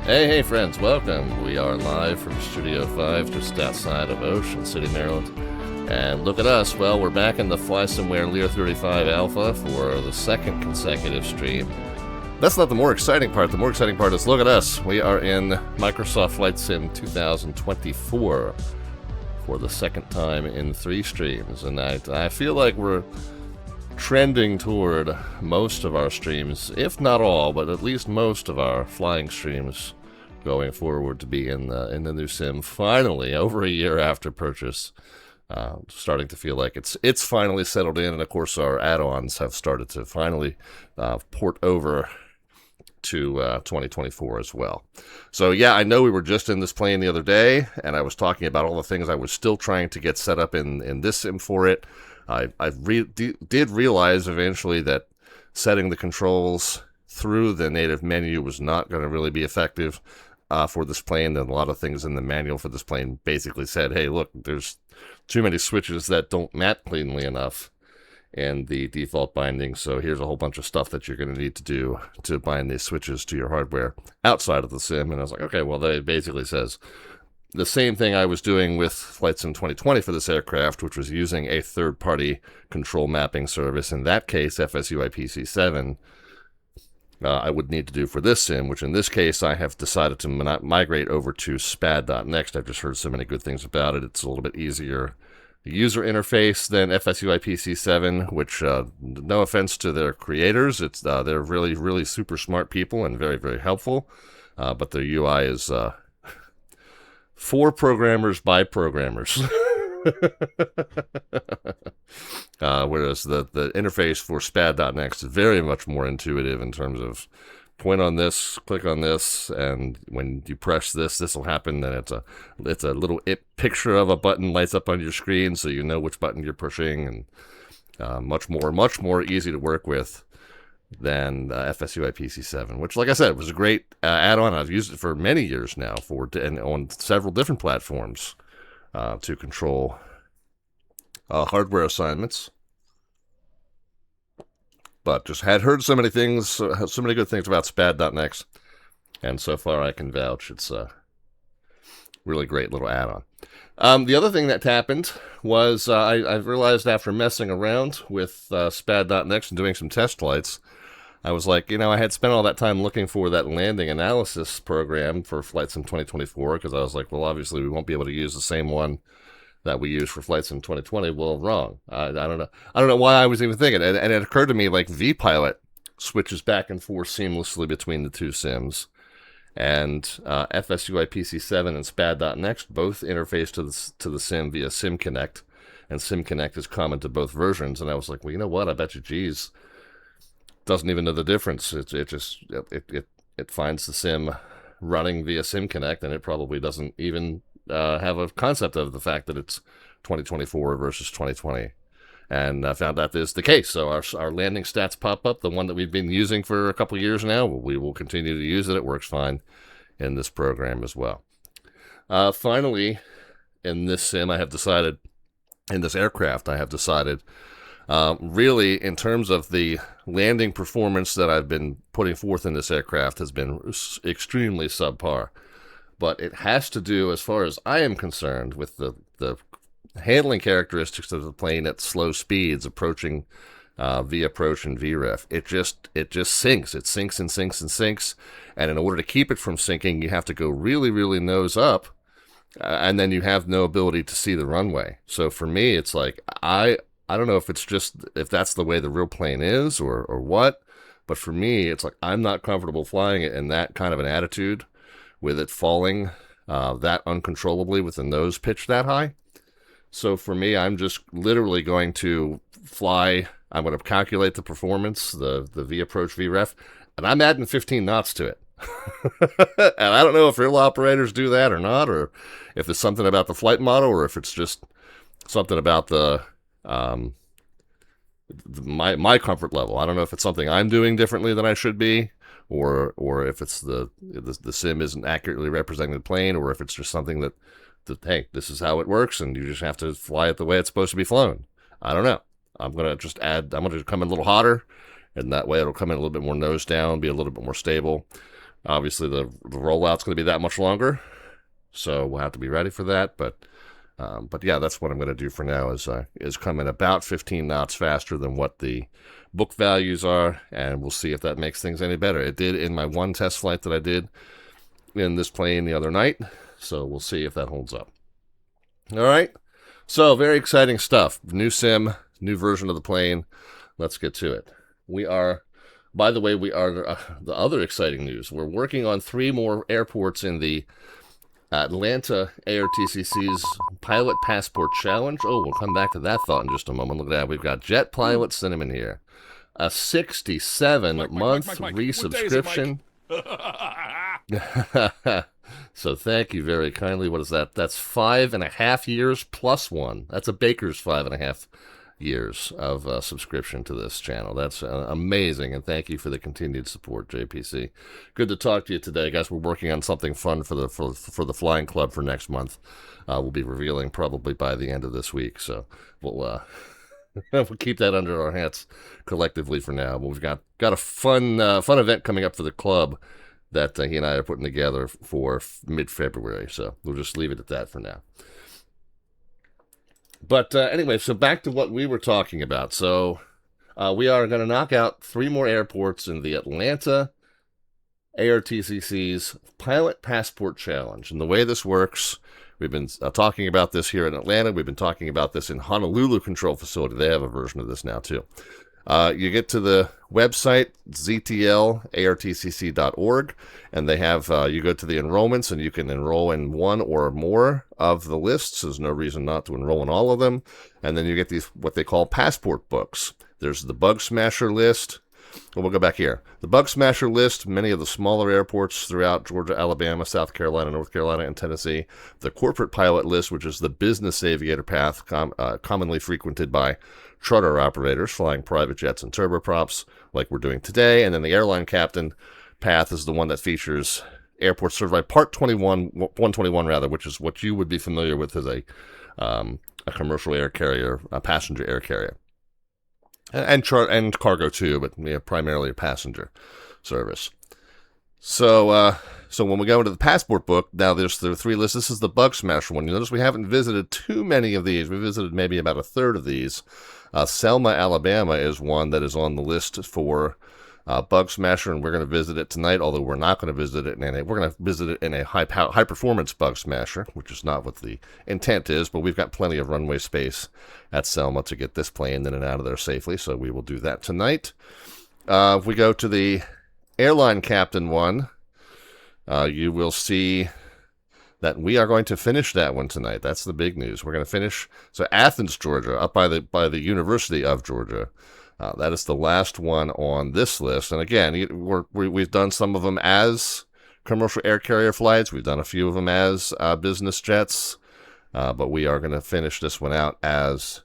Hey friends, welcome. We are live from Studio 5 just outside of Ocean City, Maryland. And look at us, well, we're back in the FlySimWare Lear 35 Alpha for the second consecutive stream. That's not the more exciting part. The more exciting part is, look at us. We are in Microsoft Flight Sim 2024 for the second time in 3 streams. And I feel like we're trending toward most of our streams, if not all, but at least most of our flying streams going forward to be in the new sim. Finally, over a year after purchase, starting to feel like it's finally settled in, and of course our add-ons have started to finally port over to 2024 as well. So yeah, I know we were just in this plane the other day, and I was talking about all the things I was still trying to get set up in this sim for it. I did realize eventually that setting the controls through the native menu was not going to really be effective for this plane. And a lot of things in the manual for this plane basically said, hey, look, there's too many switches that don't map cleanly enough in the default binding. So here's a whole bunch of stuff that you're going to need to do to bind these switches to your hardware outside of the sim. And I was like, okay, well, that basically says the same thing I was doing with Flight Sim 2020 for this aircraft, which was using a third-party control mapping service, in that case, FSUIPC7, I would need to do for this sim, which in this case, I have decided to migrate over to SPAD.neXt. I've just heard so many good things about it. It's a little bit easier user interface than FSUIPC7, which, no offense to their creators, they're really, really super smart people and very, very helpful, but their UI is for programmers by programmers. Whereas the interface for SPAD.neXt is very much more intuitive in terms of point on this, click on this, and when you press this, this will happen. Then it's a little picture of a button lights up on your screen, so you know which button you're pushing, and much more easy to work with than FSUIPC7, which, like I said, was a great add-on. I've used it for many years now and on several different platforms to control hardware assignments. But just had heard so many things, so many good things about SPAD.neXt, and so far I can vouch it's a really great little add-on. The other thing that happened was I realized after messing around with SPAD.neXt and doing some test flights, I was like, I had spent all that time looking for that landing analysis program for Flight Sim 2024, because I was like, well, obviously we won't be able to use the same one that we used for Flight Sim 2020. Well, wrong. I don't know why I was even thinking. And it occurred to me, like, vPilot switches back and forth seamlessly between the two sims. And FSUIPC7 and SPAD.neXt both interface to the sim via SimConnect. And SimConnect is common to both versions. And I was like, well, you know what? I bet you G's doesn't even know the difference. It finds the sim running via SimConnect, and it probably doesn't even have a concept of the fact that it's 2024 versus 2020. And I found that is the case. So our landing stats pop up, the one that we've been using for a couple of years now. We will continue to use it. It works fine in this program as well. Finally, in this sim, in this aircraft, I have decided, really, in terms of the landing performance that I've been putting forth in this aircraft has been extremely subpar. But it has to do, as far as I am concerned, with the handling characteristics of the plane at slow speeds, approaching V-approach and VREF. It just sinks. It sinks and sinks and sinks. And in order to keep it from sinking, you have to go really, really nose up, and then you have no ability to see the runway. So for me, it's like, I don't know if that's the way the real plane is or what, but for me, it's like I'm not comfortable flying it in that kind of an attitude, with it falling that uncontrollably with the nose pitched that high. So for me, I'm just literally going to fly. I'm going to calculate the performance, the V-approach, VREF, and I'm adding 15 knots to it. And I don't know if real operators do that or not, or if it's something about the flight model, or if it's just something about my comfort level. I don't know if it's something I'm doing differently than I should be, or if it's the sim isn't accurately representing the plane, or if it's just something that hey, this is how it works, and you just have to fly it the way it's supposed to be flown. I don't know. I'm going to come in a little hotter, and that way it'll come in a little bit more nose down, be a little bit more stable. Obviously, the rollout's going to be that much longer, so we'll have to be ready for that. But yeah, that's what I'm going to do for now is come in about 15 knots faster than what the book values are, and we'll see if that makes things any better. It did in my one test flight that I did in this plane the other night, so we'll see if that holds up. All right, so very exciting stuff. New sim, new version of the plane. Let's get to it. By the way, the other exciting news. We're working on 3 more airports in the Atlanta ARTCC's Pilot Passport Challenge. Oh, we'll come back to that thought in just a moment. Look at that. We've got Jet Pilot Cinnamon here. A 67-month resubscription. So thank you very kindly. What is that? That's 5.5 years plus 1. That's a baker's 5.5 years of subscription to this channel. That's amazing, and thank you for the continued support, JPC. Good to talk to you today, guys. We're working on something fun for the flying club for next month. We'll be revealing probably by the end of this week, so we'll keep that under our hats collectively for now. But we've got a fun event coming up for the club that he and I are putting together for mid-February, so we'll just leave it at that for now. But anyway, so back to what we were talking about. So we are going to knock out 3 more airports in the Atlanta ARTCC's Pilot Passport Challenge. And the way this works, we've been talking about this here in Atlanta. We've been talking about this in Honolulu Control Facility. They have a version of this now, too. You get to the website, ztlartcc.org, and they have, you go to the enrollments, and you can enroll in 1 or more of the lists. There's no reason not to enroll in all of them. And then you get these, what they call passport books. There's the Bug Smasher list. Well, we'll go back here. The Bug Smasher list, many of the smaller airports throughout Georgia, Alabama, South Carolina, North Carolina, and Tennessee. The Corporate Pilot list, which is the business aviator path commonly frequented by charter operators flying private jets and turboprops like we're doing today. And then the Airline Captain path is the one that features airports certified Part 121 rather, which is what you would be familiar with as a commercial air carrier, a passenger air carrier. And cargo too, but primarily a passenger service. So when we go into the passport book, now there are 3 lists. This is the Bug Smasher one. You notice we haven't visited too many of these. We visited maybe about 1/3 of these. Selma, Alabama is one that is on the list for Bug Smasher, and we're going to visit it tonight, although we're not going to visit it we're going to visit it in a high-performance Bug Smasher, which is not what the intent is, but we've got plenty of runway space at Selma to get this plane in and out of there safely, so we will do that tonight. If we go to the Airline Captain one, you will see that we are going to finish that one tonight. That's the big news. We're going to finish, so Athens, Georgia, up by the University of Georgia. That is the last one on this list. And again, we've done some of them as commercial air carrier flights. We've done a few of them as business jets. But we are going to finish this one out as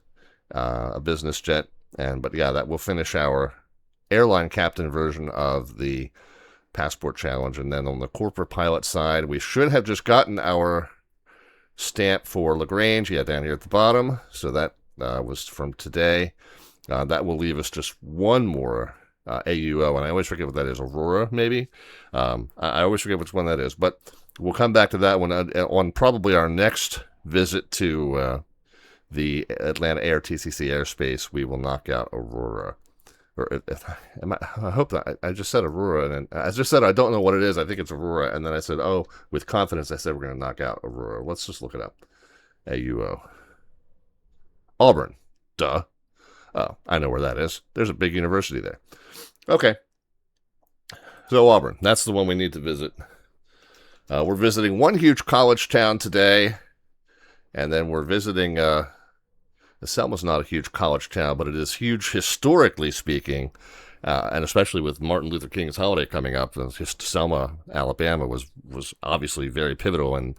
a business jet. But yeah, that will finish our Airline Captain version of the Passport Challenge. And then on the Corporate Pilot side, we should have just gotten our stamp for LaGrange. Yeah, down here at the bottom. So that was from today. That will leave us just one more AUO, and I always forget what that is. Aurora, maybe? I always forget which one that is, but we'll come back to that one on probably our next visit to the Atlanta ARTCC airspace. We will knock out Aurora. I hope that I just said Aurora, and I just said I don't know what it is. I think it's Aurora, and then I said, oh, with confidence, I said we're going to knock out Aurora. Let's just look it up. AUO. Auburn. Duh. Oh, I know where that is. There's a big university there. Okay. So Auburn, that's the one we need to visit. We're visiting one huge college town today, and then we're visiting, Selma's not a huge college town, but it is huge historically speaking, and especially with Martin Luther King's holiday coming up. Selma, Alabama was obviously very pivotal in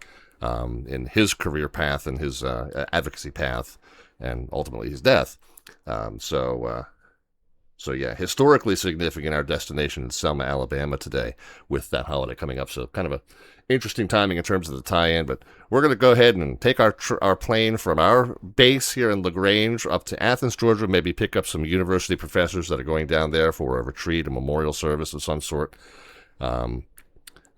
his career path and his advocacy path, and ultimately his death. So yeah, historically significant, our destination in Selma, Alabama today with that holiday coming up. So kind of a interesting timing in terms of the tie-in, but we're going to go ahead and take our plane from our base here in LaGrange up to Athens, Georgia, maybe pick up some university professors that are going down there for a retreat, a memorial service of some sort.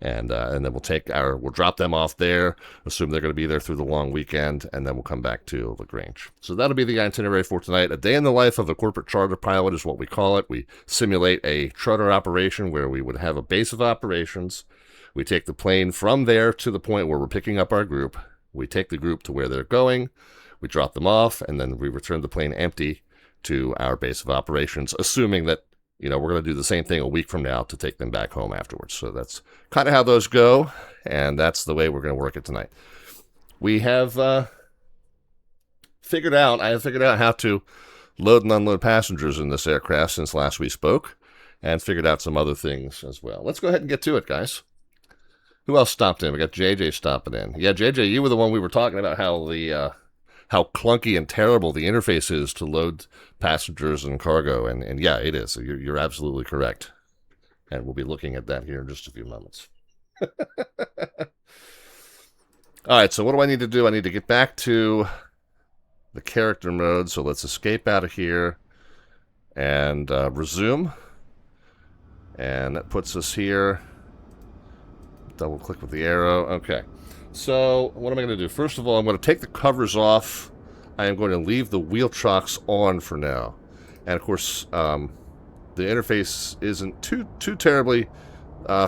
And then we'll drop them off there, assume they're going to be there through the long weekend, and then we'll come back to LaGrange. So that'll be the itinerary for tonight. A day in the life of a corporate charter pilot is what we call it. We simulate a charter operation where we would have a base of operations. We take the plane from there to the point where we're picking up our group. We take the group to where they're going. We drop them off, and then we return the plane empty to our base of operations, assuming that we're going to do the same thing a week from now to take them back home afterwards. So that's kind of how those go, and that's the way we're going to work it tonight. We have I figured out how to load and unload passengers in this aircraft since last we spoke, and figured out some other things as well. Let's go ahead and get to it, guys. Who else stopped in? We got JJ stopping in. Yeah, JJ, you were the one we were talking about how clunky and terrible the interface is to load passengers and cargo, and yeah, it is. You're absolutely correct, and we'll be looking at that here in just a few moments. All right, so what do I need to do? I need to get back to the character mode, so let's escape out of here and resume, and that puts us here. Double click with the arrow. Okay. So, what am I going to do? First of all, I'm going to take the covers off. I am going to leave the wheel chocks on for now. And, of course, the interface isn't too terribly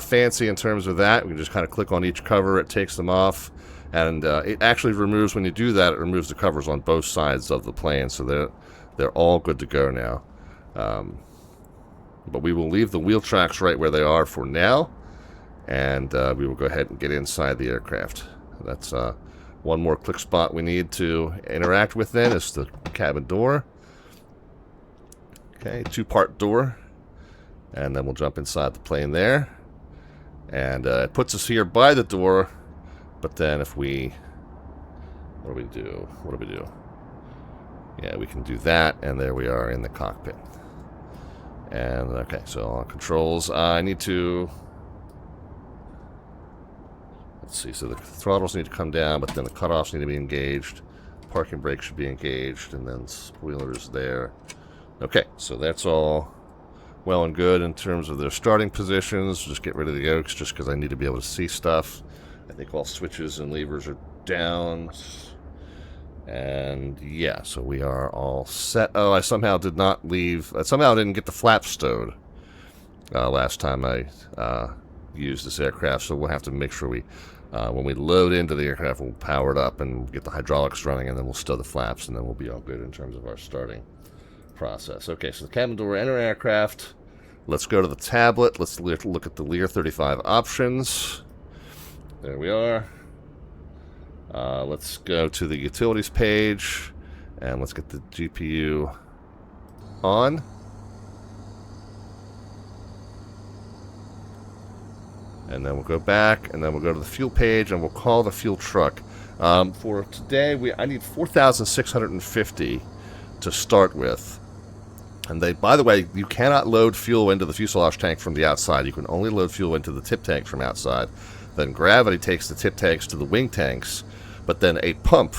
fancy in terms of that. We can just kind of click on each cover. It takes them off. And it actually removes, when you do that, it removes the covers on both sides of the plane. So they're all good to go now. But we will leave the wheel tracks right where they are for now. And we will go ahead and get inside the aircraft. That's one more click spot we need to interact with then is the cabin door. Okay, two-part door. And then we'll jump inside the plane there. And it puts us here by the door. But then if we... What do we do? Yeah, we can do that. And there we are in the cockpit. And, okay, so all controls. I need to... Let's see, so the throttles need to come down, but then the cutoffs need to be engaged. Parking brake should be engaged, and then spoilers there. Okay, so that's all well and good in terms of their starting positions. Just get rid of the yokes just because I need to be able to see stuff. I think all switches and levers are down. And yeah, so we are all set. Oh, I somehow did not leave. I somehow didn't get the flaps stowed last time I used this aircraft, so we'll have to make sure we... when we load into the aircraft, we'll power it up and get the hydraulics running, and then we'll stow the flaps, and then we'll be all good in terms of our starting process. Okay, so the cabin door, enter aircraft. Let's go to the tablet. Let's look at the Lear 35 options. There we are. Let's go to the utilities page, and let's get the GPU on. And then we'll go back, and then we'll go to the fuel page, and we'll call the fuel truck. For today, I need 4,650 to start with. And by the way, you cannot load fuel into the fuselage tank from the outside. You can only load fuel into the tip tank from outside. Then gravity takes the tip tanks to the wing tanks, but then a pump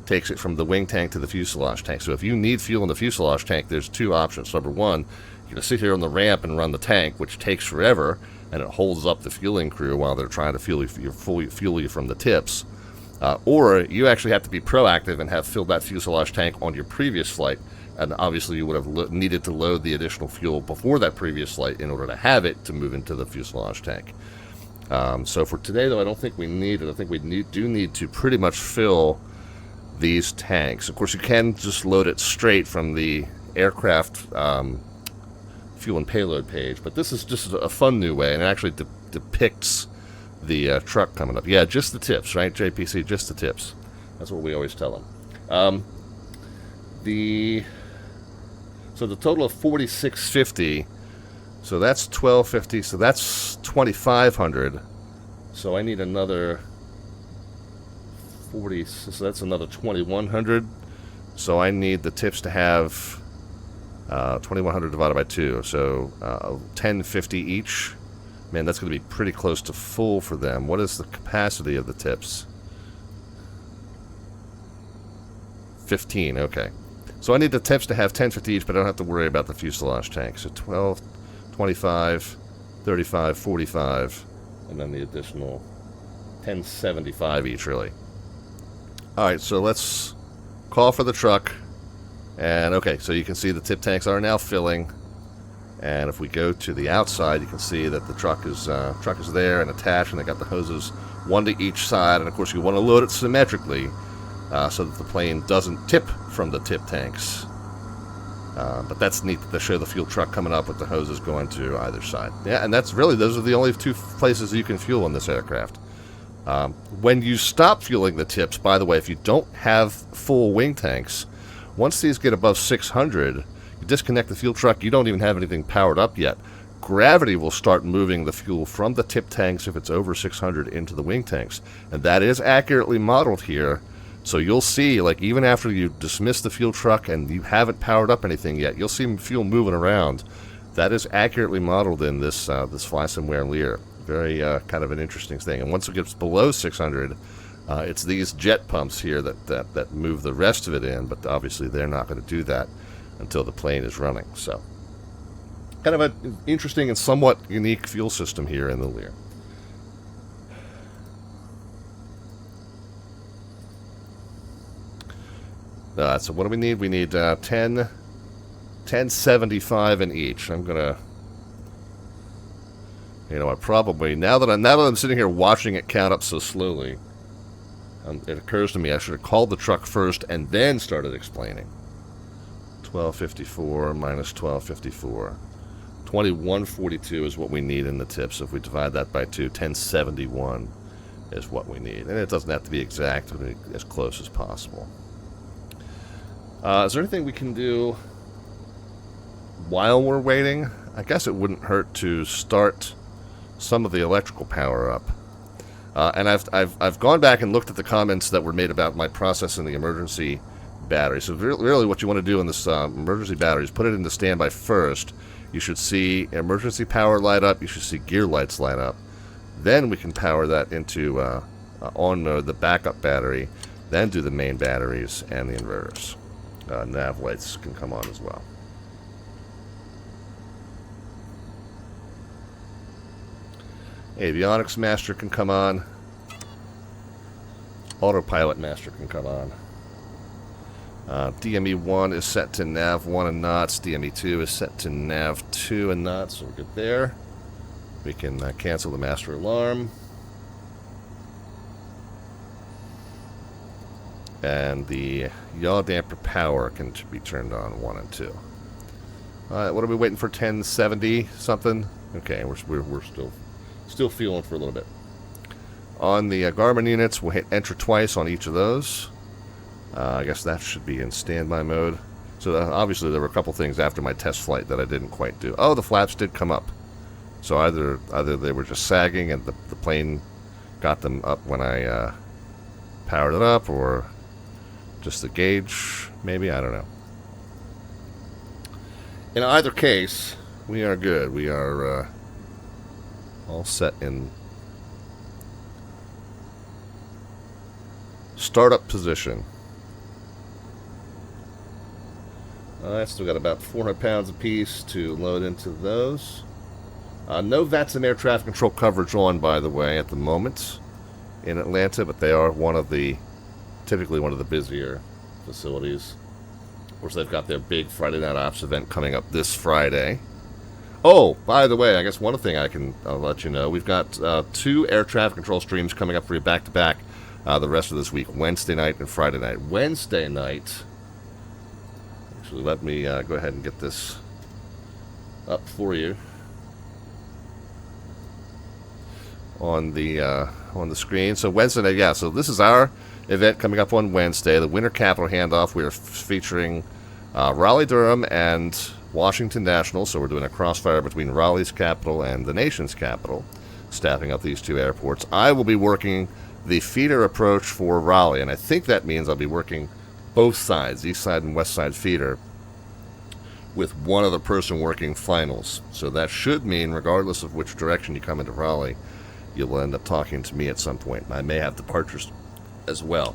takes it from the wing tank to the fuselage tank. So if you need fuel in the fuselage tank, there's two options. Number one, you're going to sit here on the ramp and run the tank, which takes forever, and it holds up the fueling crew while they're trying to fuel you from the tips. Or you actually have to be proactive and have filled that fuselage tank on your previous flight, and obviously you would have needed to load the additional fuel before that previous flight in order to have it to move into the fuselage tank. So for today, though, I don't think we need it. I think we do need to pretty much fill these tanks. Of course, you can just load it straight from the aircraft fuel and payload page, but this is just a fun new way, and it actually depicts the truck coming up. Yeah, just the tips, right, JPC? Just the tips. That's what we always tell them. So the total of 4,650. So that's 1,250. So that's 2,500. So I need another 40. So that's another 2,100. So I need the tips to have 2,100 divided by 2. So 1,050 each. Man, that's going to be pretty close to full for them. What is the capacity of the tips? 15, okay. So I need the tips to have 1,050 each, but I don't have to worry about the fuselage tank. So 12, 25, 35, 45, and then the additional 1075 each, really. Alright, so let's call for the truck. And okay, so you can see the tip tanks are now filling. And if we go to the outside, you can see that the truck is there and attached, and they got the hoses, one to each side. And of course, you want to load it symmetrically so that the plane doesn't tip from the tip tanks. But that's neat to show the fuel truck coming up with the hoses going to either side. Yeah, and that's really, those are the only two places you can fuel on this aircraft. When you stop fueling the tips, by the way, if you don't have full wing tanks, once these get above 600, you disconnect the fuel truck, you don't even have anything powered up yet. Gravity will start moving the fuel from the tip tanks if it's over 600 into the wing tanks. And that is accurately modeled here. So you'll see, like, even after you dismiss the fuel truck and you haven't powered up anything yet, you'll see fuel moving around. That is accurately modeled in this this FlySimWare Lear. Very kind of an interesting thing. And once it gets below 600, it's these jet pumps here that move the rest of it in, but obviously they're not going to do that until the plane is running. So, kind of an interesting and somewhat unique fuel system here in the Lear. So what do we need? We need 1075 in each. I'm gonna, you know, I probably now that I'm sitting here watching it count up so slowly, it occurs to me I should have called the truck first and then started explaining. 1254 minus 1254. 2142 is what we need in the tip. So if we divide that by 2, 1071 is what we need. And it doesn't have to be exact, but as close as possible. Is there anything we can do while we're waiting? I guess it wouldn't hurt to start some of the electrical power up. And I've gone back and looked at the comments that were made about my process in the emergency battery. So really what you want to do in this emergency battery is put it into standby first. You should see emergency power light up. You should see gear lights light up. Then we can power that into on mode, the backup battery. Then do the main batteries and the inverters. Nav lights can come on as well. Avionics master can come on. Autopilot master can come on. DME1 is set to nav1 and knots. DME2 is set to nav2 and knots, so we're good there. We can cancel the master alarm. And the yaw damper power can be turned on 1 and 2. What are we waiting for? 1070 something? Okay, we're still feeling for a little bit. On the Garmin units, we'll hit enter twice on each of those. I guess that should be in standby mode. So obviously there were a couple things after my test flight that I didn't quite do. Oh, the flaps did come up. So either they were just sagging and the plane got them up when I powered it up, or just the gauge, maybe, I don't know. In either case, we are good. We are all set in startup position. I still got about 400 pounds apiece to load into those. No VATSIM air traffic control coverage on, by the way, at the moment in Atlanta, but they are typically one of the busier facilities. Of course, they've got their big Friday Night Ops event coming up this Friday. Oh, by the way, I guess one thing I'll let you know, we've got 2 air traffic control streams coming up for you back-to-back the rest of this week, Wednesday night and Friday night. Wednesday night, actually, let me go ahead and get this up for you on the screen. So Wednesday night, yeah, so this is our event coming up on Wednesday, the Winter Capital Handoff. We are featuring Raleigh-Durham and Washington National, so we're doing a crossfire between Raleigh's capital and the nation's capital, staffing up these 2 airports. I will be working the feeder approach for Raleigh, and I think that means I'll be working both sides, east side and west side feeder, with one other person working finals. So that should mean, regardless of which direction you come into Raleigh, you'll end up talking to me at some point. I may have departures as well.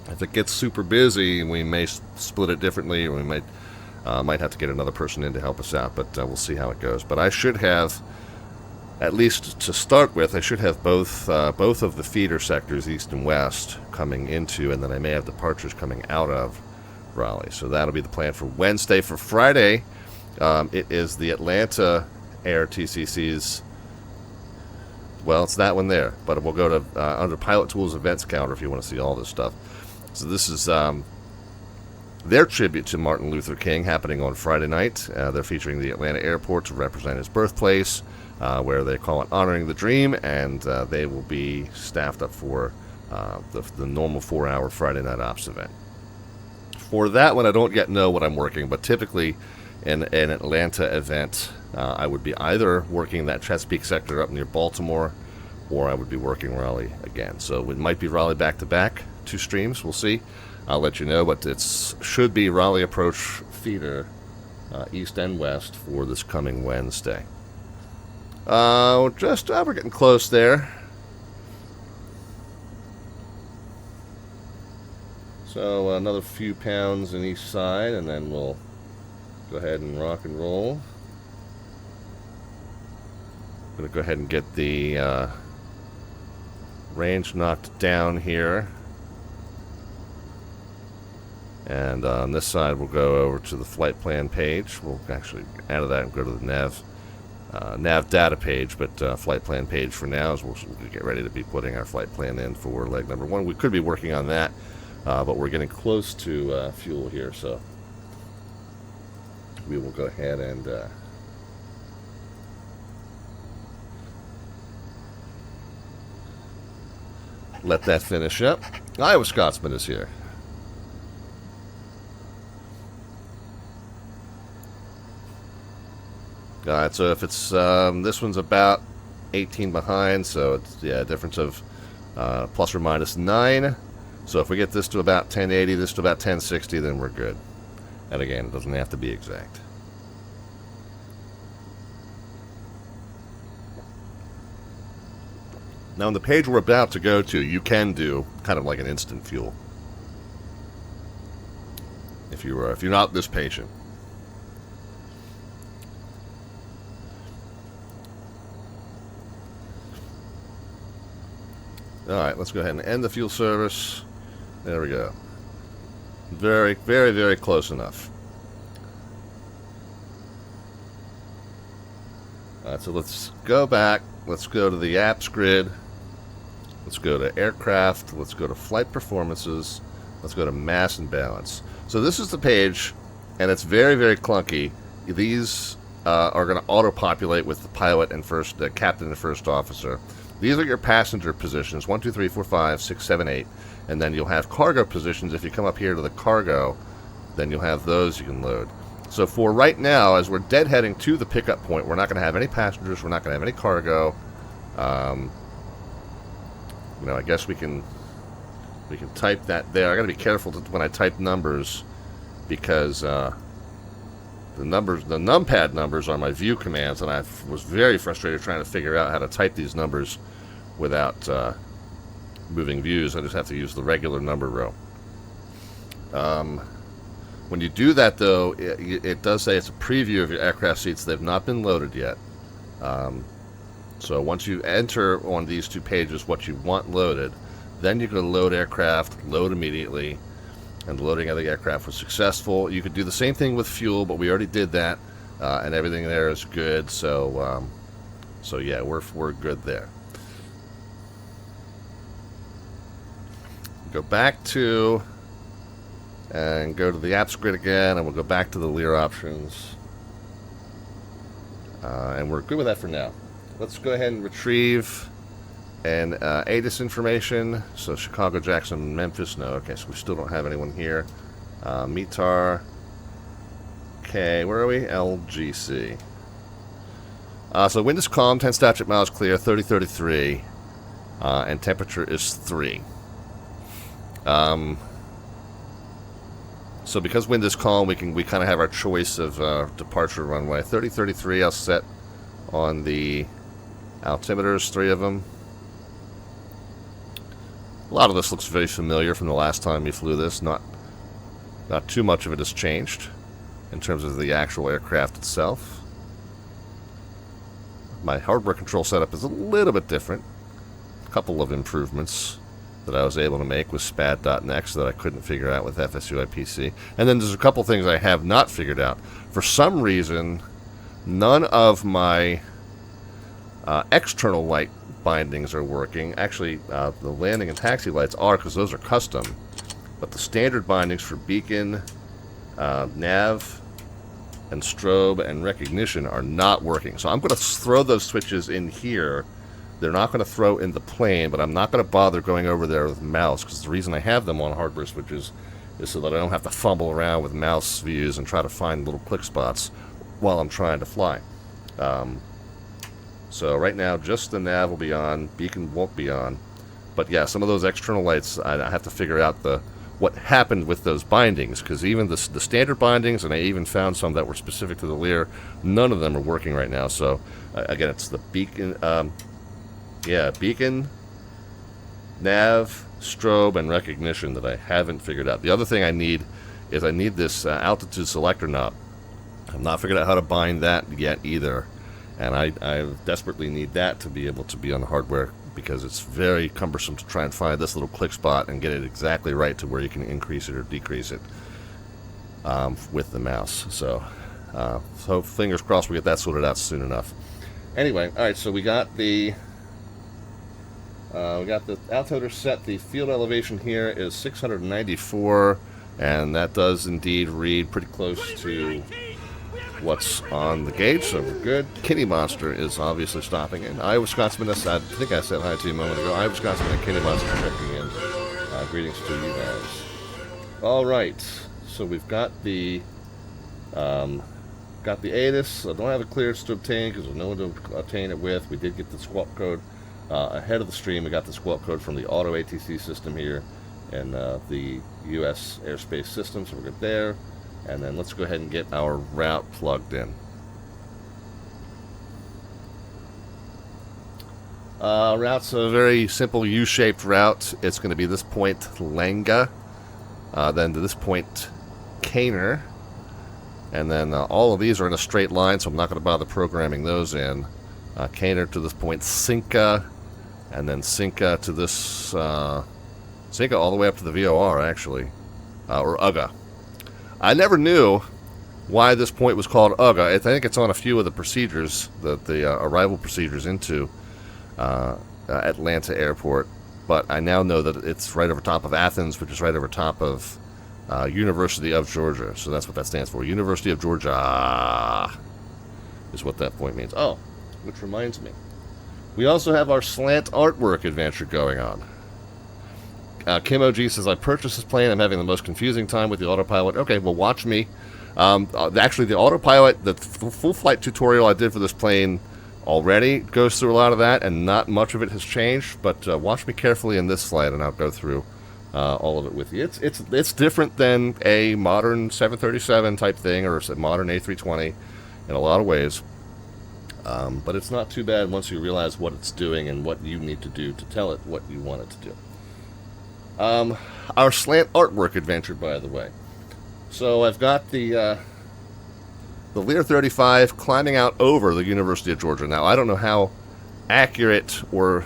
If it gets super busy, we may split it differently, or we might have to get another person in to help us out, but we'll see how it goes. But I should have at least to start with, I should have both of the feeder sectors, east and west, coming into, and then I may have departures coming out of Raleigh. So that'll be the plan for Wednesday. For Friday, it is the Atlanta ARTCC's. Well, it's that one there, but we'll go to under Pilot Tools Events Calendar if you want to see all this stuff. So this is their tribute to Martin Luther King happening on Friday night. They're featuring the Atlanta airport to represent his birthplace, where they call it Honoring the Dream, and they will be staffed up for the normal 4-hour Friday night ops event. For that one, I don't yet know what I'm working, but typically in an Atlanta event, I would be either working that Chesapeake sector up near Baltimore, or I would be working Raleigh again. So it might be Raleigh back-to-back, 2 streams, we'll see. I'll let you know, but it should be Raleigh Approach feeder, east and west, for this coming Wednesday. We're getting close there. So another few pounds in each side, and then we'll go ahead and rock and roll. I'm going to go ahead and get the range knocked down here. And on this side, we'll go over to the flight plan page. We'll actually, out of that, and go to the nav data page, but flight plan page for now, as we'll get ready to be putting our flight plan in for leg number 1. We could be working on that, but we're getting close to fuel here, so we will go ahead and let that finish up. Iowa Scotsman is here. Alright, so if it's, this one's about 18 behind, so it's, yeah, a difference of plus or minus 9. So if we get this to about 1080, this to about 1060, then we're good. And again, it doesn't have to be exact. Now on the page we're about to go to, you can do kind of like an instant fuel. If you're not this patient. Alright, let's go ahead and end the fuel service. There we go. Very, very, very close enough. Alright, so let's go back. Let's go to the apps grid. Let's go to aircraft. Let's go to flight performances. Let's go to mass and balance. So this is the page, and it's very, very clunky. These are going to auto-populate with the pilot and captain and first officer. These are your passenger positions, 1, 2, 3, 4, 5, 6, 7, 8. And then you'll have cargo positions. If you come up here to the cargo, then you'll have those you can load. So for right now, as we're deadheading to the pickup point, we're not going to have any passengers. We're not going to have any cargo. I guess we can type that there. I got to be careful when I type numbers, because the numpad numbers are my view commands, and I was very frustrated trying to figure out how to type these numbers without moving views. I just have to use the regular number row. When you do that, though, it does say it's a preview of your aircraft seats. They've not been loaded yet. So once you enter on these 2 pages what you want loaded, then you can load aircraft, load immediately, and the loading of the aircraft was successful. You could do the same thing with fuel, but we already did that, and everything there is good. So, yeah, we're good there. Go back to and go to the apps grid again, and we'll go back to the Lear options, and we're good with that for now. Let's go ahead and retrieve and ATIS information. So Chicago, Jackson, Memphis. No, okay, so we still don't have anyone here. METAR. Okay, where are we? LGC. So wind is calm, 10 statute miles clear, 30-33, and temperature is 3. So because wind is calm, we kind of have our choice of departure runway. 30-33, I'll set on the altimeters, 3 of them. A lot of this looks very familiar from the last time we flew this. Not too much of it has changed in terms of the actual aircraft itself. my hardware control setup is a little bit different. A couple of improvements that I was able to make with SPAD.neXt that I couldn't figure out with FSUIPC. And then there's a couple things I have not figured out. For some reason, none of my external light bindings are working. Actually, the landing and taxi lights are, because those are custom. But the standard bindings for beacon, nav, and strobe and recognition are not working. So I'm going to throw those switches in here. They're not going to throw in the plane, but I'm not going to bother going over there with mouse, because the reason I have them on hardware switches is so that I don't have to fumble around with mouse views and try to find little click spots while I'm trying to fly. So right now, just the nav will be on, beacon won't be on. But yeah, some of those external lights, I have to figure out what happened with those bindings, because even the standard bindings, and I even found some that were specific to the Lear, none of them are working right now. So again, it's the beacon, beacon, nav, strobe, and recognition that I haven't figured out. The other thing I need is this altitude selector knob. I've not figured out how to bind that yet either, and I desperately need that to be able to be on the hardware, because it's very cumbersome to try and find this little click spot and get it exactly right to where you can increase it or decrease it with the mouse. So fingers crossed we get that sorted out soon enough. Anyway, all right, so we got the altimeter set. The field elevation here is 694, and that does indeed read pretty close to what's on the gauge, so we're good. Kitty Monster is obviously stopping in. I think I said hi to you a moment ago. I Wisconsin and Kitty Monster checking in. Greetings to you guys. All right, so we've got the ATIS. I don't have a clearance to obtain because there's no one to obtain it with. We did get the squawk code ahead of the stream. We got the squawk code from the auto ATC system here and the U.S. airspace system, so we're good there. And then let's go ahead and get our route plugged in. Route's a very simple U-shaped route. It's going to be this point Lenga, then to this point Kaner, and then all of these are in a straight line, so I'm not going to bother programming those in. Kaner to this point Sinka, and then Sinka to this Sinka all the way up to the VOR actually, or UGA. I never knew why this point was called UGA. I think it's on a few of the procedures, the arrival procedures into Atlanta Airport, but I now know that it's right over top of Athens, which is right over top of University of Georgia. So that's what that stands for. University of Georgia is what that point means. Oh, which reminds me, we also have our slant artwork adventure going on. Kim OG says, I purchased this plane. I'm having the most confusing time with the autopilot. Okay, well, watch me. Actually, the autopilot, the full flight tutorial I did for this plane already goes through a lot of that, and not much of it has changed. But watch me carefully in this flight, and I'll go through all of it with you. It's different than a modern 737 type thing or a modern A320 in a lot of ways. But it's not too bad once you realize what it's doing and what you need to do to tell it what you want it to do. Our slant artwork adventure, by the way. So I've got the Lear 35 climbing out over the University of Georgia. Now, I don't know how accurate or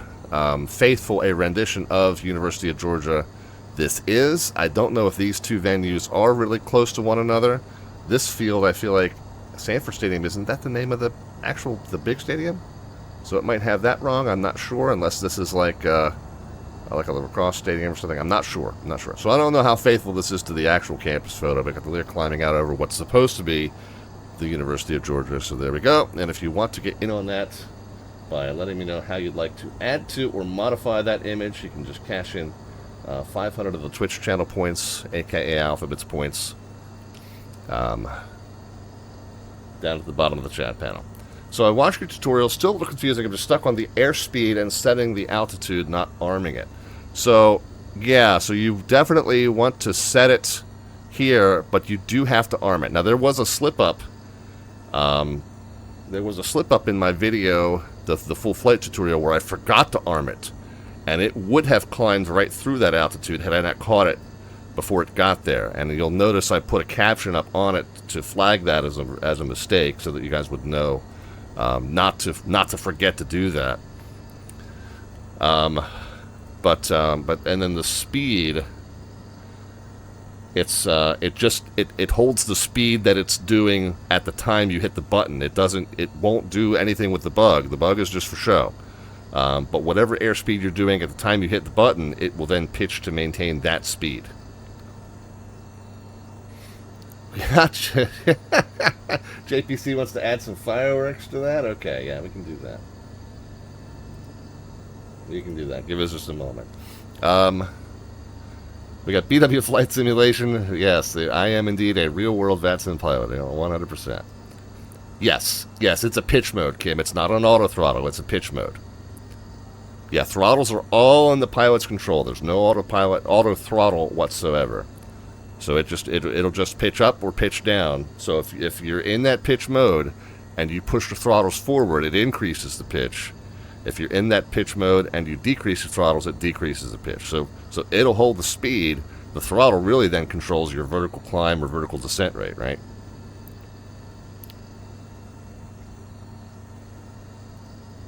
faithful a rendition of University of Georgia this is. I don't know if these two venues are really close to one another. This field, I feel like Sanford Stadium, isn't that the name of the big stadium? So it might have that wrong. I'm not sure, unless this is like a lacrosse stadium or something. I'm not sure. So I don't know how faithful this is to the actual campus photo. I got the Lear climbing out over what's supposed to be the University of Georgia. So there we go. And if you want to get in on that by letting me know how you'd like to add to or modify that image, you can just cash in 500 of the Twitch channel points, aka Alphabets points, down at the bottom of the chat panel. So I watched your tutorial, still a little confusing. I'm just stuck on the airspeed and setting the altitude, not arming it. So, yeah, so you definitely want to set it here, but you do have to arm it. Now, there was a slip-up. There was a slip-up in my video, the full flight tutorial, where I forgot to arm it. And it would have climbed right through that altitude had I not caught it before it got there. And you'll notice I put a caption up on it to flag that as a mistake so that you guys would know not to forget to do that. But and then the speed, it holds the speed that it's doing at the time you hit the button. It won't do anything with the bug. The bug is just for show. But whatever airspeed you're doing at the time you hit the button, it will then pitch to maintain that speed. Gotcha. JPC wants to add some fireworks to that? Okay, yeah, we can do that. We can do that. Give us just a moment. We got BW flight simulation. Yes, I am indeed a real-world VATSIM pilot, 100%. Yes, it's a pitch mode, Kim. It's not an auto throttle. It's a pitch mode. Yeah, throttles are all in the pilot's control. There's no auto throttle whatsoever. So it'll just pitch up or pitch down. So if you're in that pitch mode and you push the throttles forward, it increases the pitch. If you're in that pitch mode and you decrease the throttles, it decreases the pitch. So it'll hold the speed. The throttle really then controls your vertical climb or vertical descent rate, right?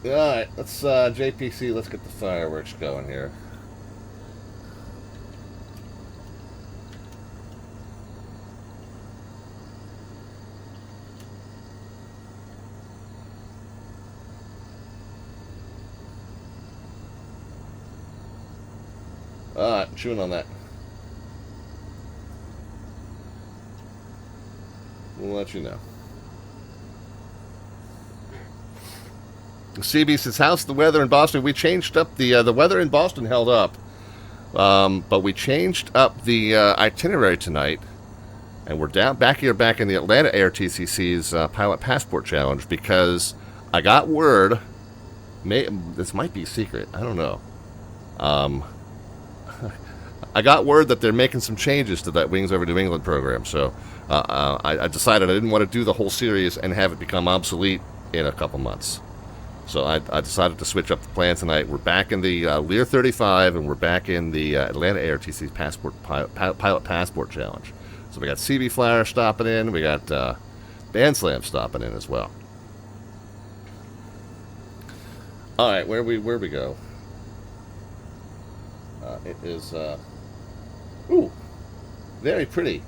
Alright, let's JPC, let's get the fireworks going here. Alright, I'm chewing on that. We'll let you know. CB says, how's the weather in Boston? We changed up the weather in Boston held up. But we changed up the itinerary tonight. And we're back in the Atlanta ARTCC's Pilot Passport Challenge because I got word, this might be secret, I don't know. I got word that they're making some changes to that Wings Over New England program, so I decided I didn't want to do the whole series and have it become obsolete in a couple months. So I decided to switch up the plan tonight. We're back in the Lear 35, and we're back in the Atlanta ARTC's Pilot Passport Challenge. So we got CB Flyer stopping in, we got Band Slam stopping in as well. All right, where we go? It is ooh, very pretty.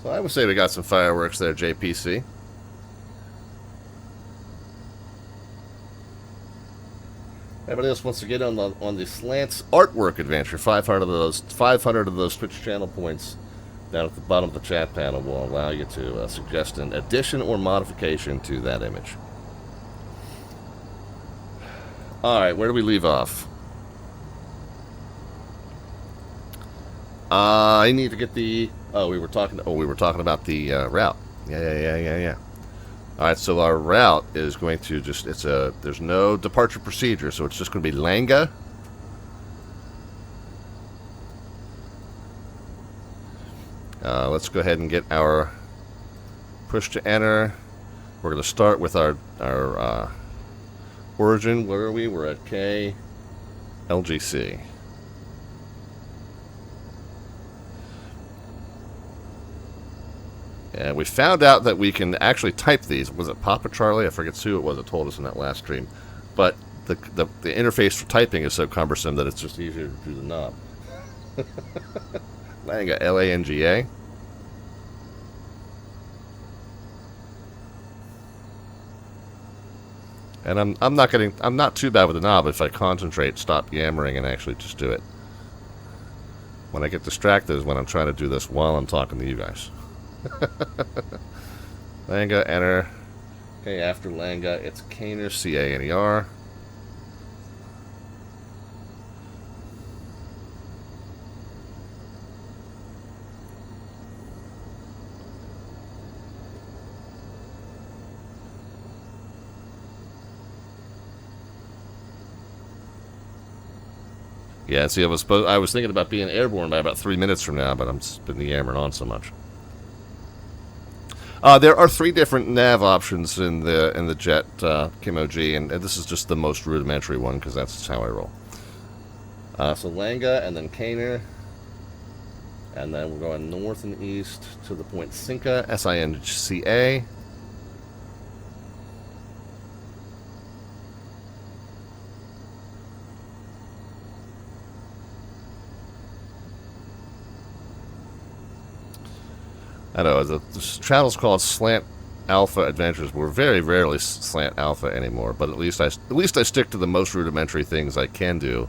So I would say we got some fireworks there, JPC. Everybody else wants to get on the Slants artwork adventure. 500 of those Twitch channel points down at the bottom of the chat panel will allow you to suggest an addition or modification to that image. All right, where do we leave off? I need to get the. We were talking about the route. Yeah. All right, so our route is going to there's no departure procedure, so it's just going to be Langa. Let's go ahead and get our push to enter. We're going to start with our origin. Where are we? We're at KLGC. And we found out that we can actually type these. Was it Papa Charlie? I forget who it was that told us in that last stream. But the interface for typing is so cumbersome that it's just easier to do the knob. Langa, L-A-N-G-A. And I'm not too bad with the knob if I concentrate, stop yammering, and actually just do it. When I get distracted is when I'm trying to do this while I'm talking to you guys. Langa, enter. Okay, after Langa, it's Kahner, C-A-N-E-R. Yeah, see, I was thinking about being airborne by about 3 minutes from now, but I'm spinning the yammering on so much. There are 3 different nav options in the Jet Kim OG, and this is just the most rudimentary one because that's how I roll. So Langa and then Kahner, and then we're going north and east to the point Sinca, S-I-N-C-A. I know, the channel's called Slant Alpha Adventures. We're very rarely Slant Alpha anymore, but at least I stick to the most rudimentary things I can do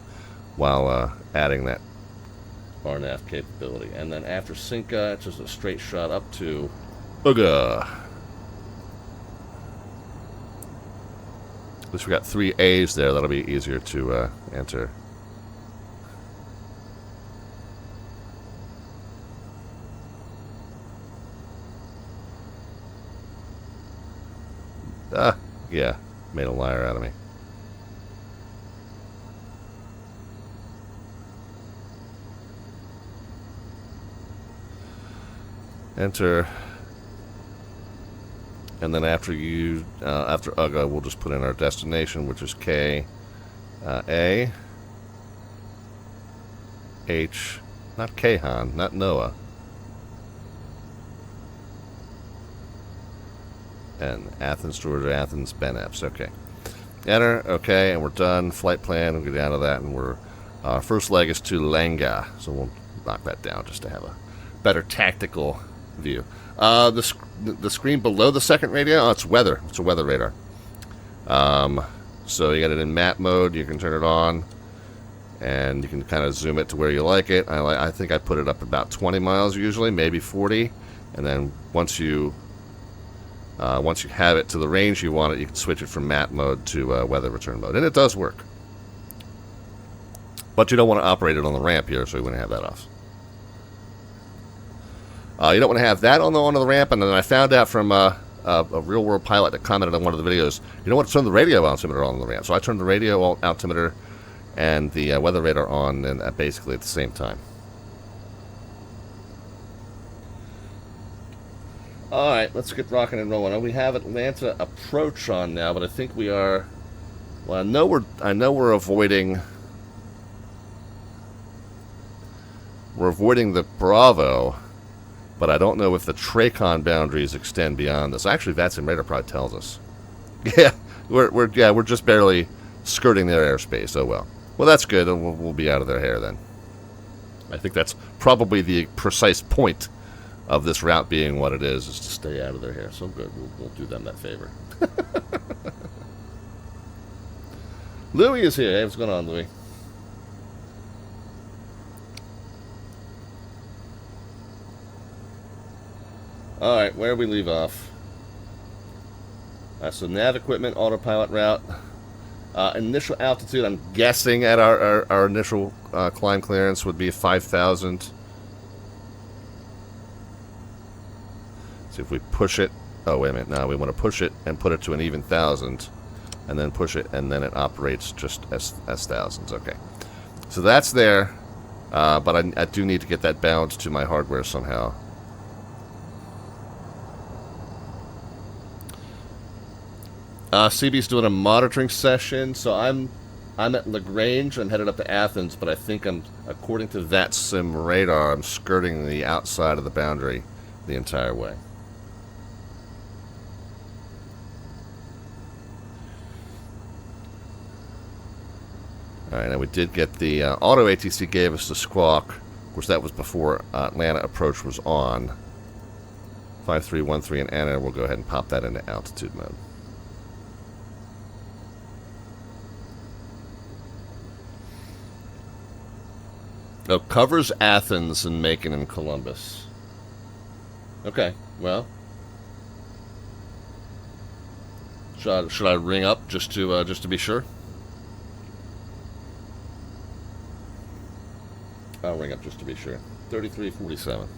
while adding that RNAV capability. And then after Cinca, it's just a straight shot up to Uga. At least we got 3 A's there. That'll be easier to enter. Yeah, made a liar out of me. Enter. And then after after UGA, we'll just put in our destination, which is K, A, H, not KAHN, not NOAA. And Athens, Georgia, Athens, BNEPS. Okay. Enter. Okay, and we're done. Flight plan. We'll get out of that, and we're first leg is to Langa, so we'll knock that down just to have a better tactical view. The screen below the second radio, oh, it's weather. It's a weather radar. So you got it in map mode. You can turn it on, and you can kind of zoom it to where you like it. I think I put it up about 20 miles usually, maybe 40, and then once you have it to the range you want it, you can switch it from map mode to weather return mode. And it does work. But you don't want to operate it on the ramp here, so you wouldn't have that off. You don't want to have that on the ramp, and then I found out from a real-world pilot that commented on one of the videos, you don't want to turn the radio altimeter on the ramp. So I turned the radio altimeter and the weather radar on and basically at the same time. Alright, let's get rocking and rolling. We have Atlanta approach on now, but I think we are... Well, I know we're avoiding... We're avoiding the Bravo, but I don't know if the TRACON boundaries extend beyond this. Actually, VATSIM radar probably tells us. Yeah, we're just barely skirting their airspace. Oh well. Well, that's good. We'll be out of their hair then. I think that's probably the precise point of this route being what it is to stay out of their hair. So good. We'll do them that favor. Louis is here. Hey, what's going on, Louis? Alright, where we leave off. So nav equipment, autopilot route. Initial altitude, I'm guessing at our initial climb clearance would be 5,000. See if we push it. Oh, wait a minute. No, we want to push it and put it to an even 1,000. And then push it, and then it operates just as thousands. Okay. So that's there. But I do need to get that balanced to my hardware somehow. CB's doing a monitoring session, so I'm at LaGrange. I'm headed up to Athens, but I think according to VATSIM radar, I'm skirting the outside of the boundary the entire way. Alright, now we did get the auto ATC gave us the squawk. Of course, that was before Atlanta approach was on. 5313 and Anna, we'll go ahead and pop that into altitude mode. Oh, covers Athens and Macon and Columbus. Okay, well. Should I ring up just to be sure? I'll ring up just to be sure. 3347.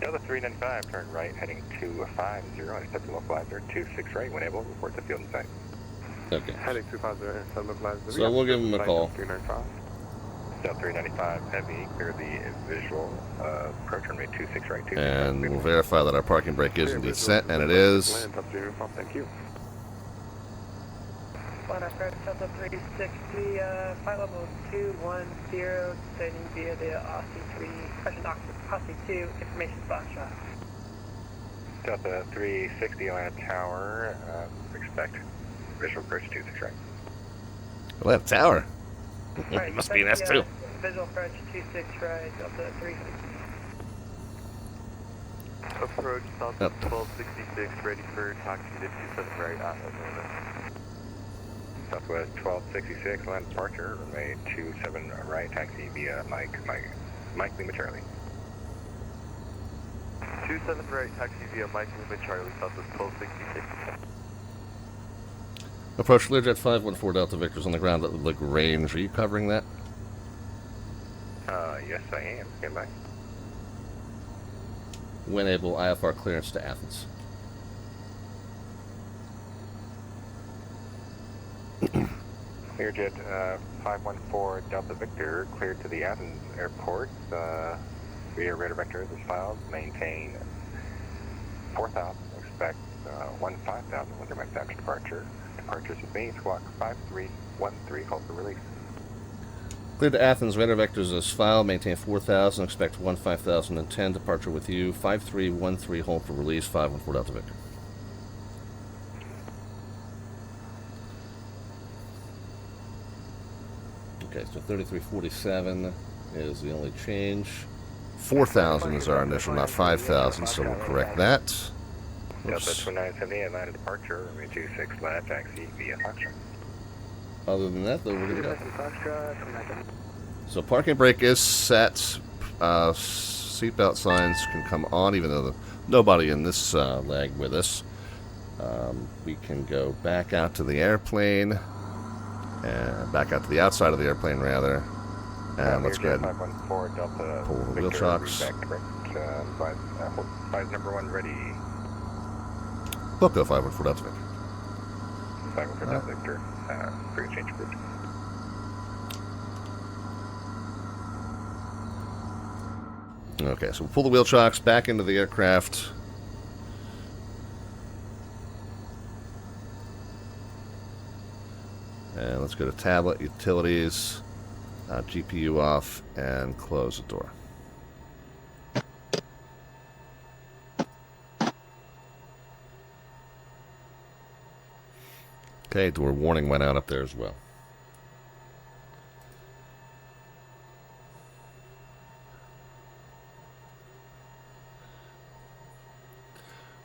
Delta 395, turn right, heading 250, accepting localizer 26 right, when able, report to field and site. Okay. Heading 250, accepting localizer. So we'll give him a call. 395. Delta 395 Heavy, clear the visual approach runway 26 right, 26 And right. we'll verify that our parking brake is indeed set, and it is. Thank you. One approach Delta 360, flight level 210, descending via the Aussie 2, information Foxtrot. Delta 360 Atlanta Tower, expect visual approach 26 right. Atlanta Tower. Right, Must be an S2. Visual approach 26 right, Delta 360. Approach Southwest 1266, ready for taxi to 27 right at Atlanta. Southwest 1266, land departure, runway 27 right, taxi via Mike Lima Charlie. 27 right, taxi via Mike Lima Charlie, Southwest 1266. Approach Learjet 514 Delta Victor's on the ground at LaGrange. Are you covering that? Yes, I am. Stand by. When able, IFR clearance to Athens. Learjet 514 Delta Victor, cleared to the Athens airport. Via radar vector is filed. Maintain 4,000. Expect 15,000 with your after departure. Departures with me, squawk 5313, hold for release. Cleared to Athens, radar vectors is filed, maintain 4,000, expect 15,010, departure with you, 5313, hold for release, 514 Delta Victor. Okay, so 3347 is the only change. 4,000 is our initial, not 5,000, so we'll correct that. Delta Oops. 2970, Atlanta departure, runway 26 left, taxi via Foxtrot. Other than that, though, we're good to go. Foxtrot, So parking brake is set. Seatbelt signs can come on, even though nobody in this leg with us. We can go back out to the airplane, back out to the outside of the airplane, rather. And let's go ahead and 514 Delta pull the wheel Victor, chocks. Advise number 1 ready. Hook 514 Delta Victor. 514 Delta Victor, cruise change approach. Okay, so we'll pull the wheel chocks back into the aircraft. And let's go to tablet, utilities, GPU off, and close the door. Okay, door warning went out up there as well.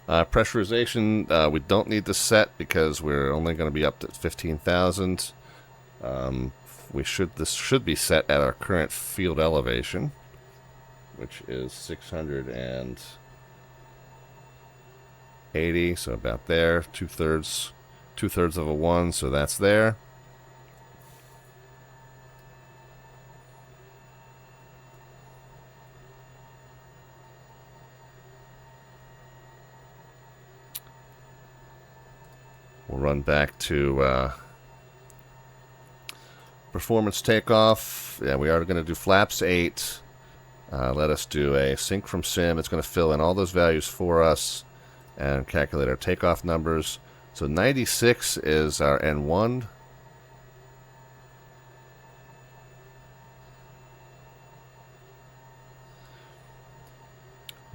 Pressurization, we don't need to set because we're only going to be up to 15,000. This should be set at our current field elevation, which is 680, so about there, two-thirds of a 1, so that's there. We'll run back to performance takeoff. Yeah, we are going to do flaps 8. Let us do a sync from sim. It's going to fill in all those values for us and calculate our takeoff numbers. So 96 is our N1.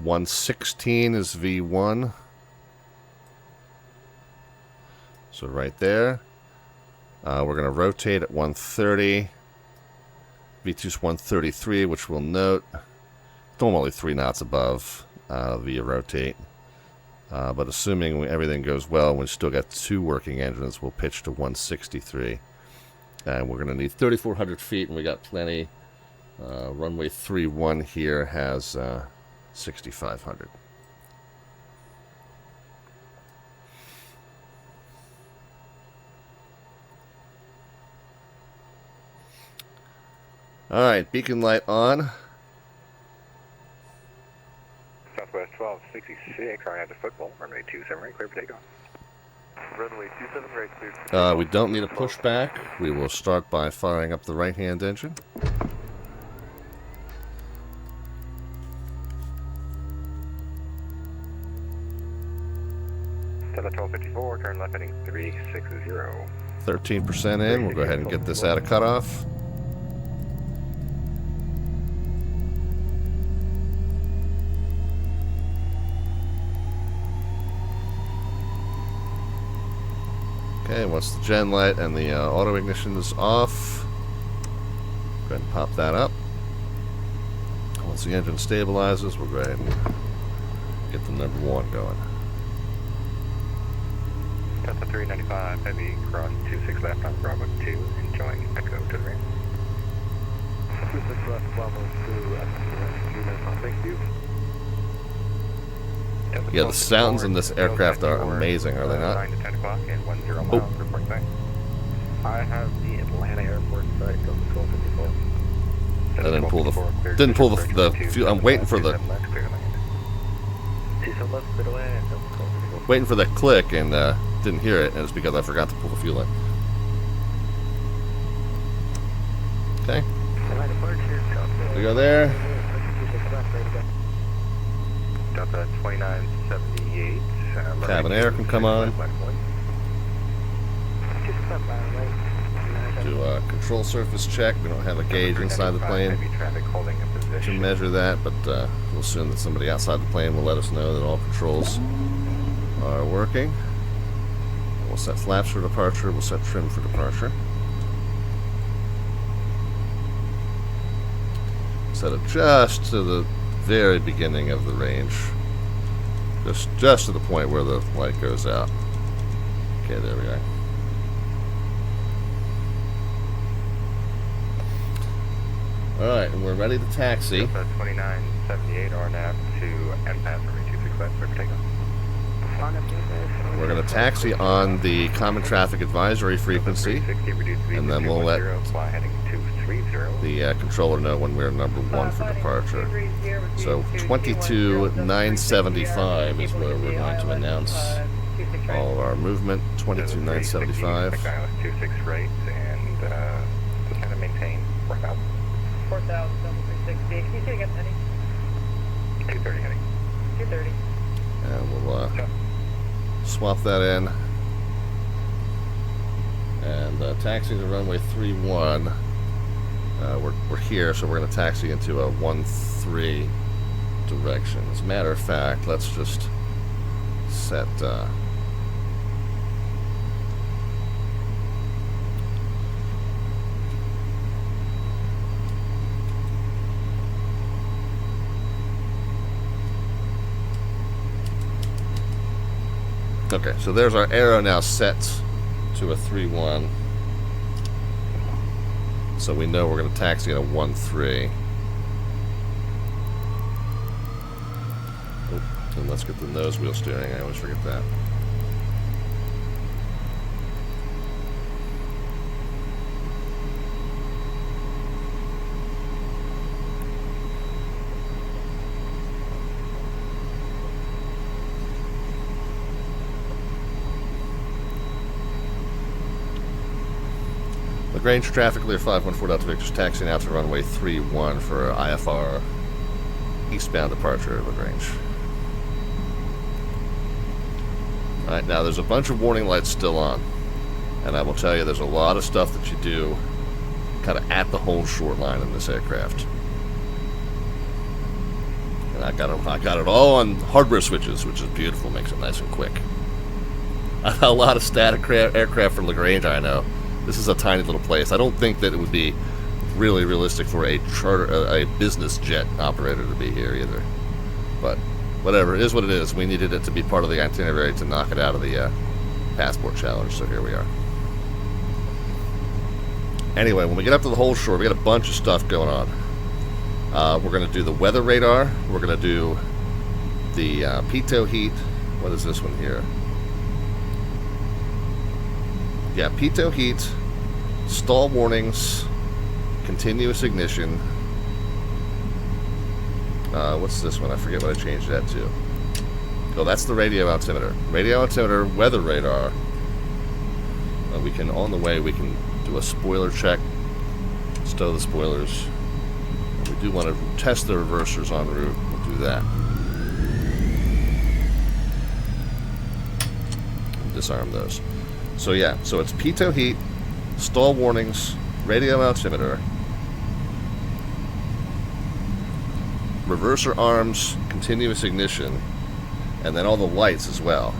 .116 is V1. So right there. We're going to rotate at 130. V2's 133, which we'll note. Normally 3 knots above via rotate. But assuming everything goes well, we still got 2 working engines, we'll pitch to 163. And we're going to need 3,400 feet, and we got plenty. Runway 31 here has 6,500. All right, beacon light on. Southwest 1266, right after football, runway 27 right, clear for takeoff. Runway 27 right, clear for takeoff. We don't need a pushback. We will start by firing up the right-hand engine. turn left heading 360. 13% in. We'll go ahead and get this out of cutoff. Okay, once the gen light and the auto ignition is off, go ahead and pop that up. Once the engine stabilizes, we'll go ahead and get the number 1 going. Delta 395, heavy, cross 26 left on Bravo 2, enjoying Echo to the rear. 26 left, Bravo 2, thank you. Yeah, the sounds in this aircraft are amazing, are they not? 9 to 10 o'clock and 10 miles, report site. I have the Atlanta airport site, Delta 1254. I didn't pull the fuel. I'm waiting for the waiting for that click and didn't hear it, and it's because I forgot to pull the fuel in. Okay, we go there. Delta 2978. Cabin air can come on. Do a control surface check. We don't have a gauge inside the plane to measure that, but we'll assume that somebody outside the plane will let us know that all controls are working. We'll set flaps for departure. We'll set trim for departure. Set it just to the very beginning of the range. Just to the point where the light goes out. Okay, there we are. Alright, and we're ready to taxi. 2978 RNAV to MPAS for 26 left for takeoff. We're going to taxi on the common traffic advisory frequency, and then we'll let the controller know when we're number 1 for departure. So 22,975 is where we're going to announce all of our movement. 22,975. 26 right, and just kind of maintain 4,000. 4,000, 360. Can you say again, heading? 230 heading. 230. And we'll swap that in. And taxiing to runway 31. We're here, so we're going to taxi into a 13 direction. As a matter of fact, let's just set okay, so there's our arrow now set to a 3-1. So we know we're going to taxi at a 1-3. Oh, and let's get the nose wheel steering. I always forget that. LaGrange traffic, Lear 514 Delta Victor's taxiing out to runway 31 for IFR eastbound departure at LaGrange. Alright, now there's a bunch of warning lights still on. And I will tell you, there's a lot of stuff that you do kind of at the whole short line in this aircraft. And I got it all on hardware switches, which is beautiful, makes it nice and quick. A lot of static aircraft for LaGrange, I know. This is a tiny little place. I don't think that it would be really realistic for a a business jet operator to be here either. But whatever, it is what it is. We needed it to be part of the itinerary to knock it out of the passport challenge, so here we are. Anyway, when we get up to the whole shore, we got a bunch of stuff going on. We're going to do the weather radar. We're going to do the pitot heat. What is this one here? Yeah, pitot heat, stall warnings, continuous ignition. What's this one? I forget what I changed that to. Oh, that's the radio altimeter. Radio altimeter, weather radar. We can, on the way, we can do a spoiler check, stow the spoilers. We do want to test the reversers en route. We'll do that. disarm those. So yeah, so it's pitot heat, stall warnings, radio altimeter, reverser arms, continuous ignition, and then all the lights as well.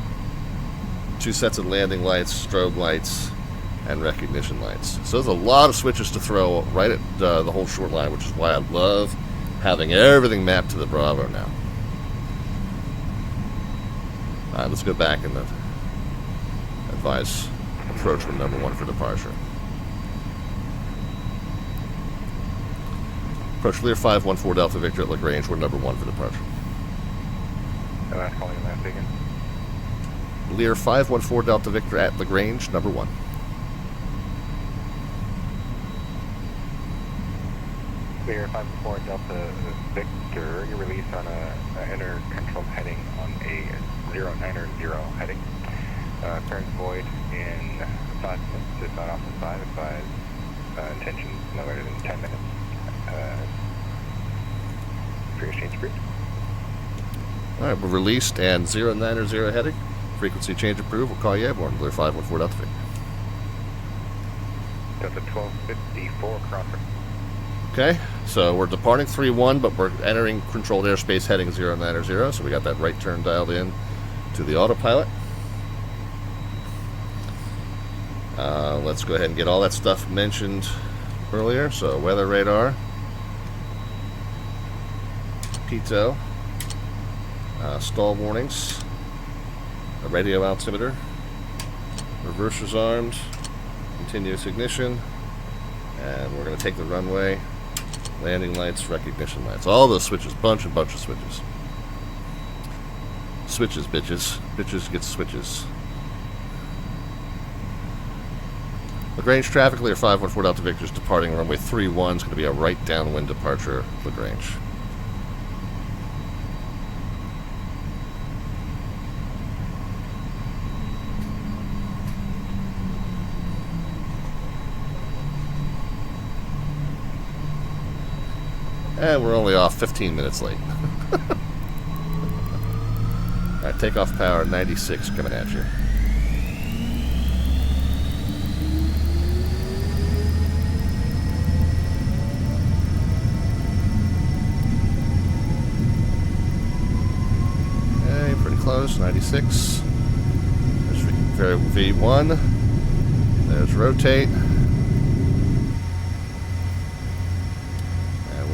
2 sets of landing lights, strobe lights, and recognition lights. So there's a lot of switches to throw right at the whole short line, which is why I love having everything mapped to the Bravo now. Alright, let's go back and advise approach from number 1 for departure. Approach Lear 514 Delta Victor at LaGrange, we're number 1 for departure. Last calling and last again. Lear 514 Delta Victor at LaGrange, number 1. Lear 514 Delta Victor, you release on a enter controlled heading on a 090 heading. Current void in 5 minutes, just on off the side, advise intentions no later than 10 minutes. Free exchange approved. Alright, we're released and 090 heading. Frequency change approved. We'll call you airborne. Lear 514 Delta Victor. Delta 1254 crossing. Okay, so we're departing 3-1, but we're entering controlled airspace heading 090, so we got that right turn dialed in to the autopilot. Let's go ahead and get all that stuff mentioned earlier. So weather radar, pitot, stall warnings, a radio altimeter, reversers armed, continuous ignition, and we're going to take the runway, landing lights, recognition lights. All those switches, bunch of switches. Switches, bitches. Bitches get switches. LaGrange traffic, Lear 514 Delta Victor is departing runway 31. It's going to be a right downwind departure, LaGrange. And we're only off 15 minutes late. Alright, takeoff power 96 coming at you. Okay, pretty close, 96. There's V1. There's rotate.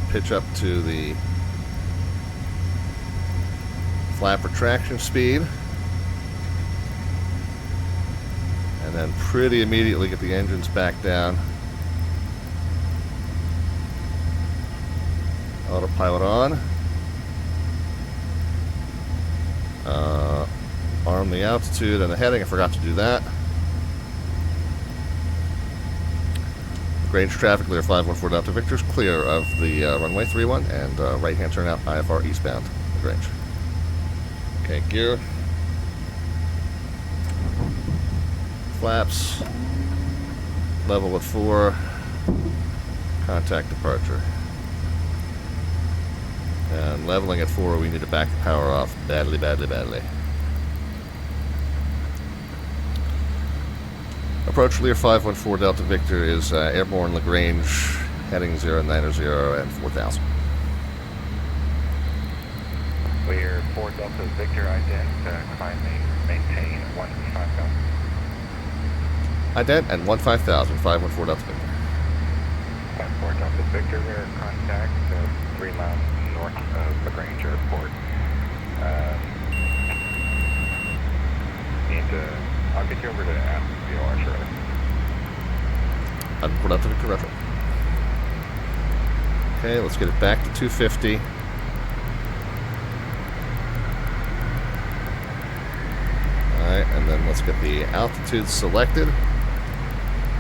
Pitch up to the flap retraction speed, and then pretty immediately get the engines back down. Autopilot on. Arm the altitude and the heading. I forgot to do that. LaGrange traffic, Lear 514 Delta Victor is clear of the runway 31 and right-hand turn out IFR eastbound, LaGrange. Okay, gear. Flaps. Level at 4. Contact departure. And leveling at 4, we need to back the power off badly. Approach Lear 514 Delta Victor is airborne LaGrange, heading 090 and 4000. Lear 4 Delta Victor ident, climb maintain 15000. Ident and 15000, 514 Delta Victor. 4 Delta Victor, we're in contact 3 miles north of LaGrange Airport. I'll get you over to Athens VOR shortly. Put out to Victor Retro. Okay, let's get it back to 250. Alright, and then let's get the altitude selected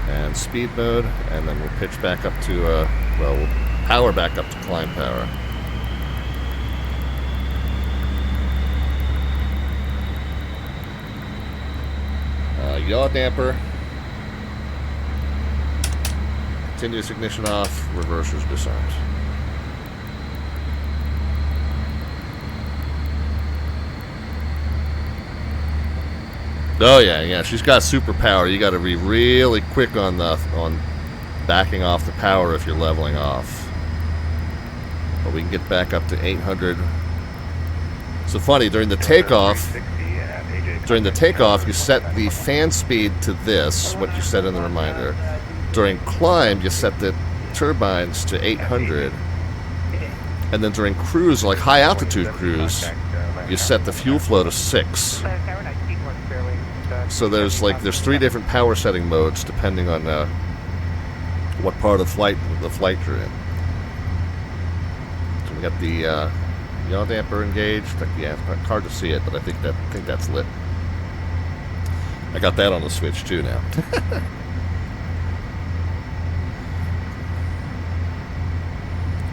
and speed mode, and then we'll pitch back up to, we'll power back up to climb power. Yaw damper, continuous ignition off, reversers disarmed. Oh yeah, yeah. She's got superpower. You got to be really quick on backing off the power if you're leveling off. But we can get back up to 800. So funny, during the takeoff, you set the fan speed to this, what you said in the reminder. During climb, you set the turbines to 800. And then during cruise, like high altitude cruise, you set the fuel flow to 6. So there's 3 different power setting modes depending on what part of the flight you're in. So we got the yaw damper engaged. Yeah, it's hard to see it, but I think that's lit. I got that on the switch too now.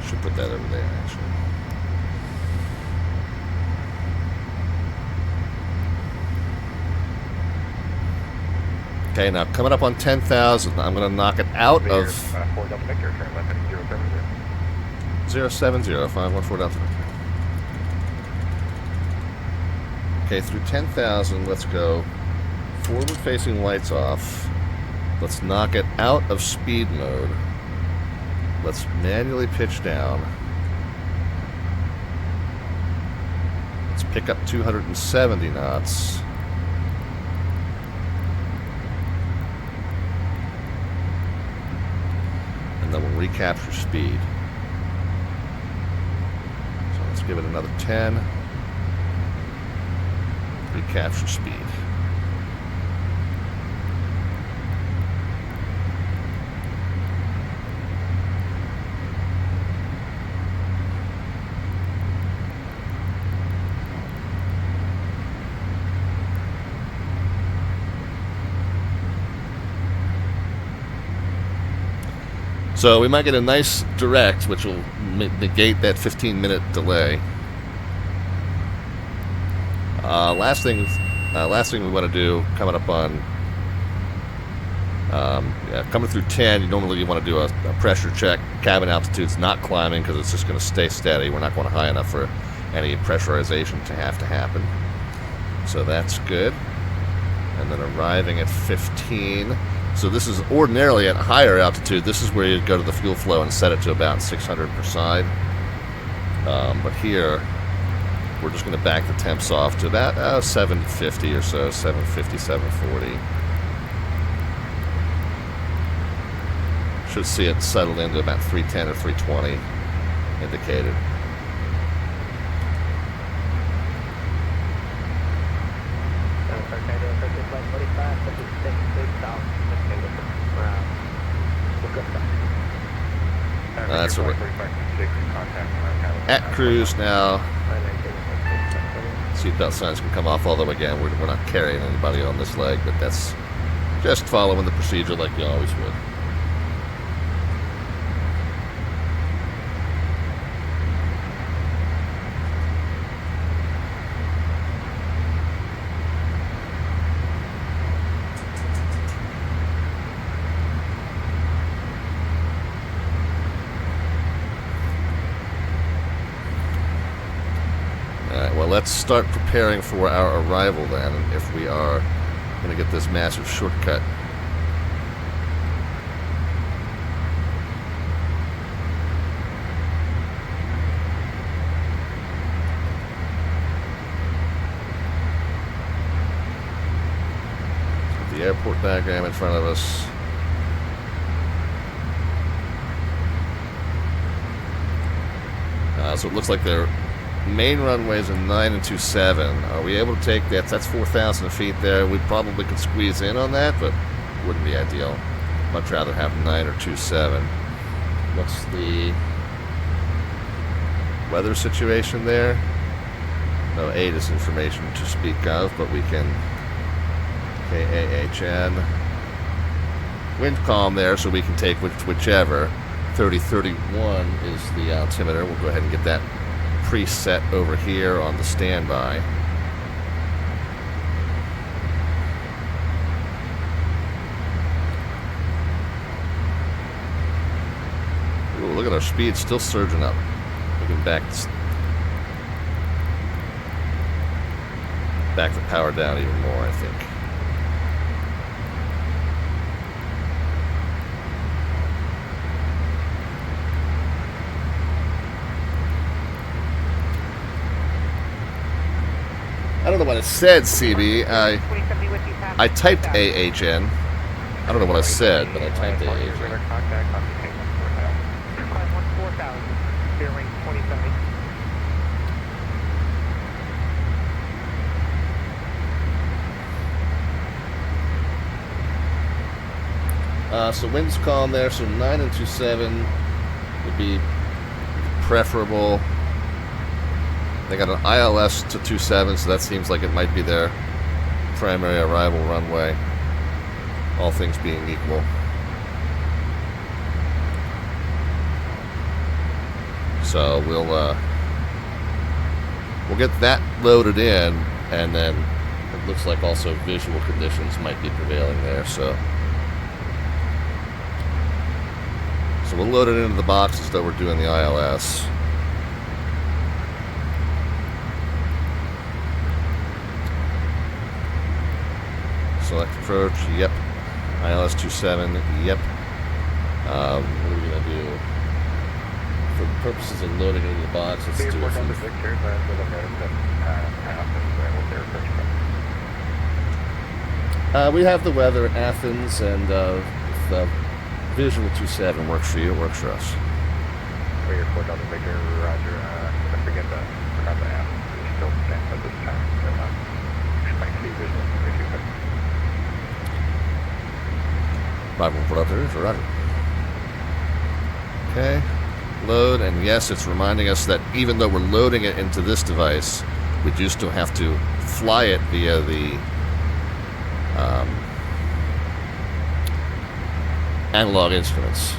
Should put that over there actually. Okay, now coming up on 10,000, I'm going to knock it out of 4 Delta Victor, turn left at 070. 070, 514 Delta. Okay, through 10,000, let's go forward-facing lights off. Let's knock it out of speed mode. Let's manually pitch down. Let's pick up 270 knots. And then we'll recapture speed. So let's give it another 10. Recapture speed. So we might get a nice direct, which will negate that 15-minute delay. Last thing we want to do, coming up on, coming through 10, you want to do a pressure check. Cabin altitude's not climbing because it's just going to stay steady. We're not going high enough for any pressurization to happen. So that's good. And then arriving at 15. So this is ordinarily at higher altitude. This is where you'd go to the fuel flow and set it to about 600 per side. But here, we're just going to back the temps off to about 750 or so, 750, 740. Should see it settle into about 310 or 320 indicated. That's what we're at cruise now. Seatbelt signs can come off, although again we're not carrying anybody on this leg, but that's just following the procedure like you always would. Let's start preparing for our arrival then, if we are going to get this massive shortcut. The airport diagram in front of us. So it looks like they're main runways are 9 and 27. Are we able to take that? That's 4,000 feet there. We probably could squeeze in on that, but wouldn't be ideal. Much rather have 9 or 27. What's the weather situation there? No ATIS information to speak of, but we can KAHN. Wind calm there, so we can take whichever. 3031 is the altimeter. We'll go ahead and get that preset over here on the standby. Ooh, look at our speed still surging up. We can back the power down even more, I think. I don't know what it said, CB. I typed AHN. I don't know what I said, but I typed AHN. Radar contact on containment 4000. 514,000, bearing 2070. So wind's calm there, so 9 and 27 would be preferable. They got an ILS to 27, so that seems like it might be their primary arrival runway, all things being equal. So we'll get that loaded in, and then it looks like also visual conditions might be prevailing there. So we'll load it into the box as though we're doing the ILS. Select approach, yep. ILS 27, yep. What are we going to do? For purposes of loading it into the box, let's do it Victor, from... with a note that Athens, with their approach from. we have the weather at Athens, and if the visual 27 works for you, it works for us. We are 4 Delta Victor, roger. Don't forget that we're not the Athens. We're still stamped at this time. So expect to be visual 514 roger. Okay. Load, and yes, it's reminding us that even though we're loading it into this device, we do still have to fly it via the analog instruments.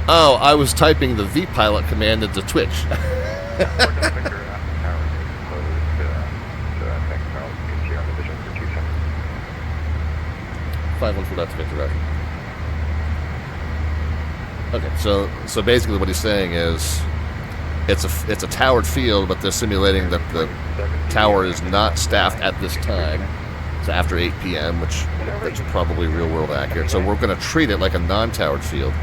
Oh, I was typing the vPilot command into Twitch. 4 Delta Victor, Athens Tower is closed to next route. Get you on the vision for 2 seconds. 514 Delta Victor, roger. Okay, so basically what he's saying is it's a towered field, but they're simulating that the tower is not staffed at this time. It's after 8 p.m., which that's probably real-world accurate. So we're going to treat it like a non-towered field,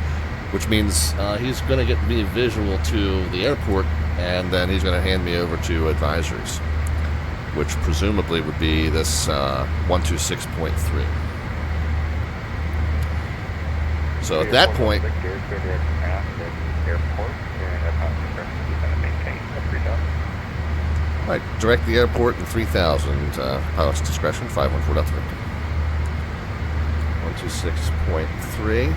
which means he's going to get me visual to the airport, and then he's going to hand me over to advisories, which presumably would be this 126.3. So at that point, right, direct the airport in 3000, pilot's discretion, 514 Delta Victor. 126.3.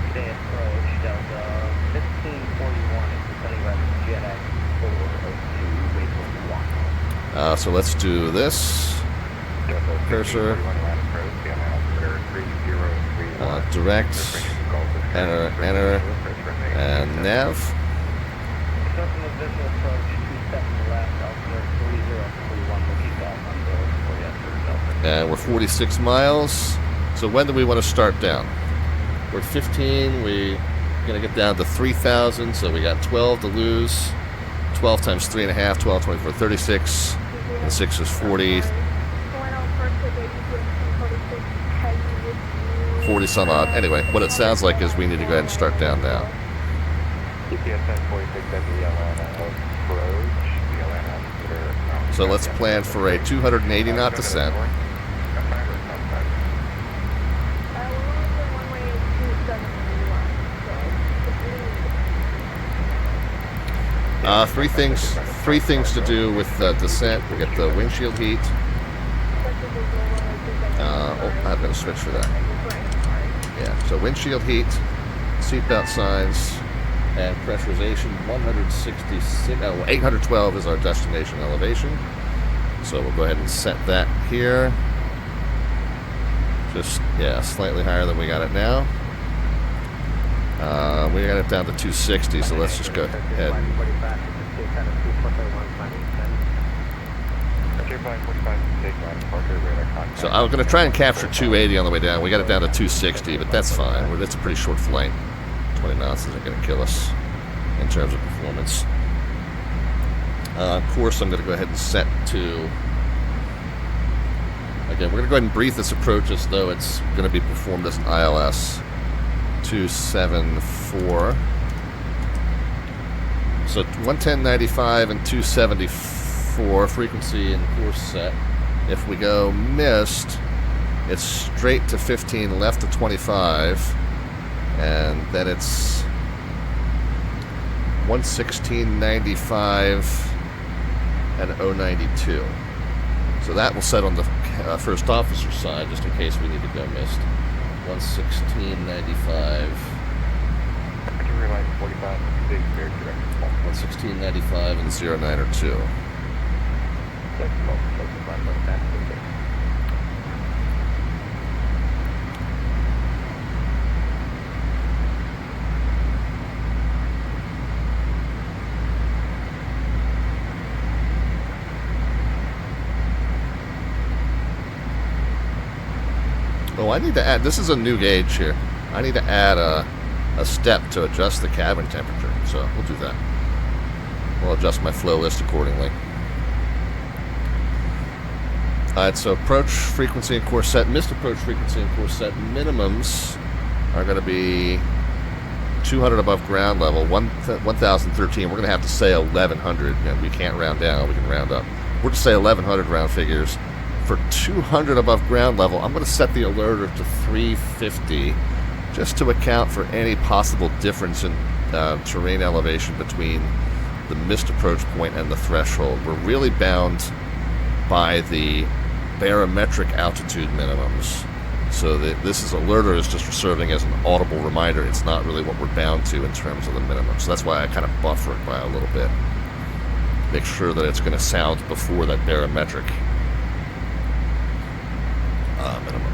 Today approach, Delta 1541 is descending by GNX 402, waypoint 1. So let's do this. Cursor. Direct. Enter, and nav. And we're 46 miles. So when do we want to start down? We're at 15. We're going to get down to 3,000. So we got 12 to lose. 12 times 3.5, 12, 24, 36. And 6 is 40. 40 some odd. Anyway, what it sounds like is we need to go ahead and start down now. So let's plan for a 280 knot descent. 3 things to do with descent. We get the windshield heat. I'm going to switch for that. Yeah, so windshield heat, seatbelt signs, and pressurization. 812 is our destination elevation. So we'll go ahead and set that here. Just, yeah, slightly higher than we got it now. We got it down to 260, so let's just go ahead. So I'm going to try and capture 280 on the way down. We got it down to 260, but that's fine. It's a pretty short flight. 20 knots isn't going to kill us in terms of performance. Of course, I'm going to go ahead and set to... Again, we're going to go ahead and breathe this approach as though it's going to be performed as an ILS 274. So 110.95 and 274. 4, frequency and course set. If we go missed, it's straight to 15, left to 25, and then it's 116.95 and 092. So that will set on the first officer side, just in case we need to go missed. 116.95. 116.95 and 09 or 2. Oh, I need to add, this is a new gauge here. I need to add a step to adjust the cabin temperature, so we'll do that. We'll adjust my flow list accordingly. Alright, so approach frequency and course set, missed approach frequency and course set minimums are going to be 200 above ground level, 1013. We're going to have to say 1100, and we can't round down, we can round up. We're going to say 1100 round figures. For 200 above ground level, I'm going to set the alerter to 350, just to account for any possible difference in terrain elevation between the missed approach point and the threshold. We're really bound by the barometric altitude minimums, so that this alerter is just serving as an audible reminder. It's not really what we're bound to in terms of the minimum, so that's why I kind of buffer it by a little bit. Make sure that it's going to sound before that barometric minimum.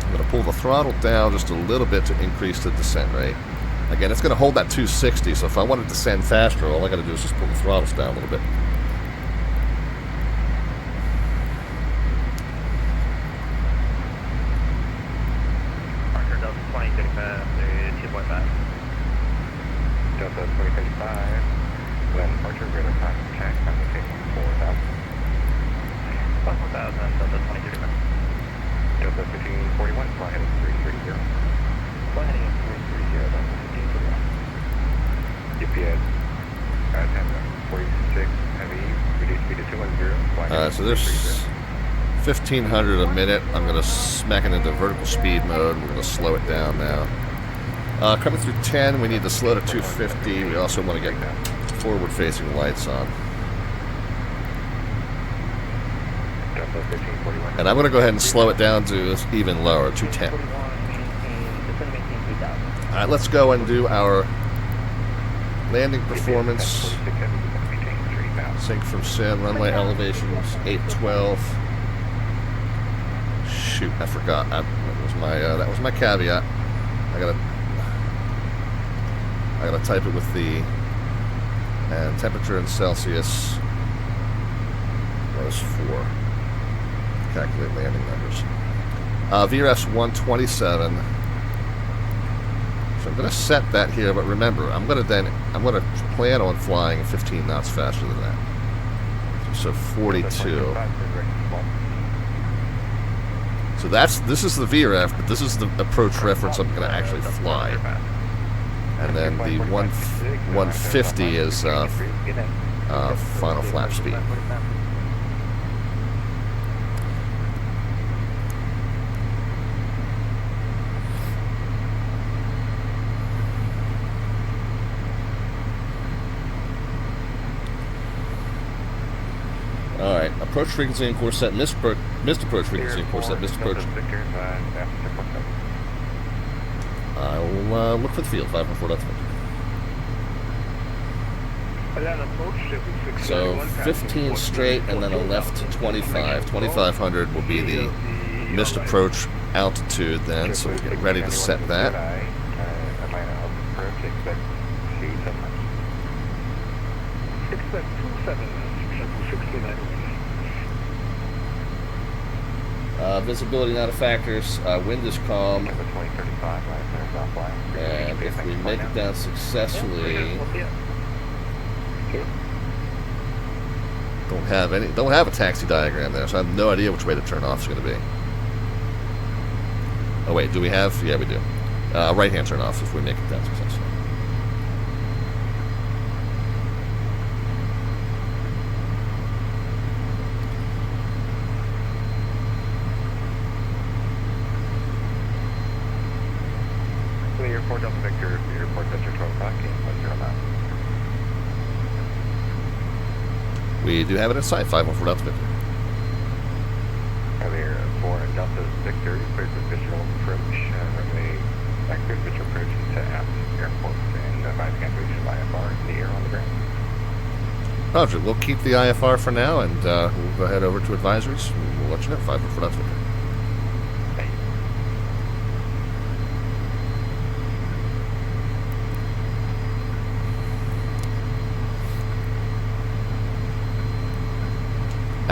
I'm going to pull the throttle down just a little bit to increase the descent rate. Again, it's going to hold that 260, so if I want to descend faster, all I got to do is just pull the throttles down a little bit. Parker Delta 2035, 2.5. Delta 2035, when Archer radar contact communicating 4,000. 1,000, Delta 2035. Delta 1541, fly heading 330. Fly heading 330, Delta 1541. UPS, Athens 46, heavy, reduce speed to 210. Alright, so there's 1,500 a minute. I'm going to smack it into vertical speed mode. We're going to slow it down now. Coming through 10, we need to slow to 250. We also want to get forward-facing lights on. And I'm going to go ahead and slow it down to even lower, 210. Alright, let's go and do our landing performance. Sync from sim, runway elevations, 812. Shoot, I forgot. That was my caveat. I gotta type it with the temperature in Celsius was 4. Calculate landing numbers. VRF's 127. So I'm going to set that here, but remember, I'm going to plan on flying 15 knots faster than that. So 42. So this is the VRF, but this is the approach reference I'm going to actually fly. And then the 150 is final flap speed. Alright, approach frequency and course set, missed approach frequency and course set, missed approach. I will look for the field, 514.3. So 15 straight and then a left to 25. 2,500 will be the missed approach altitude then, so we'll get ready to set that. Visibility not a factor. Wind is calm. And if we make it down successfully, don't have a taxi diagram there, so I have no idea which way the turn off is going to be. Oh wait, do we have? Yeah, we do. Right hand turn off if we make it down successfully. 514 Delta Victor, the airport Center 12 o'clock, and 10 knots. We do have it in sight, 514 Delta Victor. Lear 4 Delta Victor, cleared for visual approach, runway, cleared visual approach to Athens Airport, and advise cancellation of IFR in the air on the ground. Roger, we'll keep the IFR for now, and we'll go ahead over to advisories. We'll let you know, 514 Delta Victor. Thank you.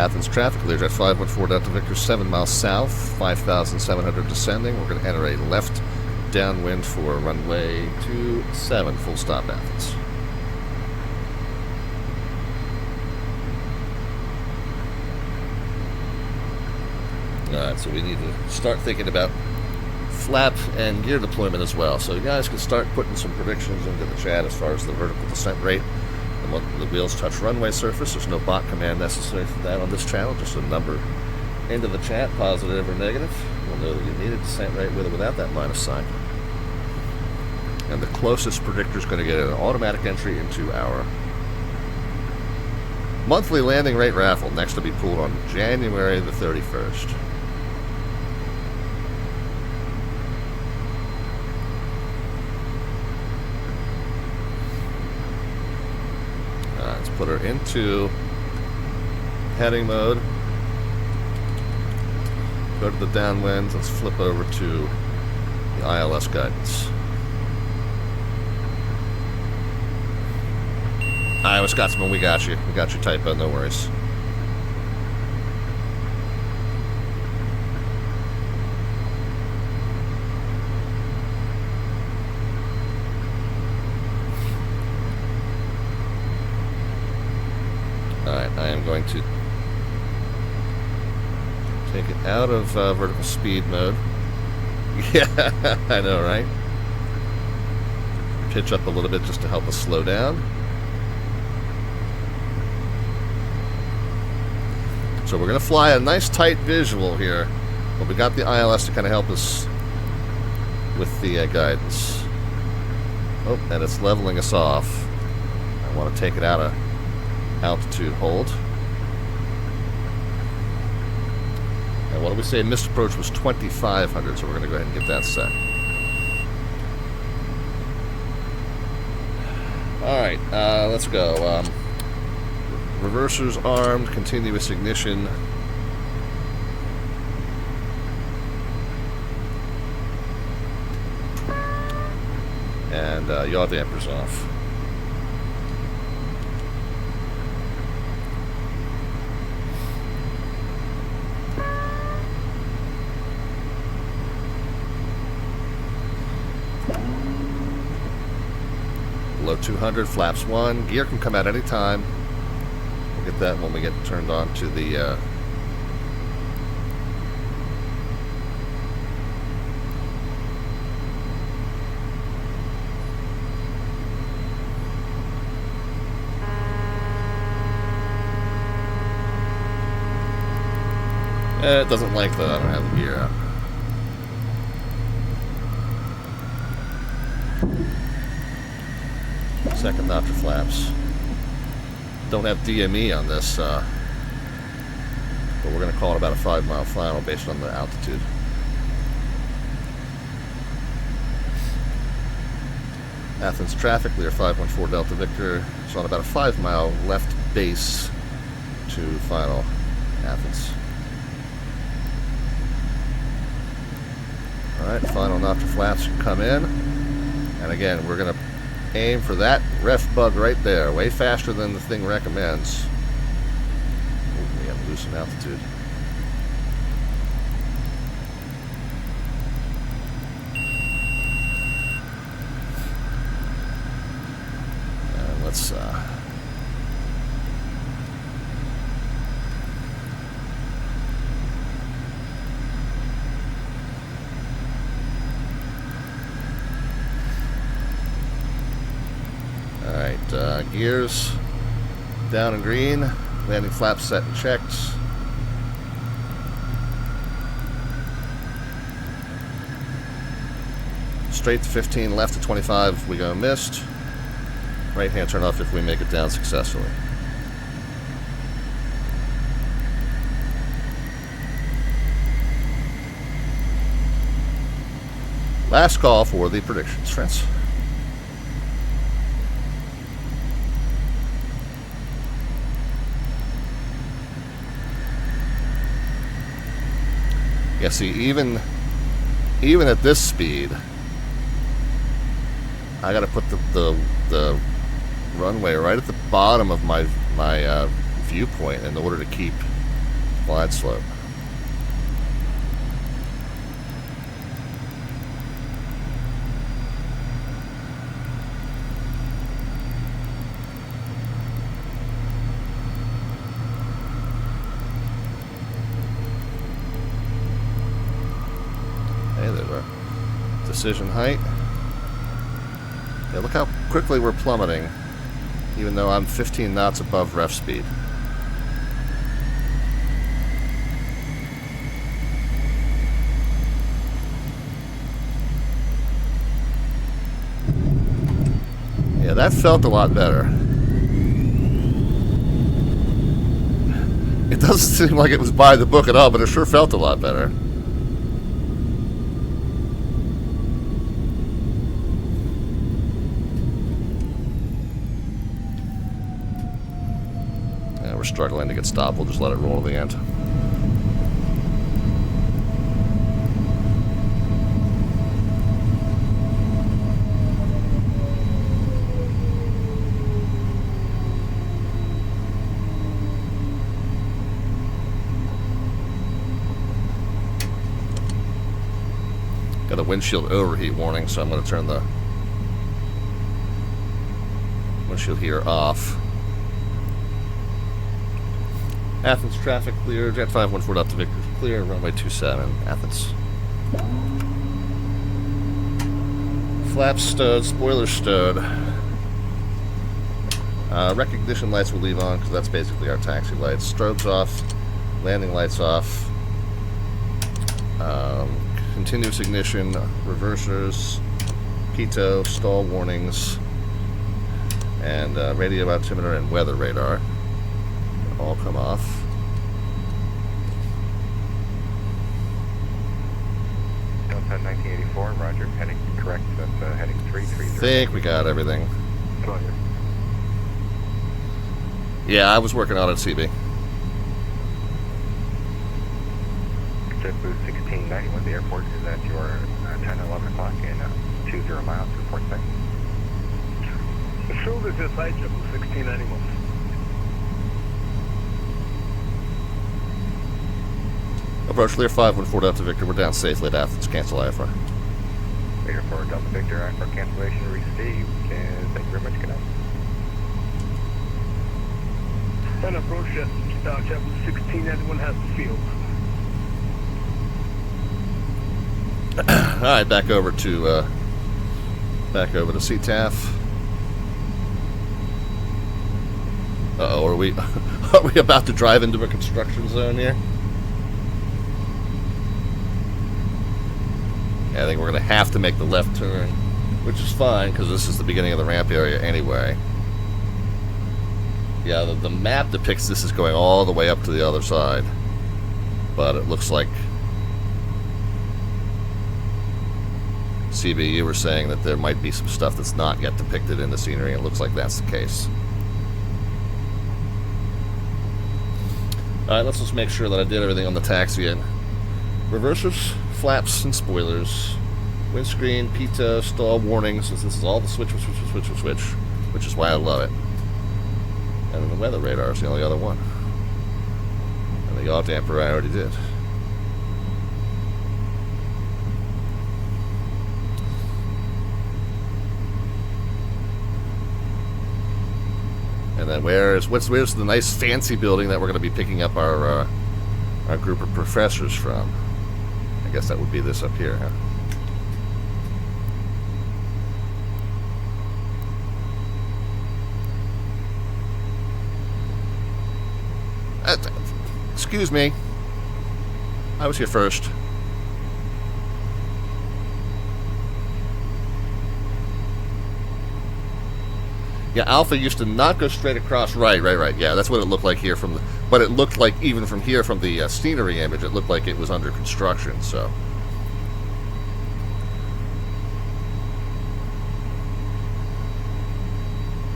Athens traffic, Learjet 514 Delta Victor, 7 miles south, 5,700 descending. We're going to enter a left downwind for runway 27, full stop Athens. Alright, so we need to start thinking about flap and gear deployment as well. So you guys can start putting some predictions into the chat as far as the vertical descent rate and when the wheels touch runway surface. There's no bot command necessary for that on this channel, just a number into the chat, positive or negative. We'll know that you need a descent rate with or without that line of sight. And the closest predictor is going to get an automatic entry into our monthly landing rate raffle, next to be pulled on January the 31st. Let's put her into heading mode. Go to the downwind. Let's flip over to the ILS guidance. Iowa Scotsman, we got you. We got your typo, no worries. Alright, I am going to take it out of vertical speed mode. Yeah, I know, right? Pitch up a little bit just to help us slow down. So we're going to fly a nice tight visual here, but we got the ILS to kind of help us with the guidance. Oh, and it's leveling us off. I want to take it out of altitude hold. And what do we say? Missed approach was 2,500, so we're going to go ahead and get that set. Alright, let's go. Reversers armed, continuous ignition. And yaw dampers off. Below 200, flaps 1. Gear can come out any time. We'll get that when we get turned on to the it doesn't like that I don't have the gear out. Second notch of flaps. Don't have DME on this, but we're going to call it about a 5-mile final based on the altitude. Athens traffic, Lear 514 Delta Victor. It's on about a 5-mile left base to final Athens. Alright, final notch of flaps can come in. And again, we're going to aim for that ref bug right there, way faster than the thing recommends. Ooh, we have to lose some altitude. And let's gears down in green, landing flaps set and checked. Straight to 15, left to 25 if we go missed. Right hand turn off if we make it down successfully. Last call for the predictions, friends. Yeah, see, even at this speed, I got to put the runway right at the bottom of my viewpoint in order to keep glide slope. Hey, there's our decision height. Yeah, look how quickly we're plummeting, even though I'm 15 knots above ref speed. Yeah, that felt a lot better. It doesn't seem like it was by the book at all, but it sure felt a lot better. We're struggling to get stopped. We'll just let it roll to the end. Got a windshield overheat warning, so I'm going to turn the windshield heater off. Athens traffic clear, Jet 514 up to Victor's clear, runway 27, Athens. Flaps stowed, spoilers stowed. Recognition lights will leave on because that's basically our taxi lights. Strobes off, landing lights off. Continuous ignition, reversers, pitot, stall warnings, and radio altimeter and weather radar all come off. Delta 1984, roger, heading correct, that's heading 330. I think we got everything. Roger. Yeah, I was working on it, CB. JetBlue 1691, the airport is at your 10, 11 o'clock in 20 miles, report back. The field is inside JetBlue 1691. Approach Lear 514 Delta Victor. We're down safely at Athens. Cancel IFR. Lear 4 Delta Victor, IFR cancellation received, and thank you very much, good night. And approach JetBlue 1691 has the field. All right, back over to CTAF. Uh-oh, are we about to drive into a construction zone here? Yeah, I think we're going to have to make the left turn, which is fine because this is the beginning of the ramp area anyway. Yeah, the map depicts this as going all the way up to the other side, but it looks like CB, you were saying that there might be some stuff that's not yet depicted in the scenery, and it looks like that's the case. Alright, let's just make sure that I did everything on the taxi and reversers, flaps, and spoilers. Windscreen, pitot, stall warnings, since this is all the switch, which is why I love it. And then the weather radar is the only other one. And the yaw damper I already did. And then where's the nice fancy building that we're going to be picking up our group of professors from? I guess that would be this up here, huh? Excuse me. I was here first. Yeah, Alpha used to not go straight across. Right. Yeah, that's what it looked like here from the... But it looked like, even from here, from the scenery image, it looked like it was under construction, so...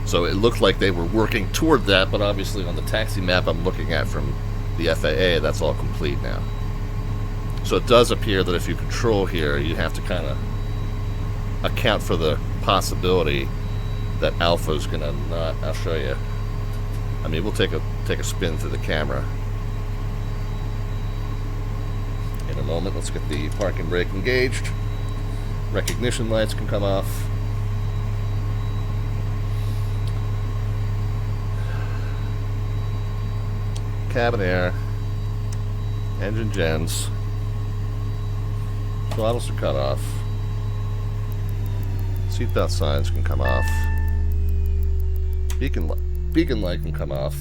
So it looked like they were working toward that, but obviously on the taxi map I'm looking at from the FAA, that's all complete now. So it does appear that if you control here, you have to kind of account for the possibility that Alpha's gonna not... I'll show you. I mean, we'll take a spin through the camera in a moment. Let's get the parking brake engaged. Recognition lights can come off. Cabin air, engine gens, throttles are cut off, seatbelt signs can come off, beacon light can come off,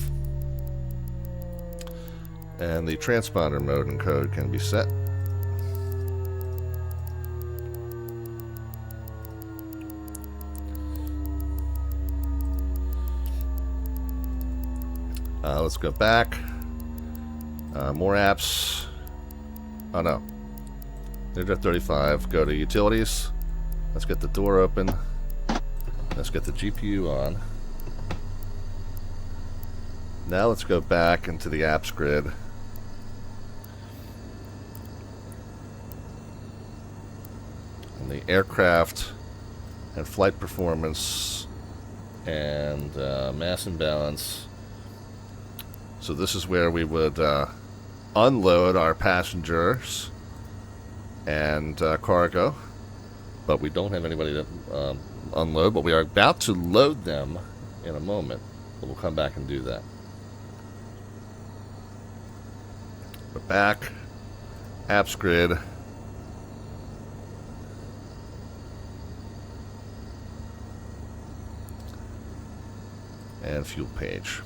and the transponder mode and code can be set. Let's go back. More apps. Oh no. There's 35. Go to utilities. Let's get the door open. Let's get the GPU on. Now let's go back into the apps grid. And the aircraft and flight performance and mass imbalance. So this is where we would unload our passengers and cargo, but we don't have anybody to unload, but we are about to load them in a moment, but we'll come back and do that. We're back, apps grid, and fuel page.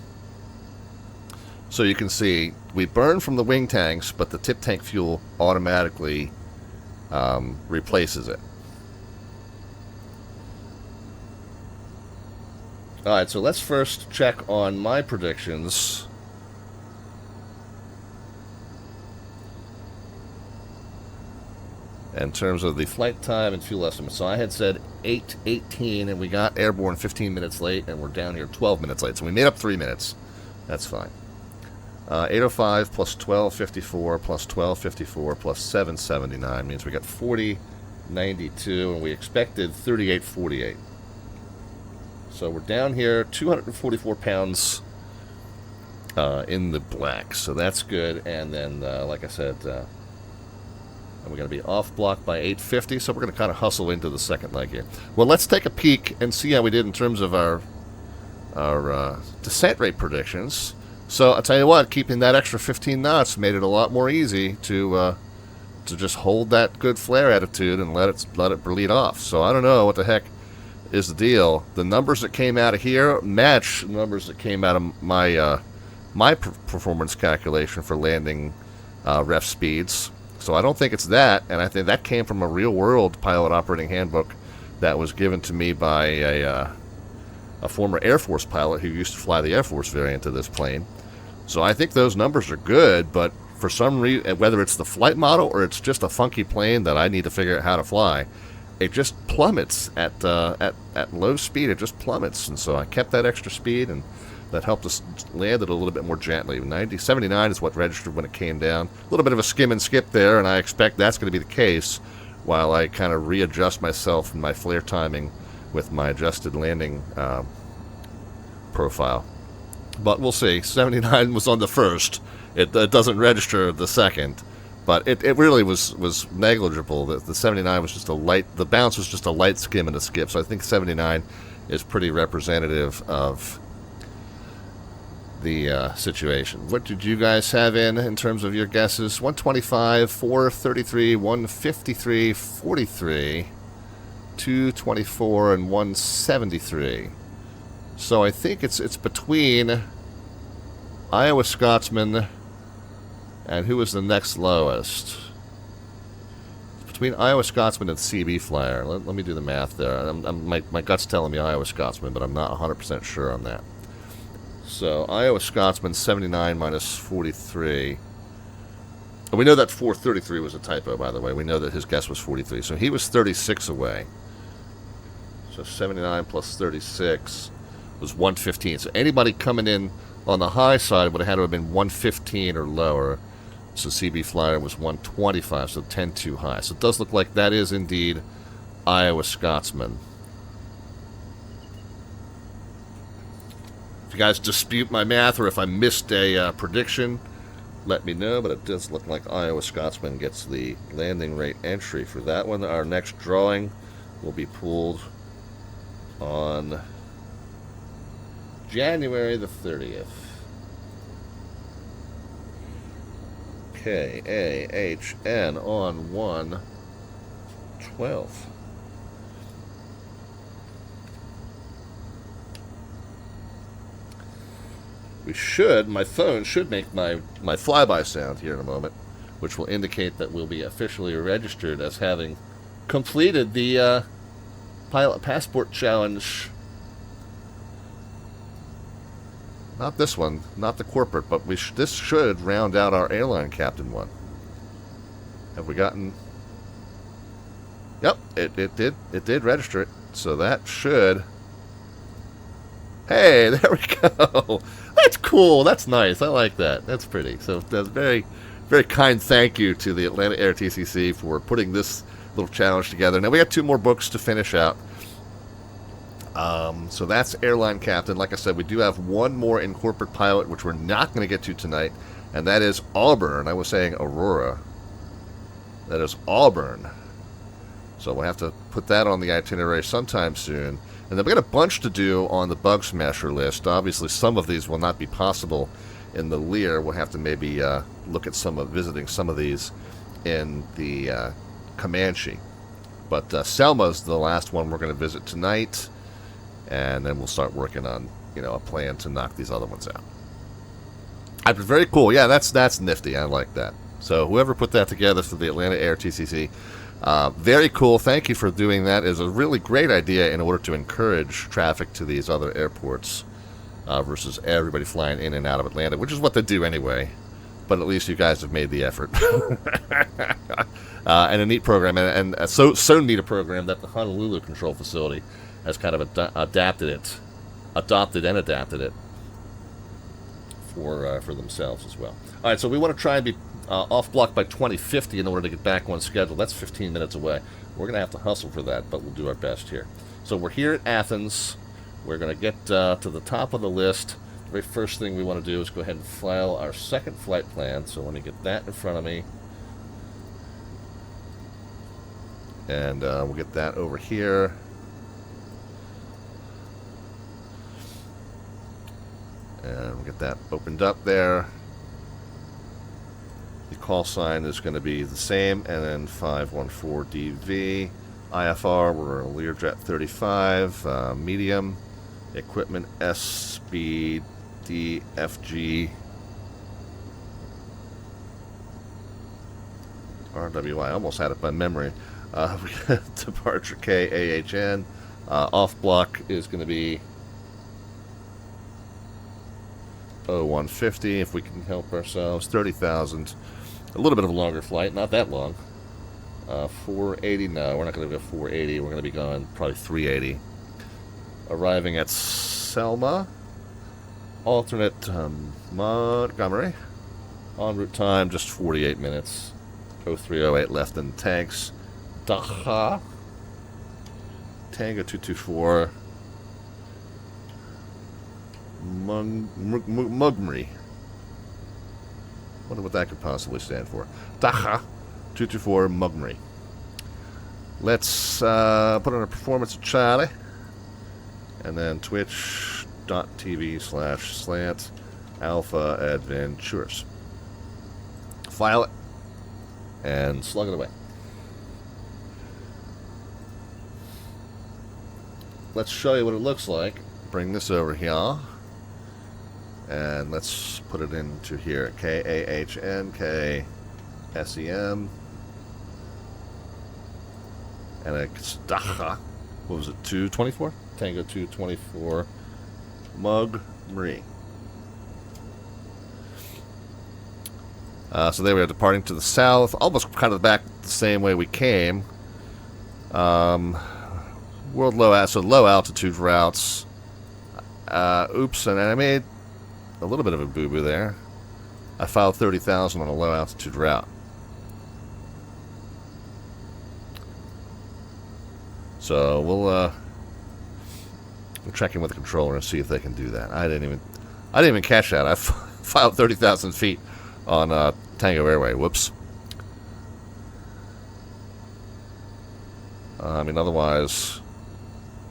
So you can see we burn from the wing tanks, but the tip tank fuel automatically replaces it. Alright, so let's first check on my predictions. In terms of the flight time and fuel estimate. So I had said 8:18 and we got airborne 15 minutes late and we're down here 12 minutes late. So we made up 3 minutes. That's fine. 8:05 plus 12:54 plus 12:54 plus 7:79 means we got 40:92 and we expected 38:48. So we're down here 244 pounds in the black. So that's good. And then, like I said, we're going to be off block by 8:50. So we're going to kind of hustle into the second leg here. Well, let's take a peek and see how we did in terms of our descent rate predictions. So I'll tell you what, keeping that extra 15 knots made it a lot more easy to just hold that good flare attitude and let it bleed off. So I don't know what the heck is the deal. The numbers that came out of here match the numbers that came out of my performance calculation for landing ref speeds. So I don't think it's that, and I think that came from a real-world pilot operating handbook that was given to me by a former Air Force pilot who used to fly the Air Force variant of this plane. So I think those numbers are good, but for some reason, whether it's the flight model or it's just a funky plane that I need to figure out how to fly, it just plummets at low speed. It just plummets, and so I kept that extra speed, and that helped us land it a little bit more gently. 79 is what registered when it came down. A little bit of a skim and skip there, and I expect that's going to be the case while I kind of readjust myself and my flare timing with my adjusted landing profile. But we'll see. 79 was on the first. It doesn't register the second, but it really was negligible. The 79 was just a light. The bounce was just a light skim and a skip. So I think 79 is pretty representative of the situation. What did you guys have in terms of your guesses? 125, 433, 153, 43, 224, and 173. So I think it's between Iowa Scotsman and who was the next lowest? It's between Iowa Scotsman and CB Flyer. Let me do the math there. My gut's telling me Iowa Scotsman, but I'm not 100% sure on that. So Iowa Scotsman 79 minus 43. And we know that 433 was a typo, by the way. We know that his guess was 43. So he was 36 away. So 79 plus 36 was 115. So anybody coming in on the high side would have had to have been 115 or lower. So CB Flyer was 125, so 10 too high. So it does look like that is indeed Iowa Scotsman. If you guys dispute my math or if I missed a prediction, let me know. But it does look like Iowa Scotsman gets the landing rate entry for that one. Our next drawing will be pulled on January the 30th. KAHN on 1/12. My phone should make my flyby sound here in a moment, which will indicate that we'll be officially registered as having completed the Pilot Passport Challenge. Not this one, not the corporate, but this should round out our airline captain one. Have we gotten... Yep, it did register it, so that should... Hey, there we go. That's cool. That's nice. I like that. That's pretty. So that's very, very kind thank you to the Atlanta ARTCC for putting this little challenge together. Now we got 2 more books to finish out. So that's Airline Captain. Like I said, we do have 1 more in Corporate Pilot, which we're not going to get to tonight, and that is Auburn. I was saying Aurora. That is Auburn. So we'll have to put that on the itinerary sometime soon. And then we got a bunch to do on the Bug Smasher list. Obviously, some of these will not be possible in the Lear. We'll have to maybe look at visiting some of these in the Comanche. But Selma's the last one we're going to visit tonight. And then we'll start working on, a plan to knock these other ones out. I've been very cool. Yeah, that's nifty. I like that. So whoever put that together for the Atlanta ARTCC, very cool. Thank you for doing that. It's a really great idea in order to encourage traffic to these other airports versus everybody flying in and out of Atlanta, which is what they do anyway. But at least you guys have made the effort. And a neat program, and so neat a program that the Honolulu Control Facility has kind of adopted it for themselves as well. All right, so we want to try and be off block by 2050 in order to get back on schedule. That's 15 minutes away. We're going to have to hustle for that, but we'll do our best here. So we're here at Athens. We're going to get to the top of the list. The very first thing we want to do is go ahead and file our second flight plan. So let me get that in front of me. And we'll get that over here. And we'll get that opened up there. The call sign is going to be the same, and then 514DV. IFR, we're a Learjet 35, medium. Equipment SPAD.neXt. RWI, I almost had it by memory. We got departure KAHN. Off block is going to be 0150 if we can help ourselves. 30,000. A little bit of a longer flight, not that long. 480, no, we're not going to go 480. We're going to be going probably 380. Arriving at Selma. Alternate Montgomery. En route time, just 48 minutes. 0308 left in tanks. Daha. Tango 224. Montgomery. Wonder what that could possibly stand for. Daha 224 Montgomery. Let's put on a performance of Charlie. And then twitch.tv/slant alpha adventures. File it. And slug it away. Let's show you what it looks like. Bring this over here. And let's put it into here. KAHN-KSEM. And a what was it, 224? Tango 224 Mug Marie. So they were departing to the south, almost kind of back the same way we came. World low altitude routes. Oops, and I made a little bit of a boo-boo there. I filed 30,000 on a low altitude route. So we'll check in with the controller and see if they can do that. I didn't even catch that. I filed 30,000 feet on Tango Airway. Whoops. I mean, otherwise,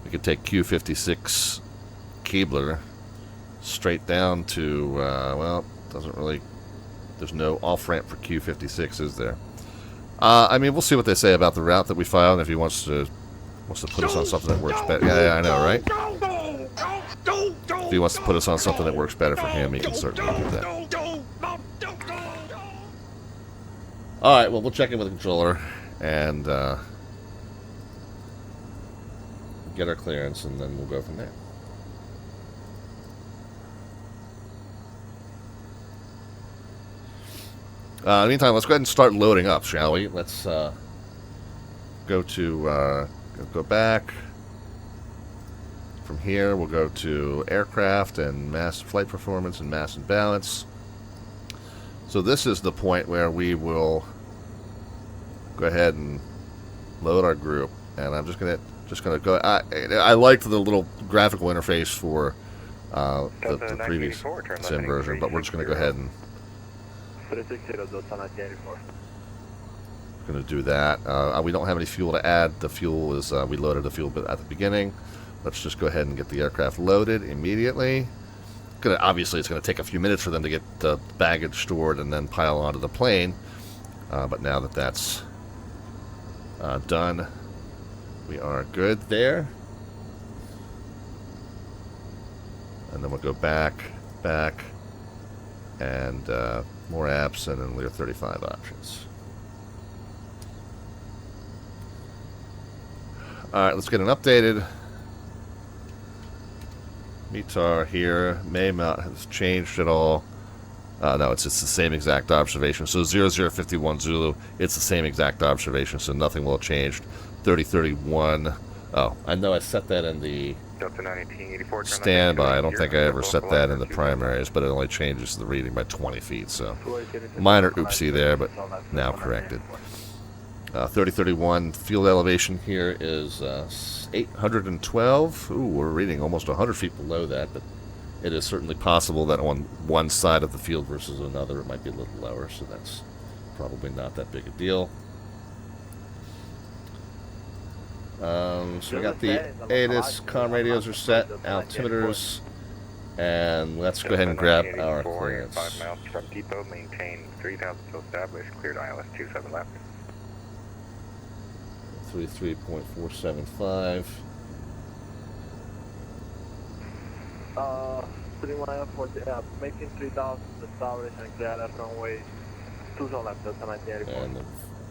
we could take Q56 Keebler straight down to, well, doesn't really, there's no off-ramp for Q56, is there? I mean, we'll see what they say about the route that we filed, and if he wants to put us on something that works better. Yeah, I know, right? If he wants to put us on something that works better for him, he can certainly do that. Alright, well, we'll check in with the controller and get our clearance, and then we'll go from there. In the meantime, let's go ahead and start loading up, shall we? Let's go back. From here, we'll go to aircraft and mass flight performance and mass and balance. So this is the point where we will go ahead and load our group, and I'm just gonna go. I liked the little graphical interface for the previous sim version, but we're just gonna go ahead and gonna do that. We don't have any fuel to add. The fuel is we loaded the fuel at the beginning. Let's just go ahead and get the aircraft loaded immediately. Obviously, it's going to take a few minutes for them to get the baggage stored and then pile onto the plane. But now that that's done, we are good there. And then we'll go back, and more apps, and then Lear 35 options. Alright, let's get an updated METAR here. Maymount has changed at all. No, it's the same exact observation. So 0051 Zulu, it's the same exact observation, so nothing will have changed. 3031. Oh, I know I set that in the standby. I don't think I ever set that in the primaries, but it only changes the reading by 20 feet, so minor oopsie there, but now corrected. 3031 field elevation here is 812. Ooh, we're reading almost 100 feet below that, but it is certainly possible that on one side of the field versus another it might be a little lower, so that's probably not that big a deal. So we got the ATIS, comm radios are set, altimeters, and let's go ahead and grab our clearance. 5 miles from depot, maintain 3,000 till established, cleared ILS 27 left. 33.475. 3 miles for the making 3,000 established and clear left runway 20 left, Delta 1984. And the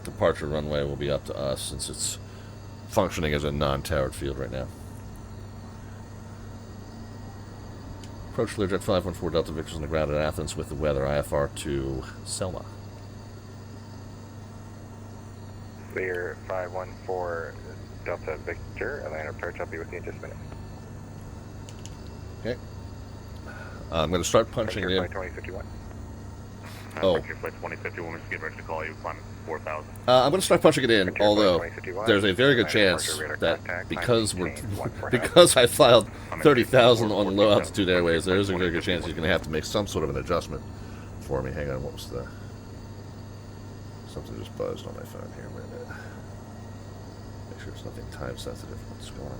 departure runway will be up to us since it's functioning as a non-towered field right now. Approach Learjet 514 Delta Victor's on the ground at Athens with the weather IFR to Selma. Lear 514 Delta Victor, Atlanta approach, I'll be with you in just a minute. Okay. I'm going to start punching it in. 2051. Oh. Flight 2051, we're just getting ready to call you, climb 4,000. I'm going to start punching it in, although there's a very good chance that because I filed 30,000 on low altitude airways, there is a very good chance he's going to have to make some sort of an adjustment for me. Hang on, what was the... Something just buzzed on my phone here. Wait a minute. Make sure it's nothing time sensitive. What's going on?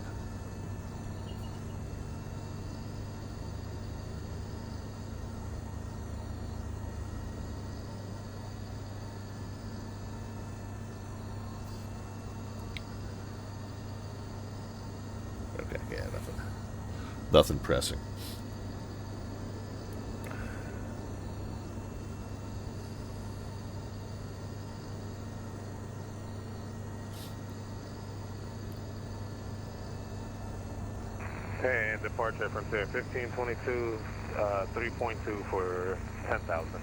Okay, yeah, nothing pressing. And departure Frontier 1522, 3.2 for 10,000.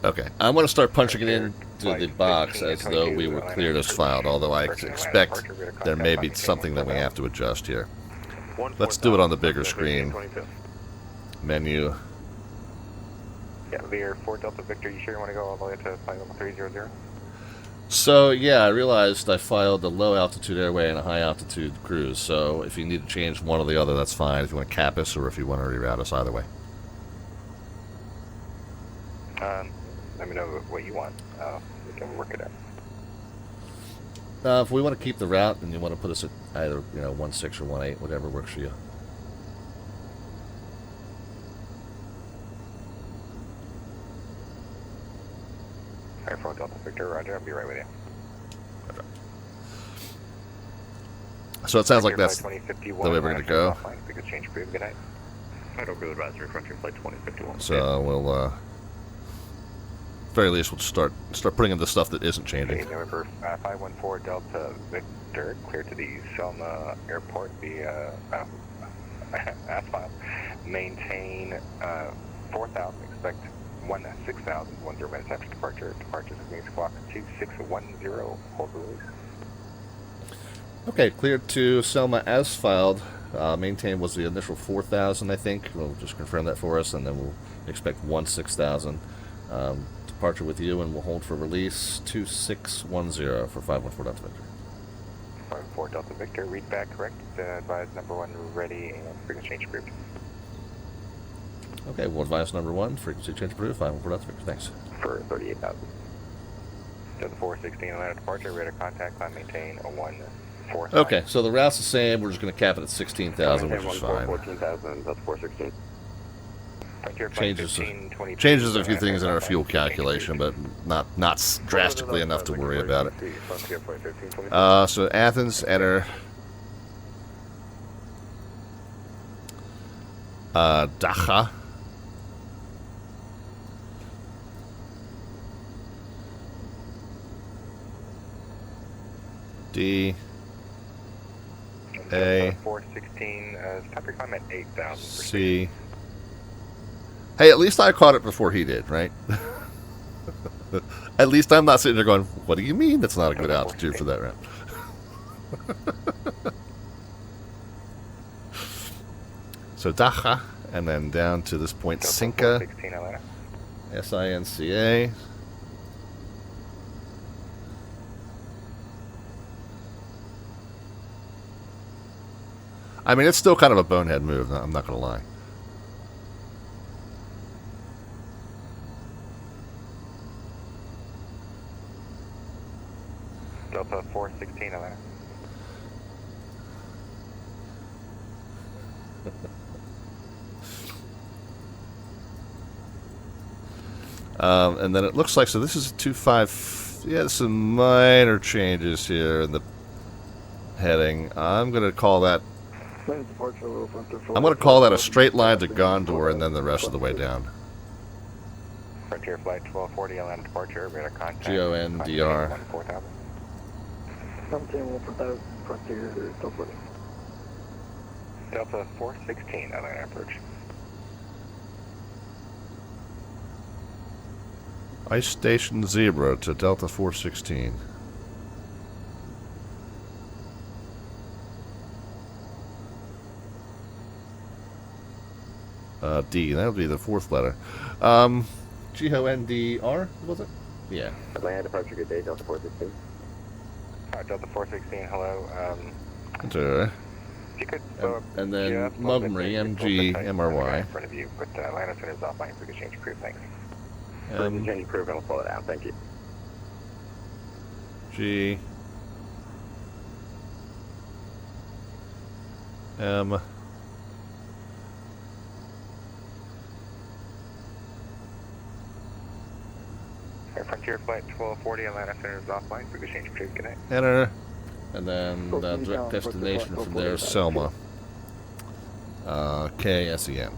Okay, I'm going to start punching it into the box as though we were cleared as filed, although I expect there may be something that we have to adjust here. Let's do it on the bigger screen. Menu. Yeah, Lear 4 Delta Victor, you sure you want to go all the way to flight level 300? So, yeah, I realized I filed a low-altitude airway and a high-altitude cruise, so if you need to change one or the other, that's fine. If you want to cap us or if you want to reroute us, either way. Let me know what you want. We can work it out. If we want to keep the route, then you want to put us at either, 1.6 or 1.8, whatever works for you. Air 4 Delta Victor, roger, I'll be right with you. Okay. So it sounds like that's the way we're going to go. We could change crew. Good night. Flight over advisory, Frontier Flight 2051. So we'll, very least, we'll start putting in the stuff that isn't changing. Okay, November 514 Delta Victor, clear to the Selma Airport, the asphalt. Maintain 4,000, expect 16,000, 10 minutes after departure. Departure is squawk 2610, hold release. Okay, cleared to Selma as filed. Maintain was the initial 4,000, I think. We'll just confirm that for us, and then we'll expect 16,000. Departure with you, and we'll hold for release 2610 for 514 Delta Victor. 514 Delta Victor, read back correct. Advise number 1 ready and frequency change approved. Okay, we'll advise number 1, frequency change approved, 514 Delta Victor, thanks. For 38,000. Delta 416 Atlanta departure, radar contact, climb maintain a 1-4. Okay, so the route's the same, we're just going to cap it at 16,000, which is fine. 14,000, Delta 416. Changes a few things in our fuel calculation, but not drastically enough to worry about it. So Athens, enter Dacha. D A 416, stop your climb at 8,000. C. Hey, at least I caught it before he did, right? At least I'm not sitting there going, what do you mean that's not a good altitude for that route? So Dacha, and then down to this point, Sinca, S-I-N-C-A. I mean, it's still kind of a bonehead move, I'm not going to lie. Delta 416, Atlanta. And then it looks like, so this is a 2.5, yeah, there's some minor changes here in the heading. I'm going to call that, I'm going to call that a straight line to Gondor and then the rest of the way down. Frontier Flight 1240, Atlanta departure, radar contact. G-O-N-D-R. 4,000. 17,000, Frontier 1240. Delta 416, Atlanta approach. Ice Station Zebra to Delta 416. D, that would be the fourth letter. G-O-N-D-R, was it? Yeah. Atlanta departure, good day, Delta 416. Delta 416, hello. Enter. If you could and then Montgomery, M-G-M-R-Y. In front of you, but Atlanta Center is offline, so we can change crew, thanks. Change crew, and we'll slow it down, thank you. G M Frontier Flight 1240, Atlanta Center is offline, so we can change crew, good night. enter, and then the direct destination from there is Selma, KSEM.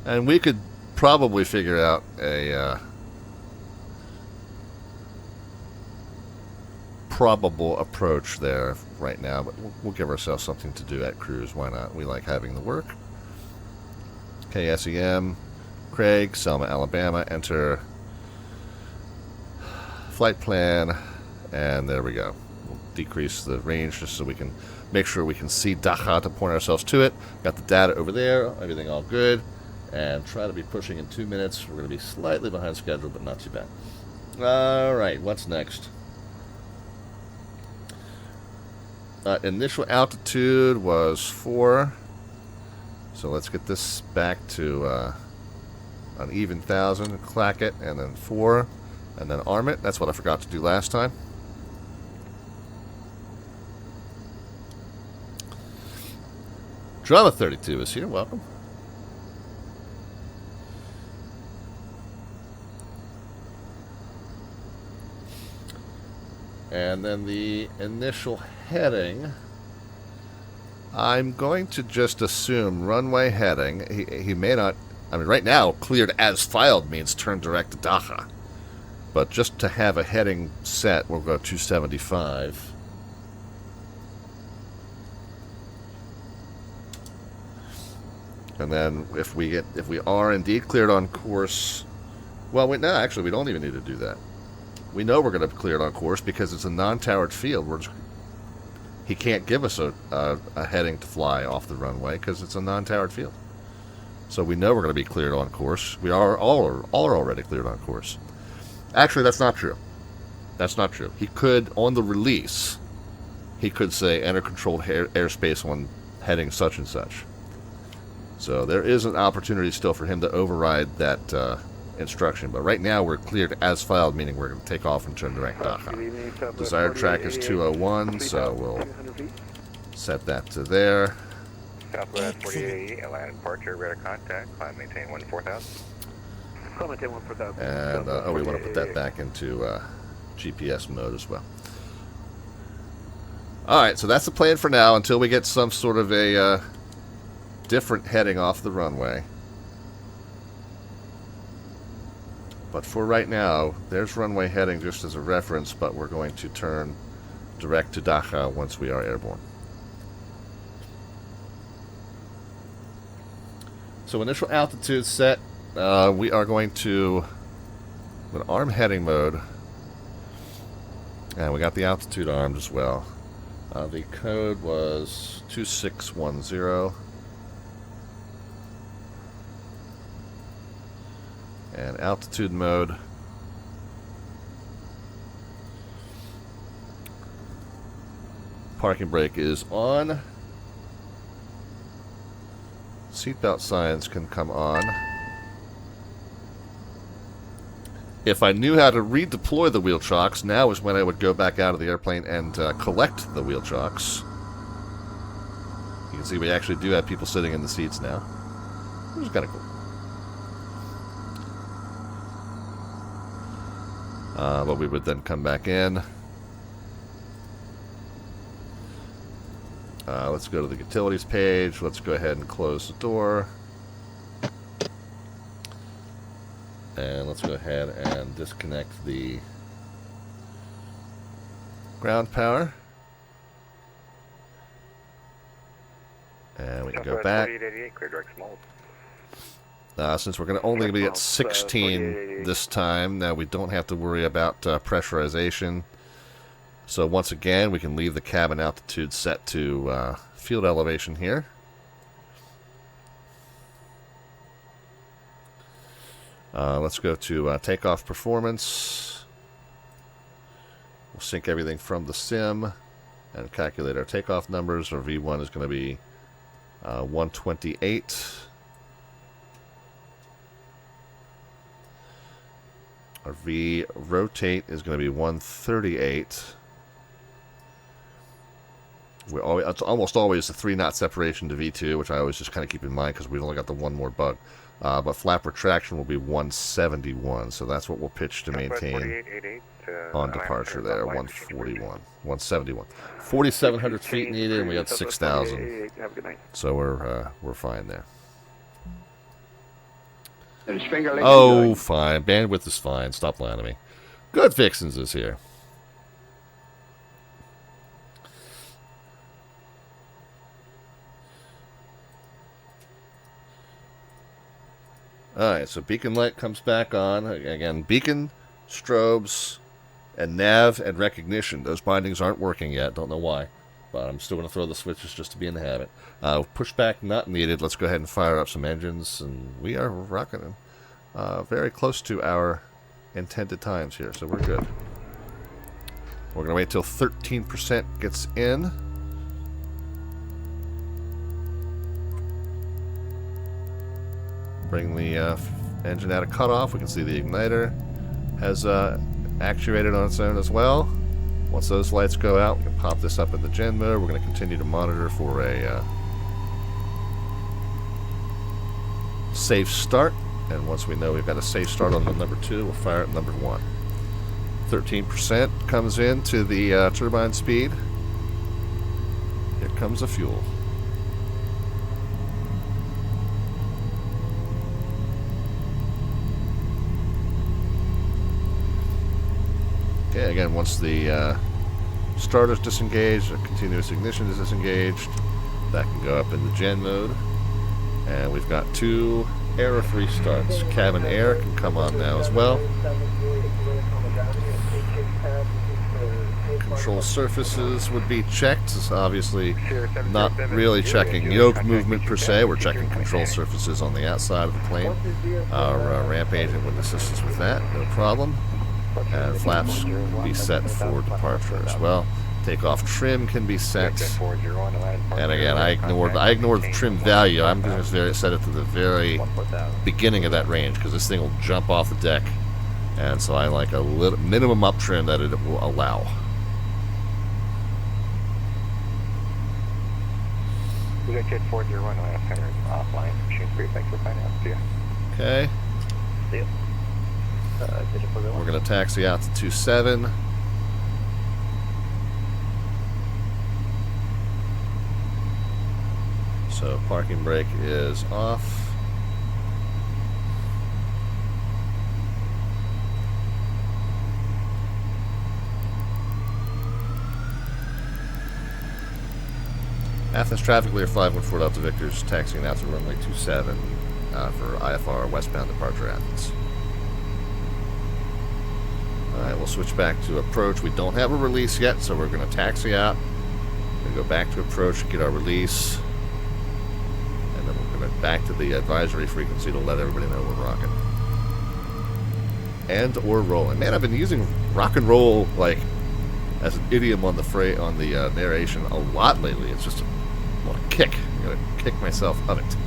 And we could probably figure out a probable approach there right now, but we'll give ourselves something to do at cruise. Why not? We like having the work. KSEM, Craig, Selma, Alabama, enter flight plan, and there we go. We'll decrease the range just so we can make sure we can see Dakar to point ourselves to it. Got the data over there, everything all good, and try to be pushing in 2 minutes. We're going to be slightly behind schedule, but not too bad. All right, what's next? Initial altitude was 4. So let's get this back to an even 1,000, clack it, and then 4, and then arm it. That's what I forgot to do last time. Drama 32 is here. Welcome. And then the initial heading, I'm going to just assume runway heading. He may not, I mean, right now, cleared as filed means turn direct to Dakar. But just to have a heading set, we'll go 275. And then if we are indeed cleared on course, well, no, actually, we don't even need to do that. We know we're going to be cleared on course because it's a non-towered field. He can't give us a heading to fly off the runway because it's a non-towered field. So we know we're going to be cleared on course. We are all already cleared on course. Actually, that's not true. That's not true. He could, on the release, he could say enter controlled airspace on heading such and such. So there is an opportunity still for him to override that instruction. But right now we're cleared as filed, meaning we're going to take off and turn direct Dakar. Desired track is 201, so we'll set that to there. Southwest 48, Atlanta departure, radar contact, climb maintain 14,000. Climb maintain 14,000. And, we want to put that back into GPS mode as well. Alright, so that's the plan for now until we get some sort of a different heading off the runway. But for right now, there's runway heading just as a reference, but we're going to turn direct to Dakar once we are airborne. So initial altitude set, we are going to with arm heading mode, and we got the altitude armed as well. The code was 2610. And altitude mode. Parking brake is on. Seatbelt signs can come on. If I knew how to redeploy the wheel chocks, now is when I would go back out of the airplane and collect the wheel chocks. You can see we actually do have people sitting in the seats now, which is kind of cool. But we would then come back in. Let's go to the utilities page. Let's go ahead and close the door. And let's go ahead and disconnect the ground power. And we can go back. Since we're going to only be at 16 this time, now we don't have to worry about pressurization. So once again, we can leave the cabin altitude set to field elevation here. Let's go to takeoff performance. We'll sync everything from the sim and calculate our takeoff numbers. Our V1 is going to be 128. Our V rotate is going to be 138. It's almost always a 3-knot separation to V2, which I always just kind of keep in mind because we've only got the one more bug. But flap retraction will be 171, so that's what we'll pitch to maintain on departure there, 141, 171. 4,700 feet needed, and we had 6,000. So we're fine there. Oh, fine. Bandwidth is fine. Stop lying to me. Good Fixins is here. Alright, so beacon light comes back on. Again, beacon, strobes, and nav and recognition. Those bindings aren't working yet. Don't know why. But I'm still going to throw the switches just to be in the habit. Pushback not needed. Let's go ahead and fire up some engines. And we are rocking them. Very close to our intended times here, so we're good. We're going to wait till 13% gets in. Bring the engine out of cutoff. We can see the igniter has actuated on its own as well. Once those lights go out, we can pop this up in the gen mode. We're going to continue to monitor for a safe start. And once we know we've got a safe start on the number 2, we'll fire at number 1. 13% comes into the turbine speed. Here comes the fuel. Okay, again, once the starter's disengaged, the continuous ignition is disengaged, that can go up in the gen mode. And we've got 2 error-free starts. Cabin air can come on now as well. Control surfaces would be checked. It's obviously not really checking yoke movement per se. We're checking control surfaces on the outside of the plane. Our ramp agent would assist us with that, no problem. And flaps can be set for departure as well. Takeoff trim can be set. And again, I ignored the trim value. I'm going to set it to the very beginning of that range because this thing will jump off the deck. And so I like a little minimum up trim that it will allow. We got Jet 401 last center offline. Machine 3, thanks for finding out. See ya. Okay. See ya. We're going to taxi out to 27. So parking brake is off. Athens traffic clear 514 Delta Victor's taxiing out to runway 27 for IFR westbound departure Athens. Alright, we'll switch back to approach. We don't have a release yet, so we're going to taxi out. We're going to go back to approach and get our release. And then we're going to back to the advisory frequency to let everybody know we're rocking. And or rolling. Man, I've been using rock and roll like as an idiom on the narration a lot lately. It's just I want to kick. I'm going to kick myself of it.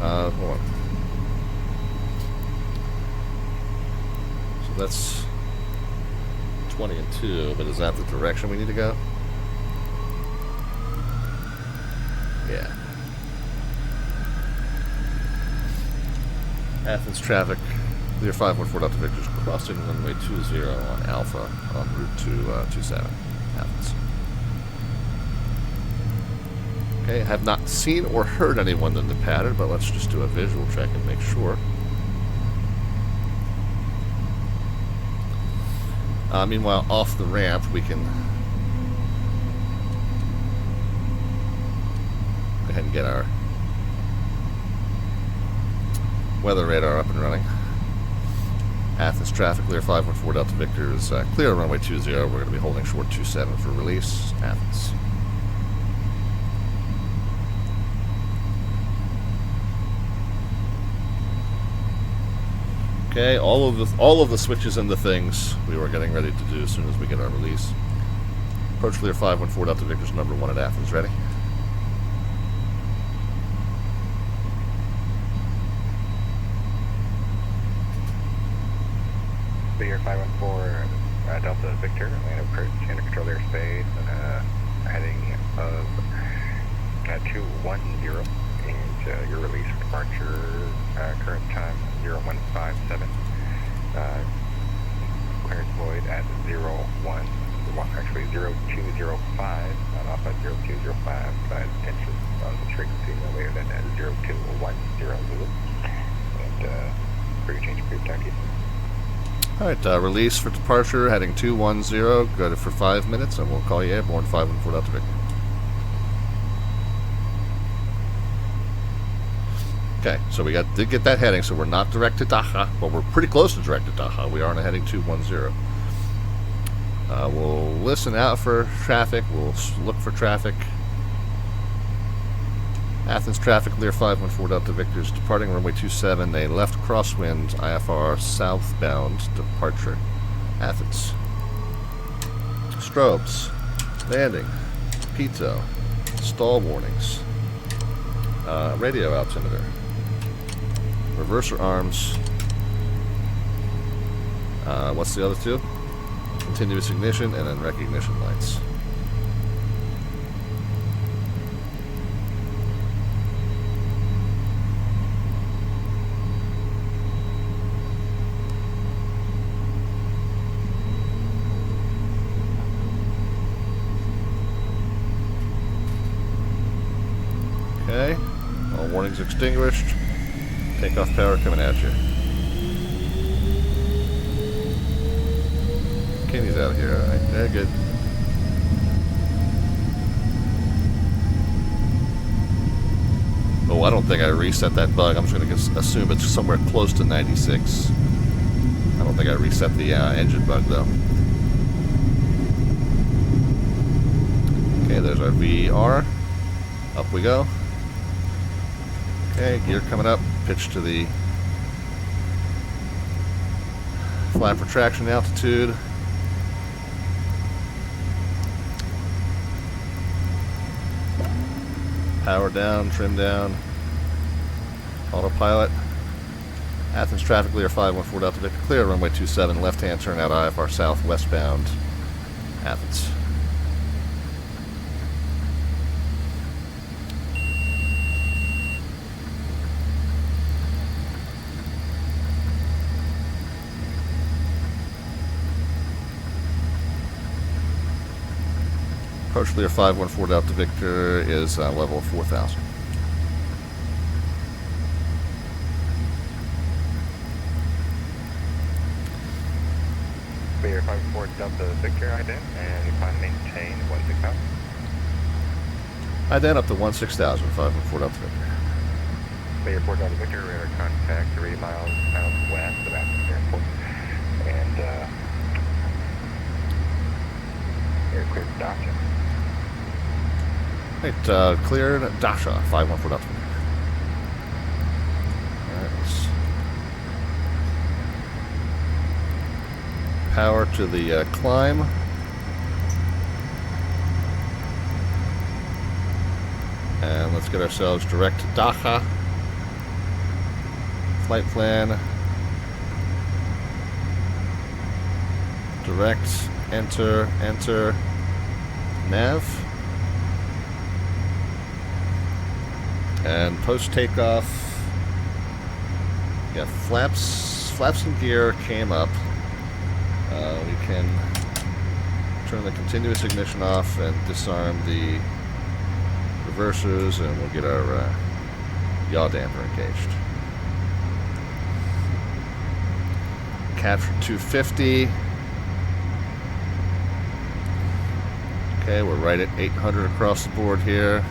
Hold on. So that's 20 and 2, but is that the direction we need to go? Yeah. Athens traffic, clear 514 Delta Victor's crossing runway 20 on Alpha on route to 27, Athens. Okay, I have not seen or heard anyone in the pattern, but let's just do a visual check and make sure. Meanwhile, off the ramp, we can go ahead and get our weather radar up and running. Athens traffic clear 514 Delta Victor is clear runway 20. We're going to be holding short 27 for release. Athens. Okay, all of the switches and the things we were getting ready to do as soon as we get our release. Approach clear 514 Delta Victor's number 1 at Athens. Ready? Clear 514 Delta Victor, land approach under control airspace, heading of 210, and your release for departure, current time 0157, clearance void at 0205, not off at 0205, but attention on the frequency no later than 0210, and free change approved, thank you. Alright, release for departure, heading 210, go to for 5 minutes, and we'll call you airborne 514 Delta Victor. Okay, so we did get that heading, so we're not direct to Daha, but we're pretty close to direct to Daha. We are on a heading 210. We'll listen out for traffic. We'll look for traffic. Athens traffic, Lear 514 Delta Victor's departing runway 27, a left crosswind IFR southbound departure, Athens. Strobes, landing, pitot, stall warnings, radio altimeter, reverser arms, what's the other two? Continuous ignition and then recognition lights. Okay, all warnings extinguished. Takeoff power coming at you. Kenny's out here, alright. Yeah, good. Oh, I don't think I reset that bug. I'm just going to assume it's somewhere close to 96. I don't think I reset the engine bug, though. Okay, there's our VR. Up we go. Okay, gear coming up. Pitch to the flap retraction altitude. Power down, trim down. Autopilot. Athens traffic, Lear 514 Delta Victor, clear runway 27, left-hand turn out IFR south, westbound, Athens. Approach Lear 514 Delta Victor is level 4,000. Lear 514 Delta Victor, ident, and climb maintain 16,000. Ident up to 16,000, 514 Delta Victor. Lear 4 Delta Victor, radar contact 3 miles southwest of Athens Airport. And air clear Dasha. Right, cleared Dasha, 514 Delta Victor. Power to the climb. And let's get ourselves direct to Daha. Flight plan. Direct, enter, nav. And post takeoff. Yeah, flaps and gear came up. We can turn the continuous ignition off and disarm the reversers, and we'll get our yaw damper engaged. Capture 250. Okay, we're right at 800 across the board here.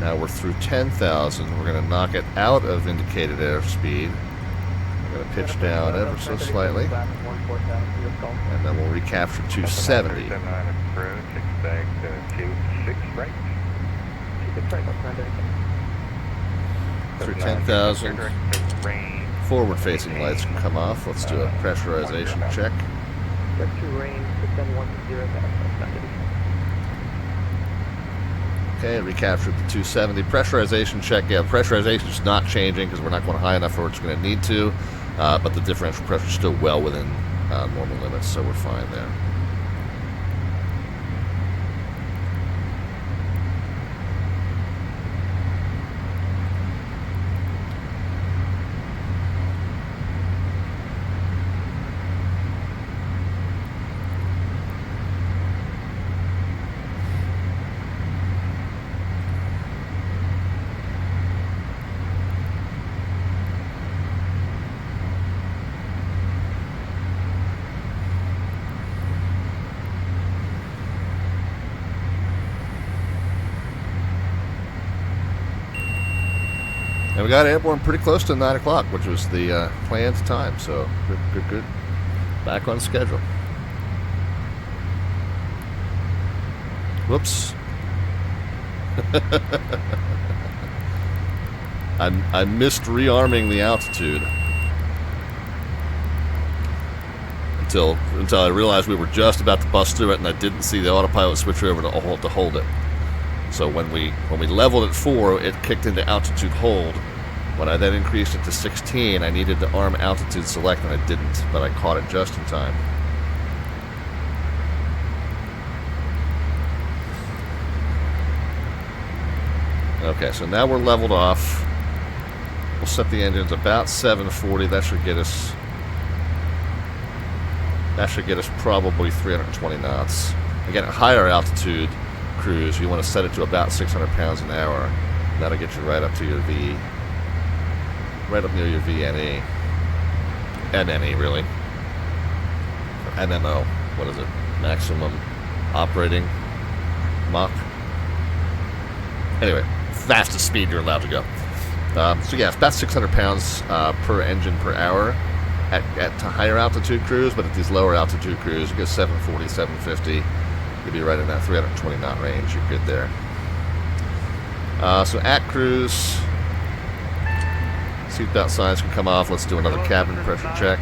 Now we're through 10,000. We're going to knock it out of indicated airspeed. We're going to pitch down ever so slightly. And then we'll recapture 270. Approach, expect 26 right. Through 10,000. Forward-facing lights can come off. Let's do a pressurization check. Okay, recaptured the 270. Pressurization check. Yeah, pressurization is not changing because we're not going high enough for it's going to need to. But the differential pressure is still well within normal limits, so we're fine there. And we got airborne pretty close to 9 o'clock, which was the planned time. So good. Back on schedule. Whoops. I missed rearming the altitude until I realized we were just about to bust through it, and I didn't see the autopilot switch over to hold it. So when we leveled at 4, it kicked into altitude hold. When I then increased it to 16, I needed to arm altitude select, and I didn't, but I caught it just in time. Okay, so now we're leveled off. We'll set the engines about 740. That should get us probably 320 knots. Again, at higher altitude cruise, you want to set it to about 600 pounds an hour. That'll get you right up to your right up near your VNE. NNE, really. Or NMO. What is it? Maximum operating Mach. Anyway, fastest speed you're allowed to go. So yeah, it's about 600 pounds per engine per hour at higher altitude cruise, but at these lower altitude cruise, you get 740, 750. You'll be right in that 320 knot range. You're good there. So at cruise, seatbelt signs can come off. Let's do another cabin pressure check.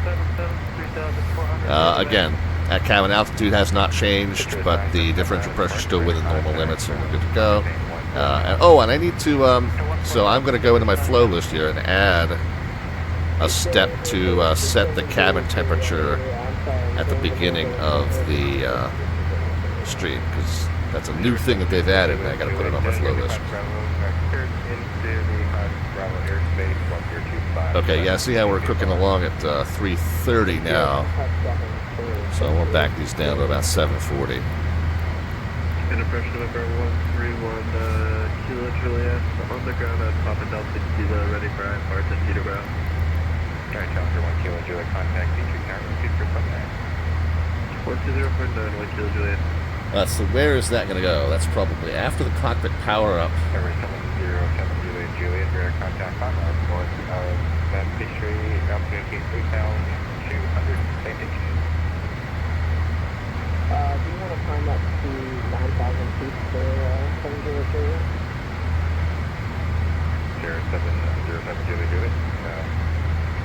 Again, at cabin altitude has not changed, but the differential pressure is still within normal limits, and we're good to go. And I need to, so I'm going to go into my flow list here and add a step to set the cabin temperature at the beginning of the stream, because that's a new thing that they've added, and I got to put it on my flow list. Okay, yeah, see how we're cooking along at 330 now, so we'll back these down to about 740. And approach November 131 Kilo Juliet on the ground at Papa Delta Kilo, ready for IFR 10 feet around. Alright, Challenger 1 Kilo Juliet, contact D2 tower, repeat for 120.9, 1 Kilo Juliet. So where is that going to go? That's probably after the cockpit power-up. Number 707 Juliet Juliet, radar contact on north of pastry, altitude 3,200 citation. Do you want to climb up to 9,000 feet for 700 Juliet? 0707 Juliet Juliet.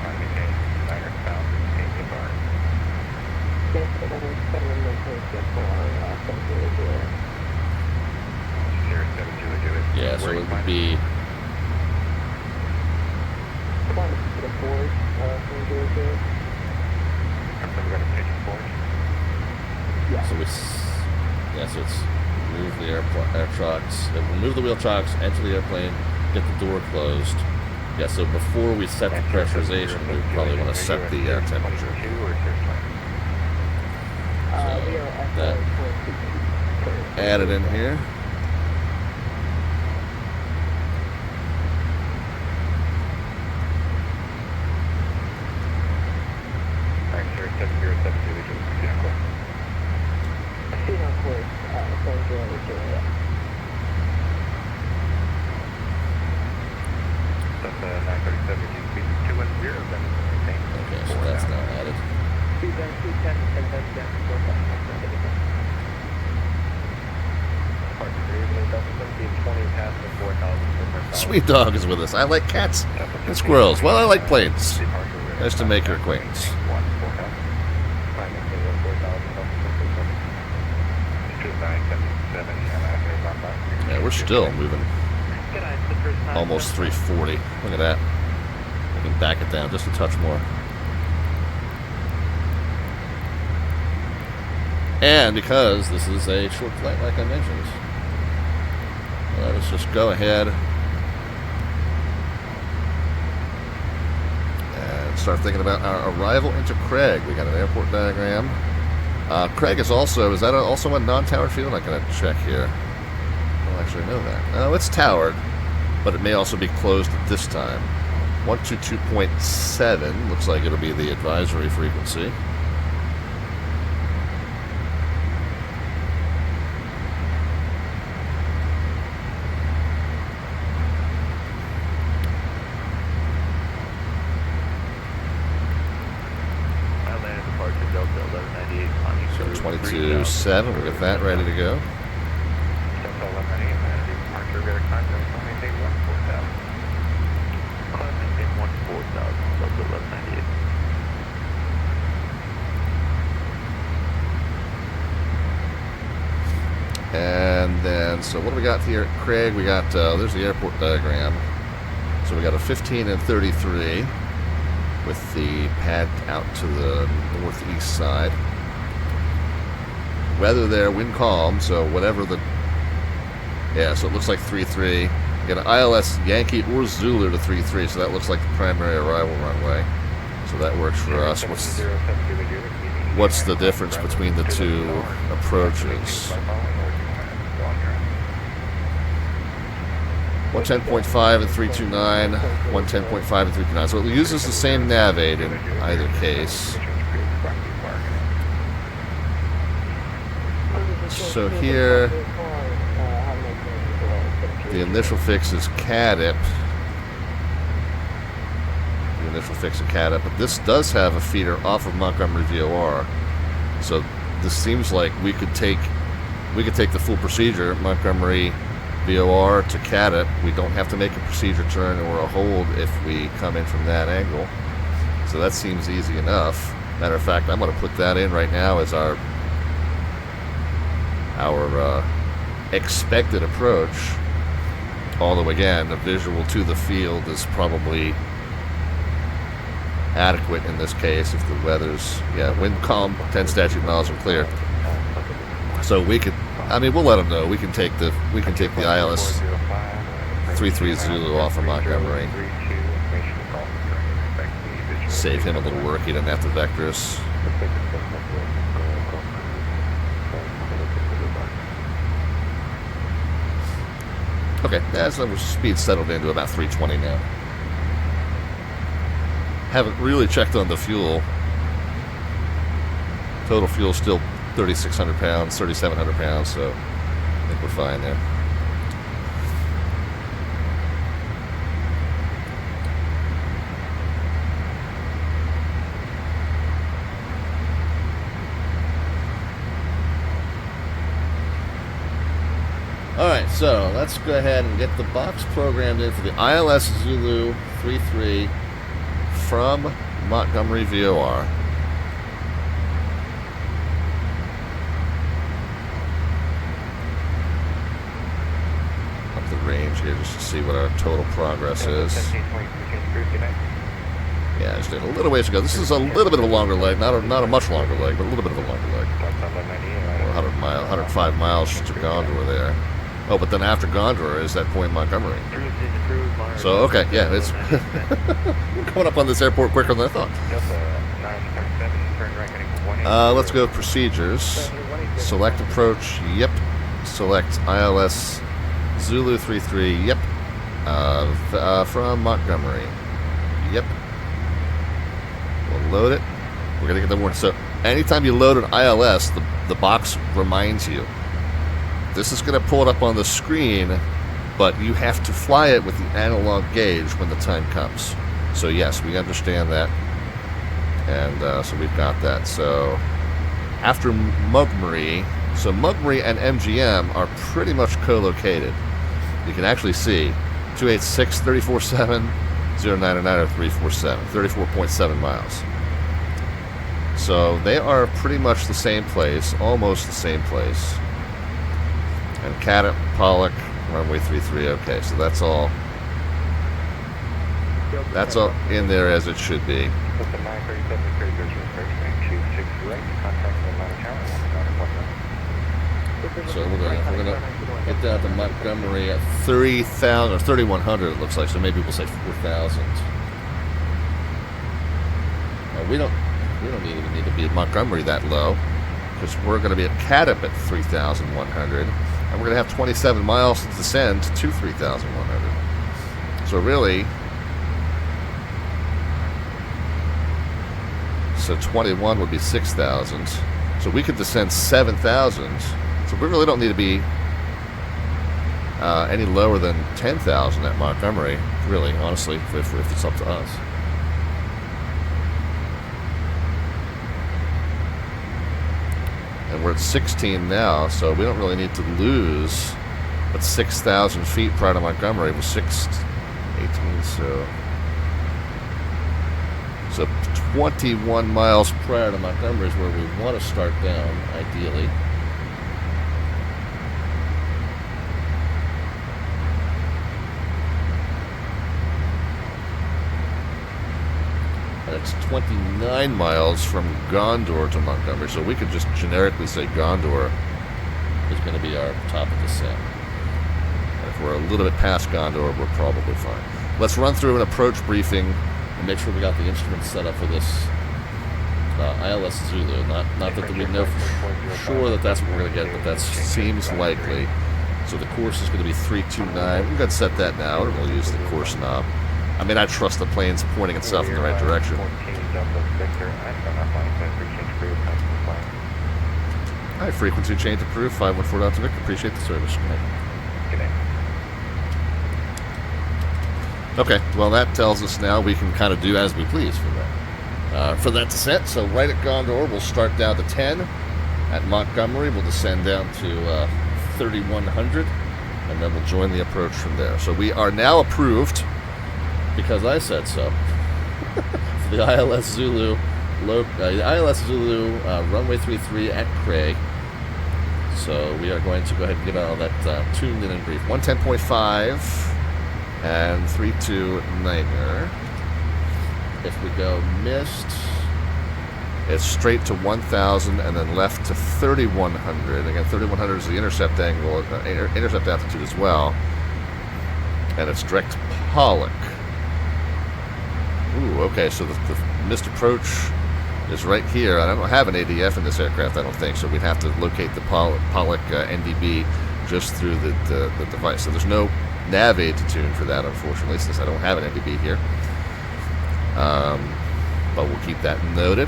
On maintain 9,000 feet to bar. Yes, but I'm going to set them in place for 700 Juliet. 07 Juliet Juliet. Yeah, so it would be... Climb to the forward, 700 Juliet. So we're going to pitch forward. Yeah. So it's remove the air trucks, remove the wheel trucks, enter the airplane, get the door closed. Yeah, so before we set the pressurization, we probably want to set the temperature. So that added in here. Alright, sir, 707 Juliet Juliet. Proceed on course, 700 Juliet. That's 937 speed 210, then maintain. Okay, so that's now added. Speed down 210 and then down 4,000. Sweet dog is with us. I like cats and squirrels. Well, I like planes. Nice to make your acquaintance. Yeah, we're still moving almost 340. Look at that. We can back it down just a touch more. And because this is a short flight, like I mentioned, let us just go ahead and start thinking about our arrival into Craig. We got an airport diagram. Craig is also, that also a non-towered field? I'm going to check here. I don't actually know that. No, it's towered, but it may also be closed at this time. 122.7 looks like it'll be the advisory frequency. 22.7, we'll get that ready to go. Delta 1198, departure radar contact, maintain 14,000. Climb maintain 14,000, Delta 1198. And then, so what do we got here, Craig? We got, there's the airport diagram. So we got a 15 and 33 with the pad out to the northeast side. Weather there, wind calm, so whatever the... Yeah, so it looks like 3-3. You got an ILS Yankee or Zulu to 3-3, so that looks like the primary arrival runway. So that works for us. What's the difference between the two approaches? 110.5 and 329, 110.5 and 329. So it uses the same nav aid in either case. So here, the initial fix is CADIP. The initial fix is CADIP, but this does have a feeder off of Montgomery VOR. So this seems like we could take the full procedure, Montgomery VOR to CADIP. We don't have to make a procedure turn or a hold if we come in from that angle. So that seems easy enough. Matter of fact, I'm going to put that in right now as our expected approach. Although again, the visual to the field is probably adequate in this case if the weather's, yeah, wind calm, 10 statute miles and clear. So we could, I mean, we'll let them know. We can take the ILS 33 Zulu off of Montgomery. Save him a little work. He doesn't have to vector us. Okay, that's the speed settled into about 320 now. Haven't really checked on the fuel. Total fuel still 3,600 pounds, 3,700 pounds, so I think we're fine there. Alright, so let's go ahead and get the box programmed in for the ILS Zulu 33 from Montgomery VOR. Up the range here just to see what our total progress is. Yeah, just a little ways to go. This is a little bit of a longer leg, not a much longer leg, but a little bit of a longer leg. 105 miles to Gondor there. Oh, but then after Gondor is that point Montgomery. So, okay, yeah, it's we're coming up on this airport quicker than I thought. Let's go procedures. Select approach, yep. Select ILS Zulu 33, yep. From Montgomery, yep. We'll load it. We're going to get the warning. So, anytime you load an ILS, the box reminds you. This is going to pull it up on the screen, but you have to fly it with the analog gauge when the time comes. So yes, we understand that, and so we've got that. So after Montgomery, so Montgomery and MGM are pretty much co-located. You can actually see 286, 34.7, 099, or 347, 34.7 miles. So they are pretty much the same place, almost the same place. And CADIP, Pollock, runway 33. Okay, so that's all in there as it should be. So we're gonna get down to Montgomery at 30,000 or 3,100. It looks like. So maybe we'll say 4,000. We don't even need to be at Montgomery that low, because we're going to be at CADIP at 3,100. And we're going to have 27 miles to descend to 3,100. So really, so 21 would be 6,000. So we could descend 7,000. So we really don't need to be any lower than 10,000 at Montgomery, really, honestly, if it's up to us. And we're at 16 now, so we don't really need to lose but 6,000 feet prior to Montgomery. It was 18, so 21 miles prior to Montgomery is where we want to start down, ideally. And it's 29 miles from Gondor to Montgomery, so we could just generically say Gondor is going to be our top of descent. And if we're a little bit past Gondor, we're probably fine. Let's run through an approach briefing and make sure we got the instruments set up for this ILS Zulu. Not that we know for sure that that's what we're going to get, but that seems likely. So the course is going to be 329. We're going to set that now. I don't really use the course knob. I mean, I trust the plane's pointing itself in the right direction. Hi, frequency change approved. 514 Delta Victor. Appreciate the service. Good night. Okay, well that tells us now we can kind of do as we please for that descent. So right at Gondor, we'll start down to 10. At Montgomery, we'll descend down to 3,100, and then we'll join the approach from there. So we are now approved, because I said so, for the ILS Zulu, runway 33 at Cray. So we are going to go ahead and give out all that tuned in and brief. 110.5. And 329er. If we go missed, it's straight to 1,000 and then left to 3,100. Again, 3,100 is the intercept angle, intercept altitude as well. And it's direct to Pollock. Ooh, okay, so the missed approach is right here. I don't have an ADF in this aircraft, I don't think, so we'd have to locate the Pollock NDB just through the device. So there's no nav aid to tune for that, unfortunately, since I don't have an NDB here. But we'll keep that noted.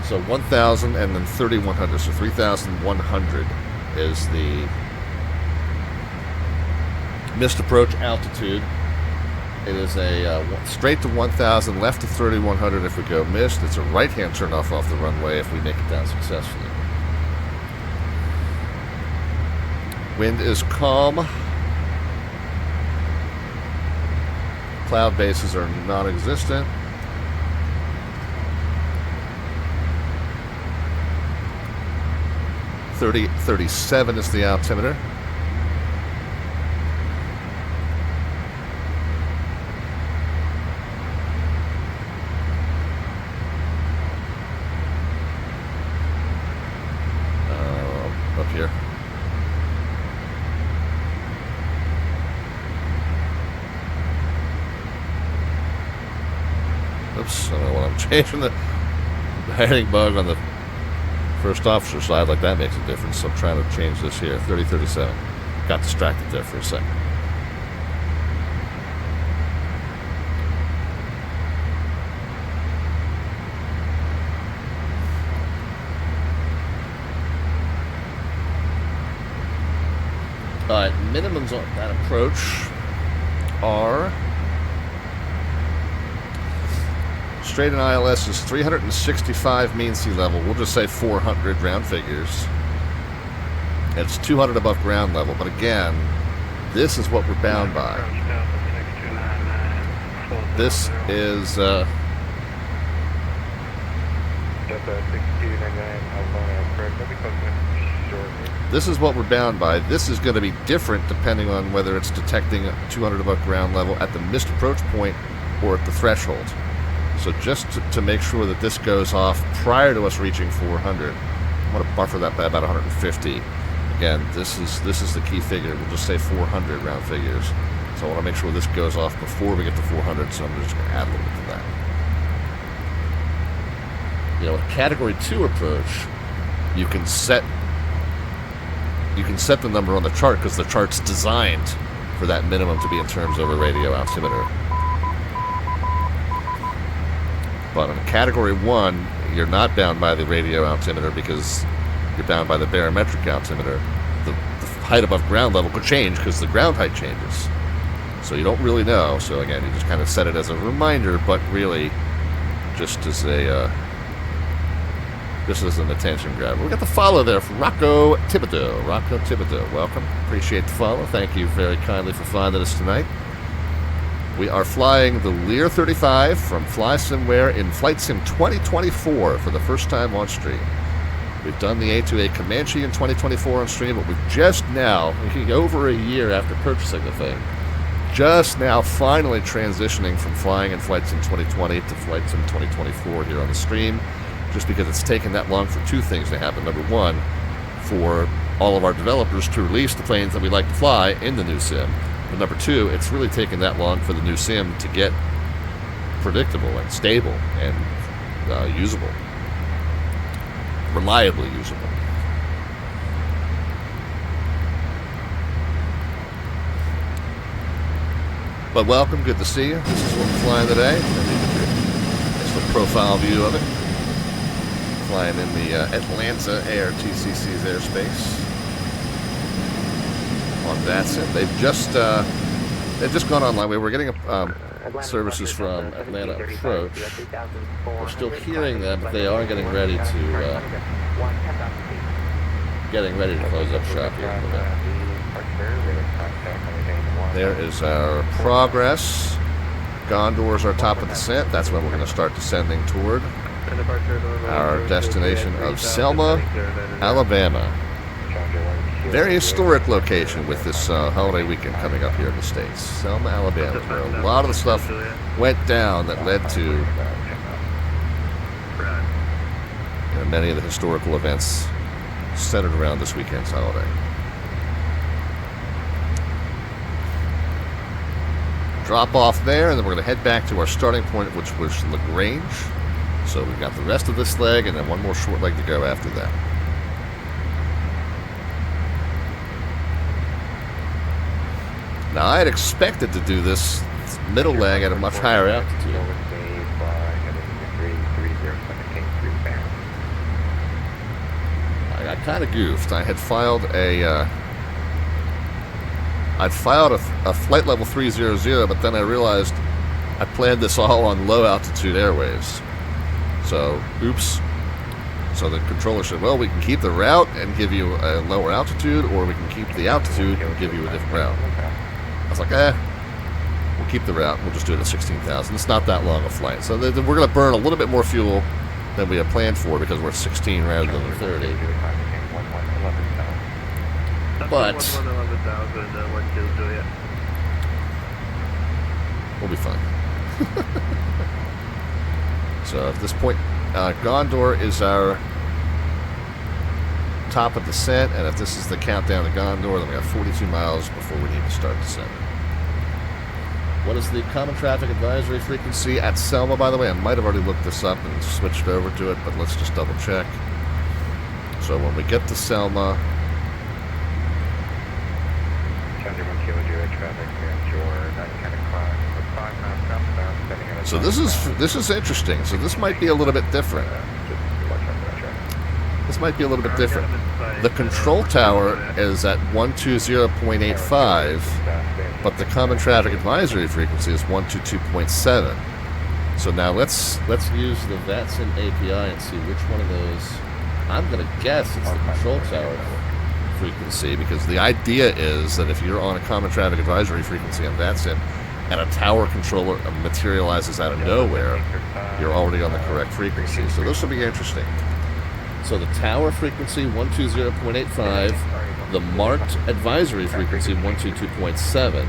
So 1,000 and then 3,100. So 3,100 is the missed approach altitude. It is a straight to 1,000, left to 3,100 if we go missed. It's a right-hand turn-off off the runway if we make it down successfully. Wind is calm. Cloud bases are non-existent. .37 is the altimeter. Up here. Oops, I don't know what I'm changing the heading bug on the first officer side, like that makes a difference, so I'm trying to change this here. 3037. Got distracted there for a second. Alright, minimums on that approach are straight in ILS is 365 mean sea level. We'll just say 400 round figures. It's 200 above ground level, but again, this is what we're bound by. This is this is what we're bound by. This is going to be different depending on whether it's detecting 200 above ground level at the missed approach point or at the threshold. So just to make sure that this goes off prior to us reaching 400, I'm going to buffer that by about 150. Again, this is the key figure. We'll just say 400 round figures. So I want to make sure this goes off before we get to 400, so I'm just going to add a little bit to that. You know, a Category 2 approach, you can set the number on the chart because the chart's designed for that minimum to be in terms of a radio altimeter. But in Category 1, you're not bound by the radio altimeter because you're bound by the barometric altimeter. The height above ground level could change because the ground height changes. So you don't really know. So again, you just kind of set it as a reminder, but really just as a This is an attention grabber. We got the follow there from Rocco Thibodeau. Rocco Thibodeau, welcome. Appreciate the follow. Thank you very kindly for finding us tonight. We are flying the Lear 35 from FlySimWare in FlightSim 2024 for the first time on stream. We've done the A2A Comanche in 2024 on stream, but we've just now, over a year after purchasing the thing, just now finally transitioning from flying in FlightSim 2020 to FlightSim 2024 here on the stream, just because it's taken that long for two things to happen. Number one, for all of our developers to release the planes that we like to fly in the new sim. But number two, it's really taken that long for the new sim to get predictable and stable and usable. Reliably usable. But welcome, good to see you. This is what we're flying today. Just a profile view of it. Flying in the Atlanta ARTCC's airspace on VATSIM. They've just gone online. We were getting services from Atlanta Approach. We're still hearing them, but they are getting ready to close up shop here a little bit. There is our progress. Gondor is our top of descent. That's when we're going to start descending toward our destination of Selma, Alabama. Very historic location with this holiday weekend coming up here in the States. Selma, Alabama, where a lot of the stuff went down that led to many of the historical events centered around this weekend's holiday. Drop off there, and then we're going to head back to our starting point, which was LaGrange. So we've got the rest of this leg, and then one more short leg to go after that. Now, I had expected to do this middle leg at a much higher altitude. I kind of goofed. I had filed a flight level 300, but then I realized I planned this all on low altitude airwaves. So, oops. So the controller said, well, we can keep the route and give you a lower altitude, or we can keep the altitude and give you a different route. I was like, we'll keep the route. We'll just do it at 16,000. It's not that long a flight. So we're going to burn a little bit more fuel than we had planned for because we're at 16 rather than 30. But we'll be fine. So at this point, Gondor is our top of descent, and if this is the countdown to Gondor, then we have 42 miles before we need to start descent. What is the common traffic advisory frequency at Selma, by the way? I might have already looked this up and switched over to it, but let's just double check. So when we get to Selma, so this is interesting. So this might be a little bit different. This might be a little bit different. The control tower is at 120.85, but the common traffic advisory frequency is 122.7. So now let's use the VATSIM API and see which one of those. I'm going to guess it's the control tower frequency, because the idea is that if you're on a common traffic advisory frequency on VATSIM and a tower controller materializes out of nowhere, you're already on the correct frequency. So this will be interesting. So the tower frequency 120.85, the marked advisory frequency 122.7.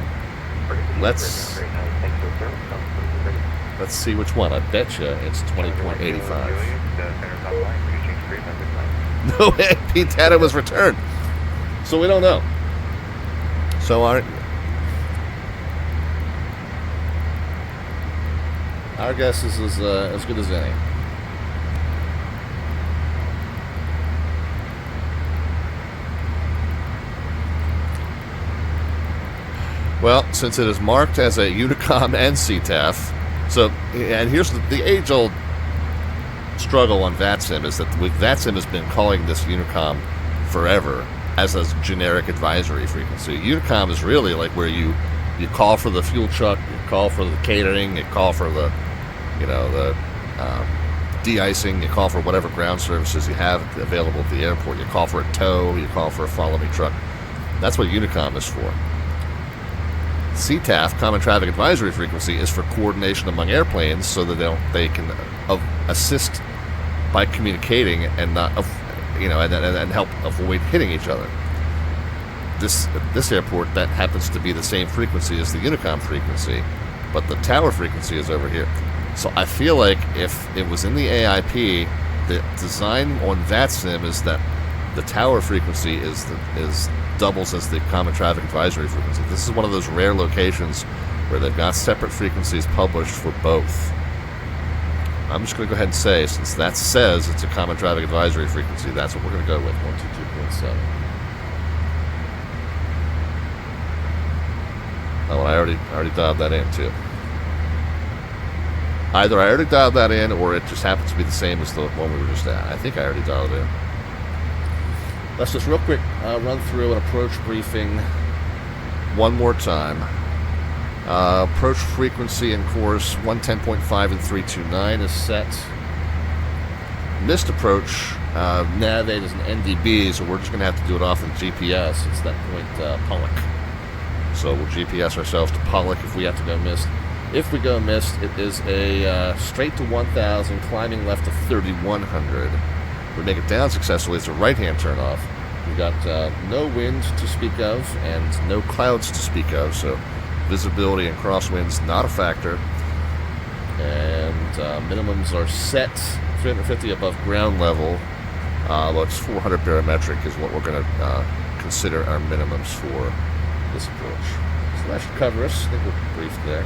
Let's see which one. I betcha it's 20.85. No AP data was returned. So we don't know. So our guess is as good as any. Well, since it is marked as a Unicom and CTAF, so, and here's the age-old struggle on VATSIM is that VATSIM has been calling this Unicom forever as a generic advisory frequency. Unicom is really like where you call for the fuel truck, you call for the catering, you call for the de-icing, you call for whatever ground services you have available at the airport. You call for a tow, you call for a follow-me truck. That's what Unicom is for. CTAF, Common Traffic Advisory Frequency, is for coordination among airplanes so that they can assist by communicating and not, and help avoid hitting each other. This airport, that happens to be the same frequency as the Unicom frequency, but the tower frequency is over here. So I feel like if it was in the AIP, the design on VATSIM is that the tower frequency doubles as the Common Traffic Advisory frequency. This is one of those rare locations where they've got separate frequencies published for both. I'm just going to go ahead and say, since that says it's a Common Traffic Advisory frequency, that's what we're going to go with, 122.7. Oh, I already dialed that in, too. Either I already dialed that in, or it just happens to be the same as the one we were just at. I think I already dialed it in. Let's just real quick run through an approach briefing one more time. Approach frequency and course 110.5 and 329 is set. Missed approach, nav8 is an NDB, so we're just going to have to do it off of the GPS. It's that point Pollock. So we'll GPS ourselves to Pollock if we have to go missed. If we go missed, it is a straight to 1,000, climbing left to 3,100. If we make it down successfully, it's a right-hand turnoff. We've got no wind to speak of and no clouds to speak of, so visibility and crosswinds not a factor. And minimums are set 350 above ground level. Well, it's 400 barometric is what we're going to consider our minimums for this approach. So that should cover us. I think we're briefed there.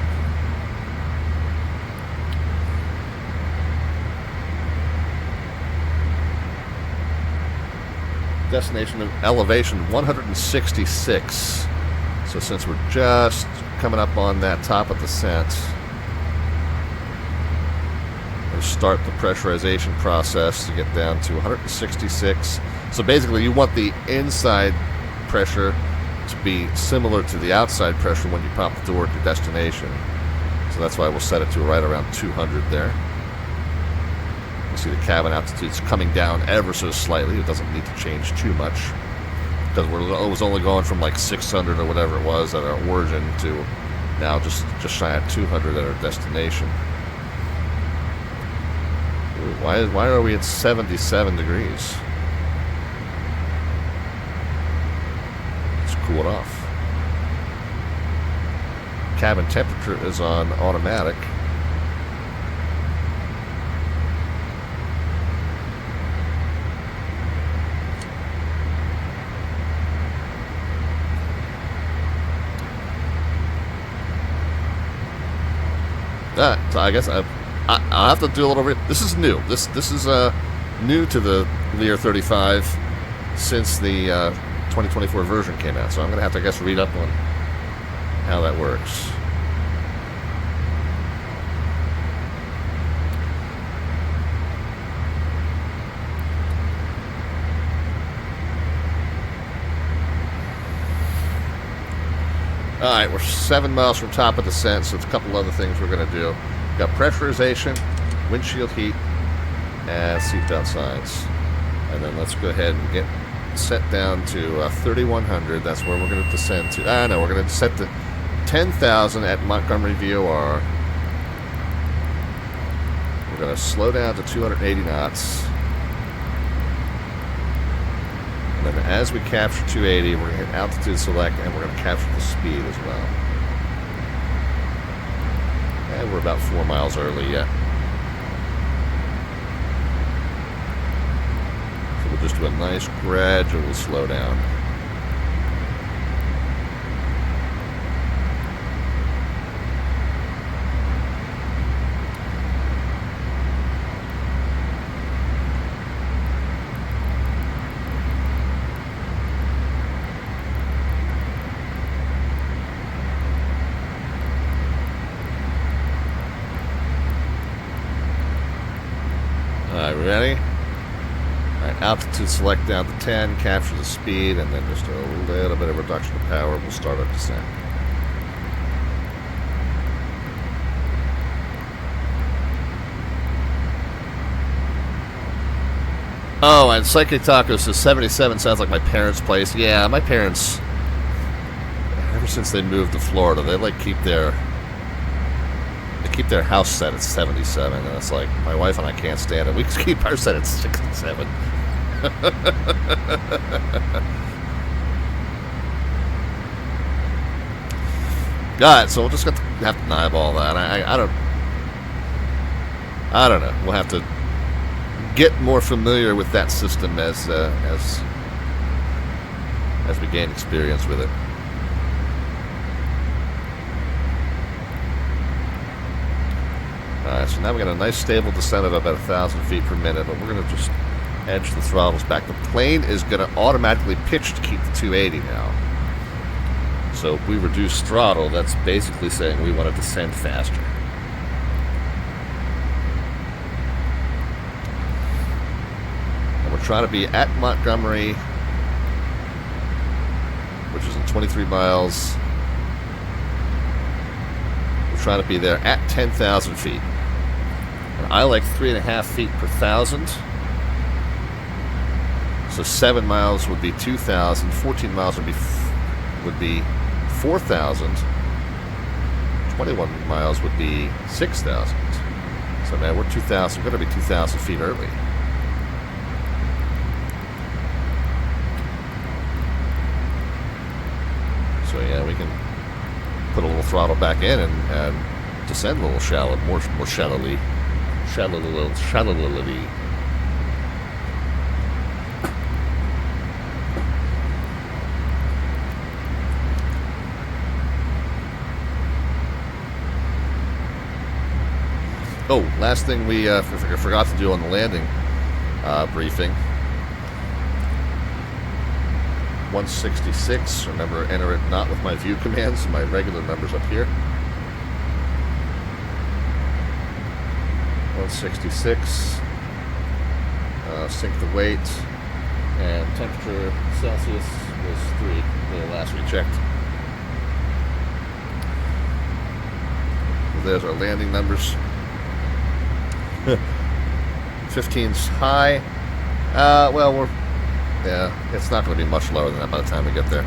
Destination of elevation 166. So since we're just coming up on that top of descent, we'll start the pressurization process to get down to 166. So basically you want the inside pressure to be similar to the outside pressure when you pop the door at your destination. So that's why we'll set it to right around 200 there. See the cabin altitude's coming down ever so slightly. It doesn't need to change too much because it was only going from like 600 or whatever it was at our origin to now just shy at 200 at our destination. Why are we at 77 degrees? Let's cool it off. Cabin temperature is on automatic. So I guess I'll have to do a little bit. This is new. This is new to the Lear 35 since the 2024 version came out. So I'm going to have to, I guess, read up on how that works. Alright, we're 7 miles from top of descent, so it's a couple other things we're going to do. We've got pressurization, windshield heat, and seatbelt signs. And then let's go ahead and get set down to 3,100. That's where we're going to descend to. No, we're going to set to 10,000 at Montgomery VOR. We're going to slow down to 280 knots. And then as we capture 280, we're going to hit altitude select, and we're going to capture the speed as well. And we're about 4 miles early yet. So we'll just do a nice gradual slowdown. Alright, ready? Alright, altitude select down to 10, capture the speed, and then just a little bit of reduction of power. We'll start our descent. Oh, and Psychic Taco says 77 sounds like my parents' place. Yeah, my parents, ever since they moved to Florida, they like keep their house set at 77, and it's like my wife and I can't stand it. We just keep our set at 67. Alright, so we'll just have to eyeball that. I don't know. We'll have to get more familiar with that system as we gain experience with it. Alright, so now we got a nice stable descent of about 1,000 feet per minute, but we're going to just edge the throttles back. The plane is going to automatically pitch to keep the 280 now. So if we reduce throttle, that's basically saying we want to descend faster. And we're trying to be at Montgomery, which is in 23 miles. We're trying to be there at 10,000 feet. And I like 3.5 feet per 1,000. So 7 miles would be 2,000. 14 miles would be 4,000. 21 miles would be 6,000. So man, we're 2,000. We're going to be 2,000 feet early. So yeah, we can put a little throttle back in and descend a little shallow, more shallowly. Oh, last thing we forgot to do on the landing briefing. 166. Remember, enter it not with my view commands. My regular numbers up here. 166. Sync the weight, and temperature Celsius was 3 the last we checked. Well, there's our landing numbers. 15's high. Well, it's not going to be much lower than that by the time we get there.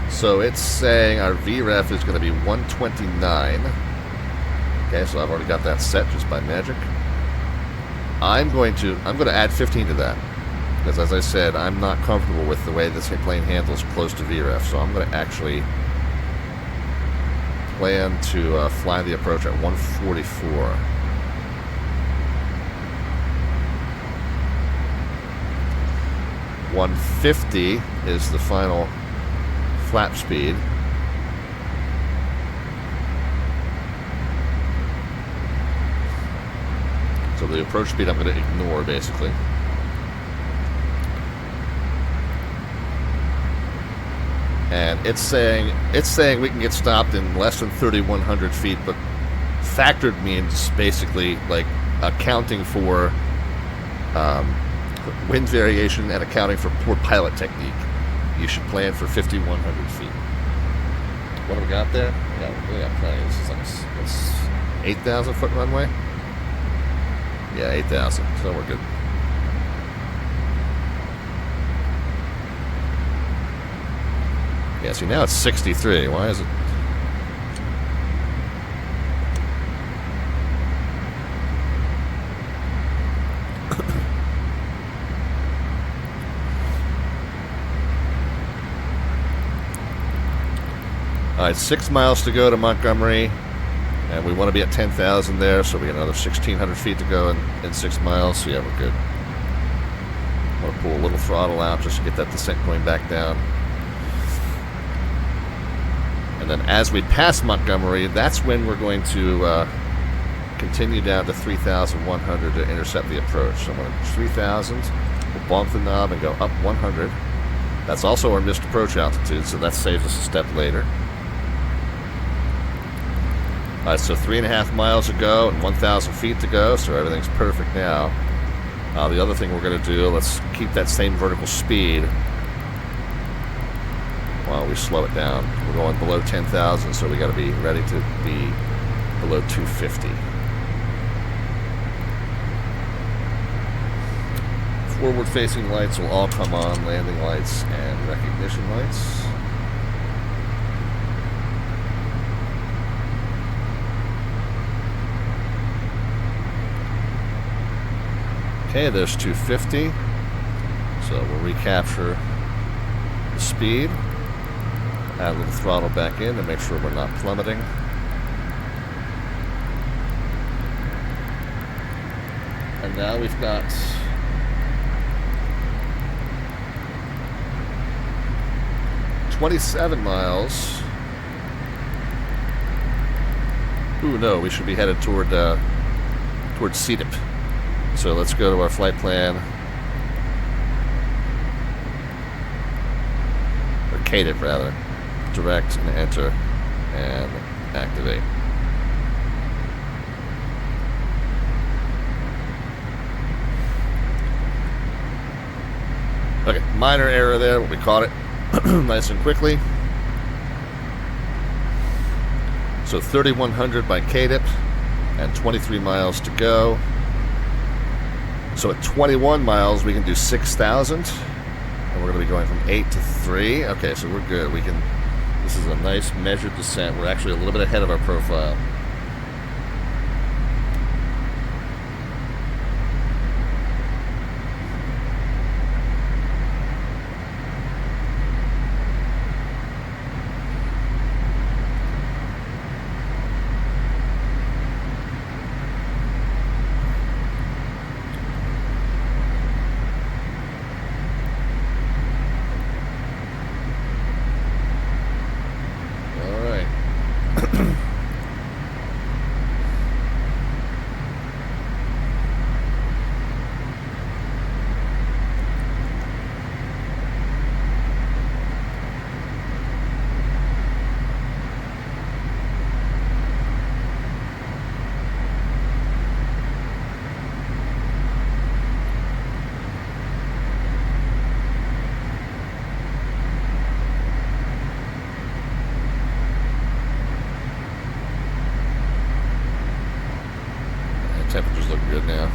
So it's saying our VREF is going to be 129. Okay, so I've already got that set just by magic. I'm going to add 15 to that. Because as I said, I'm not comfortable with the way this plane handles close to VREF, so I'm going to actually plan to fly the approach at 144. .150 is the final flap speed. So the approach speed I'm going to ignore, basically. And it's saying we can get stopped in less than 3,100 feet, but factored means basically like accounting for wind variation and accounting for poor pilot technique. You should plan for 5,100 feet. What have we got there? Yeah, we got plenty. This is like 8,000 foot runway. Yeah, 8,000. So we're good. Yeah, see, now it's 63. Why is it? All right, 6 miles to go to Montgomery, and we want to be at 10,000 there, so we got another 1,600 feet to go in 6 miles. So yeah, we're good. I want to pull a little throttle out just to get that descent going back down. And then as we pass Montgomery, that's when we're going to continue down to 3,100 to intercept the approach. So when it's 3,000, we'll bonk the knob and go up 100. That's also our missed approach altitude, so that saves us a step later. All right, so 3.5 miles to go and 1,000 feet to go, so everything's perfect now. The other thing we're going to do, let's keep that same vertical speed while while we slow it down. We're going below 10,000, so we got to be ready to be below 250. Forward-facing lights will all come on, landing lights and recognition lights. Okay, there's 250. So we'll recapture the speed, add a little throttle back in to make sure we're not plummeting. And now we've got 27 miles. Ooh, no, we should be headed towards CDIP. So let's go to our flight plan. Or KDIP, rather. Direct and enter and activate. Okay, minor error there, but we caught it nice and quickly. So 3,100 by KDIP and 23 miles to go. So at 21 miles, we can do 6,000. And we're going to be going from 8 to 3. Okay, so we're good. We can. This is a nice measured descent. We're actually a little bit ahead of our profile. Temperatures look good now.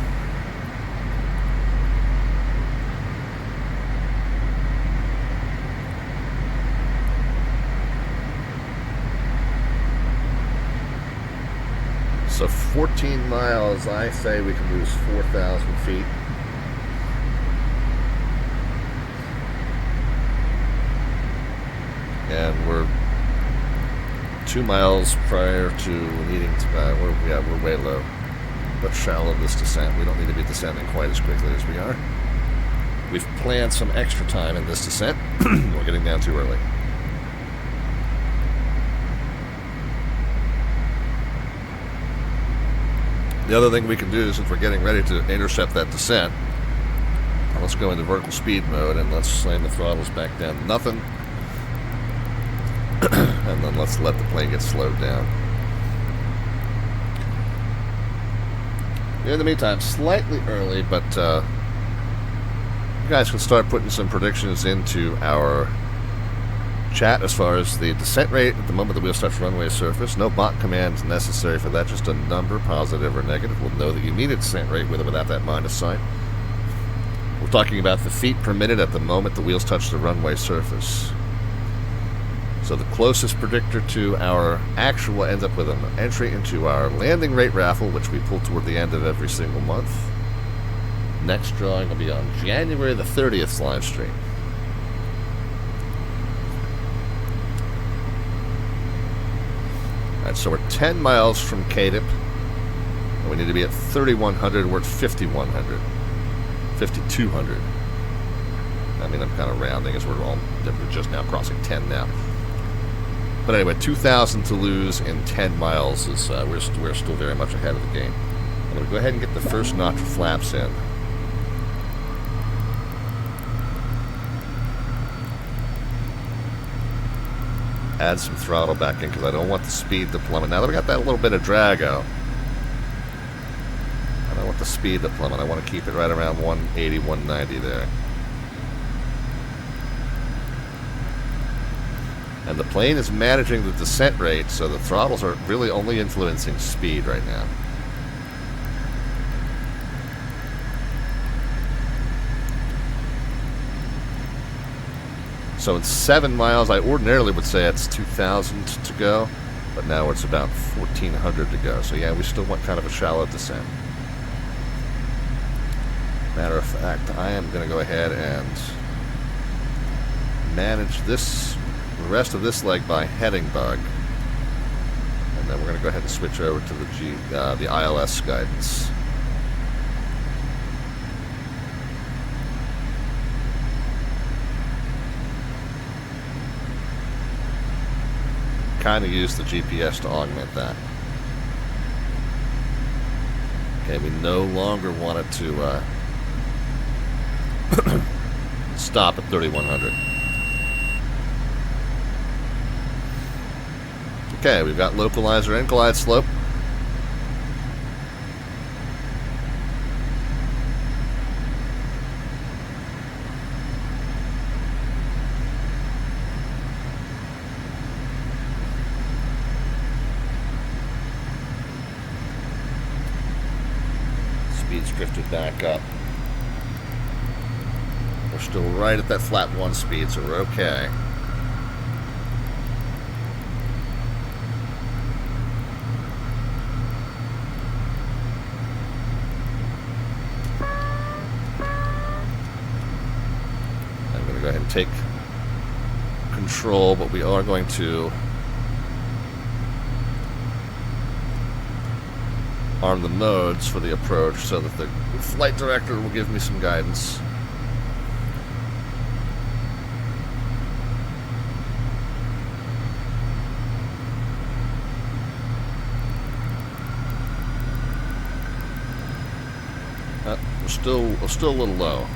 So 14 miles, I say we can lose 4,000 feet. And we're 2 miles prior to needing to, we're way low. But shallow this descent. We don't need to be descending quite as quickly as we are. We've planned some extra time in this descent. We're getting down too early. The other thing we can do, since we're getting ready to intercept that descent, let's go into vertical speed mode and let's slam the throttles back down to nothing. And then let's let the plane get slowed down. In the meantime, slightly early, but you guys can start putting some predictions into our chat as far as the descent rate at the moment the wheel touch runway surface. No bot commands necessary for that, just a number, positive or negative. We'll know that you need a descent rate with or without that minus sign. We're talking about the feet per minute at the moment the wheels touch the runway surface. So the closest predictor to our actual ends up with an entry into our landing rate raffle, which we pull toward the end of every single month. Next drawing will be on January the 30th live stream. Alright, so we're 10 miles from KDIP. And we need to be at 3,100. We're at 5,100. 5,200. I mean, I'm kind of rounding as we're just now crossing 10 now. But anyway, 2,000 to lose in 10 miles is we're still very much ahead of the game. I'm going to go ahead and get the first notch of flaps in. Add some throttle back in because I don't want the speed to plummet. Now that we got that little bit of drag out, I don't want the speed to plummet. I want to keep it right around 180, 190 there. And the plane is managing the descent rate, so the throttles are really only influencing speed right now. So in 7 miles, I ordinarily would say it's 2,000 to go, but now it's about 1,400 to go. So yeah, we still want kind of a shallow descent. Matter of fact, I am going to go ahead and manage this, the rest of this leg by heading bug. And then we're going to go ahead and switch over to the ILS guidance. Kind of use the GPS to augment that. Okay, we no longer want it to stop at 3,100. Okay, we've got localizer and glide slope. Speed's drifted back up. We're still right at that flat 1 speed, so we're okay. I'm going to go ahead and take control, but we are going to arm the modes for the approach so that the flight director will give me some guidance. We're still a little low.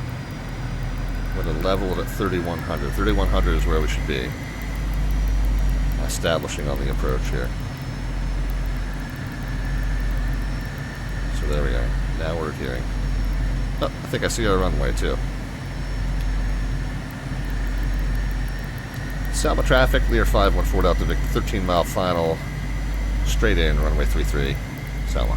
We're at a level at 3,100. 3,100 is where we should be. Establishing on the approach here. So there we are. Now we're adhering. Oh, I think I see our runway too. Selma traffic, Lear 514 Delta Victor, 13-mile final, straight in, runway 33, Selma.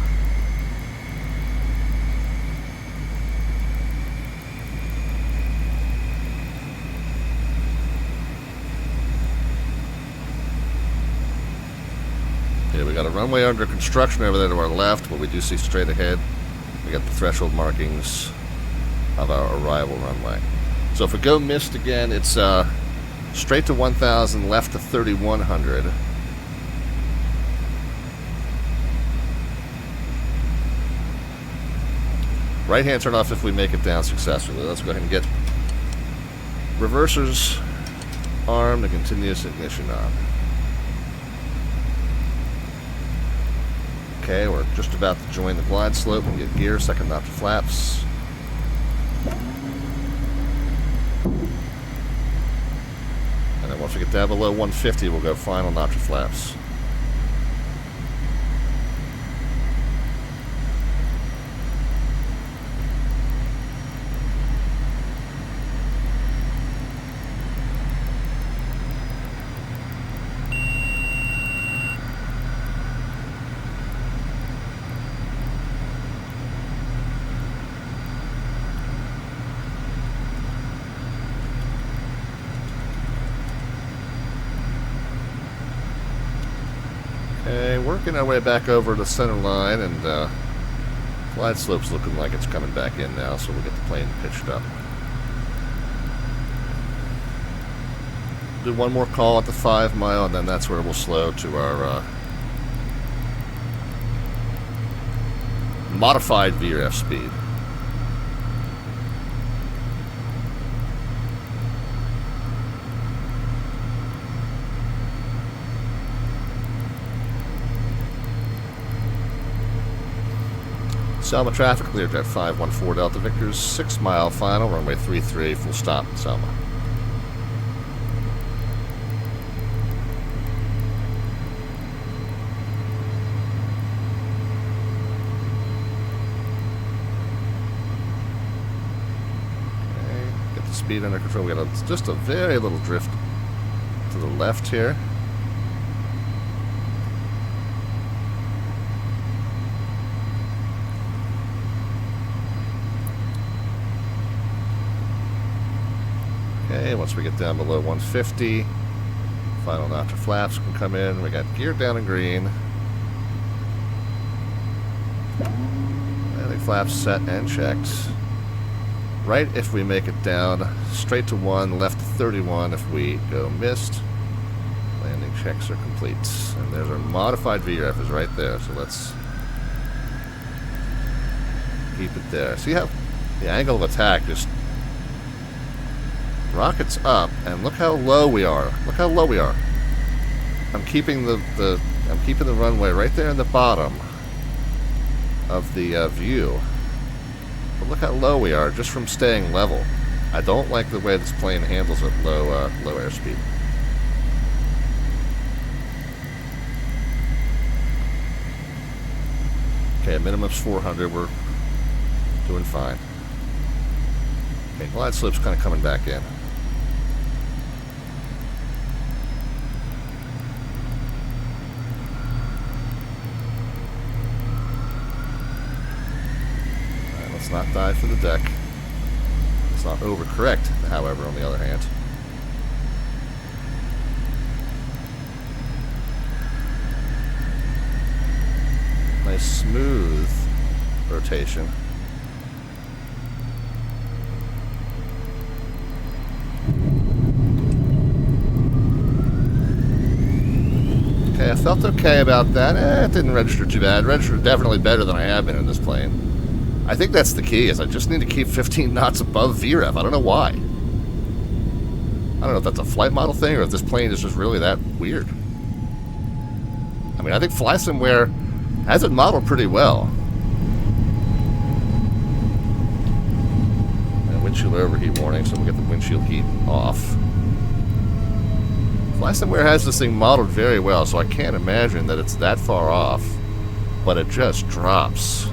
Okay, we got a runway under construction over there to our left, but we do see straight ahead. We got the threshold markings of our arrival runway. So if we go missed again, it's straight to 1,000, left to 3,100. Right hand turn off if we make it down successfully. Let's go ahead and get reversers armed and continuous ignition on. Okay, we're just about to join the glide slope and get gear, second notch flaps. And then once we get down below 150, we'll go final notch of flaps. Okay, working our way back over the center line, and glide slope's looking like it's coming back in now, so we'll get the plane pitched up. Do one more call at the 5 mile, and then that's where we'll slow to our modified VRF speed. Selma traffic cleared at 514 Delta Victor's 6 mile final, runway 33, full stop, Selma. Okay, get the speed under control. We got just a very little drift to to the left here. Okay, once we get down below 150, final notch of flaps can come in. We got gear down in green. Landing flaps set and checked. Right if we make it down, straight to 1, left to 31 if we go missed. Landing checks are complete. And there's our modified VREF is right there, so let's keep it there. See how the angle of attack just rockets up, and look how low we are. Look how low we are. I'm keeping the runway right there in the bottom of the view. But look how low we are just from staying level. I don't like the way this plane handles at low airspeed. Okay, minimum's 400. We're doing fine. Okay, glide slope's kind of coming back in. Alright, let's not dive for the deck. Let's not overcorrect, however, on the other hand. Nice smooth rotation. Okay, I felt okay about that. It didn't register too bad. It registered definitely better than I have been in this plane. I think that's the key, is I just need to keep 15 knots above VREF. I don't know why. I don't know if that's a flight model thing or if this plane is just really that weird. I mean, I think FlySimWare has it modeled pretty well. And windshield overheat warning, so we'll get the windshield heat off. FlySimWare has this thing modeled very well, so I can't imagine that it's that far off, but it just drops.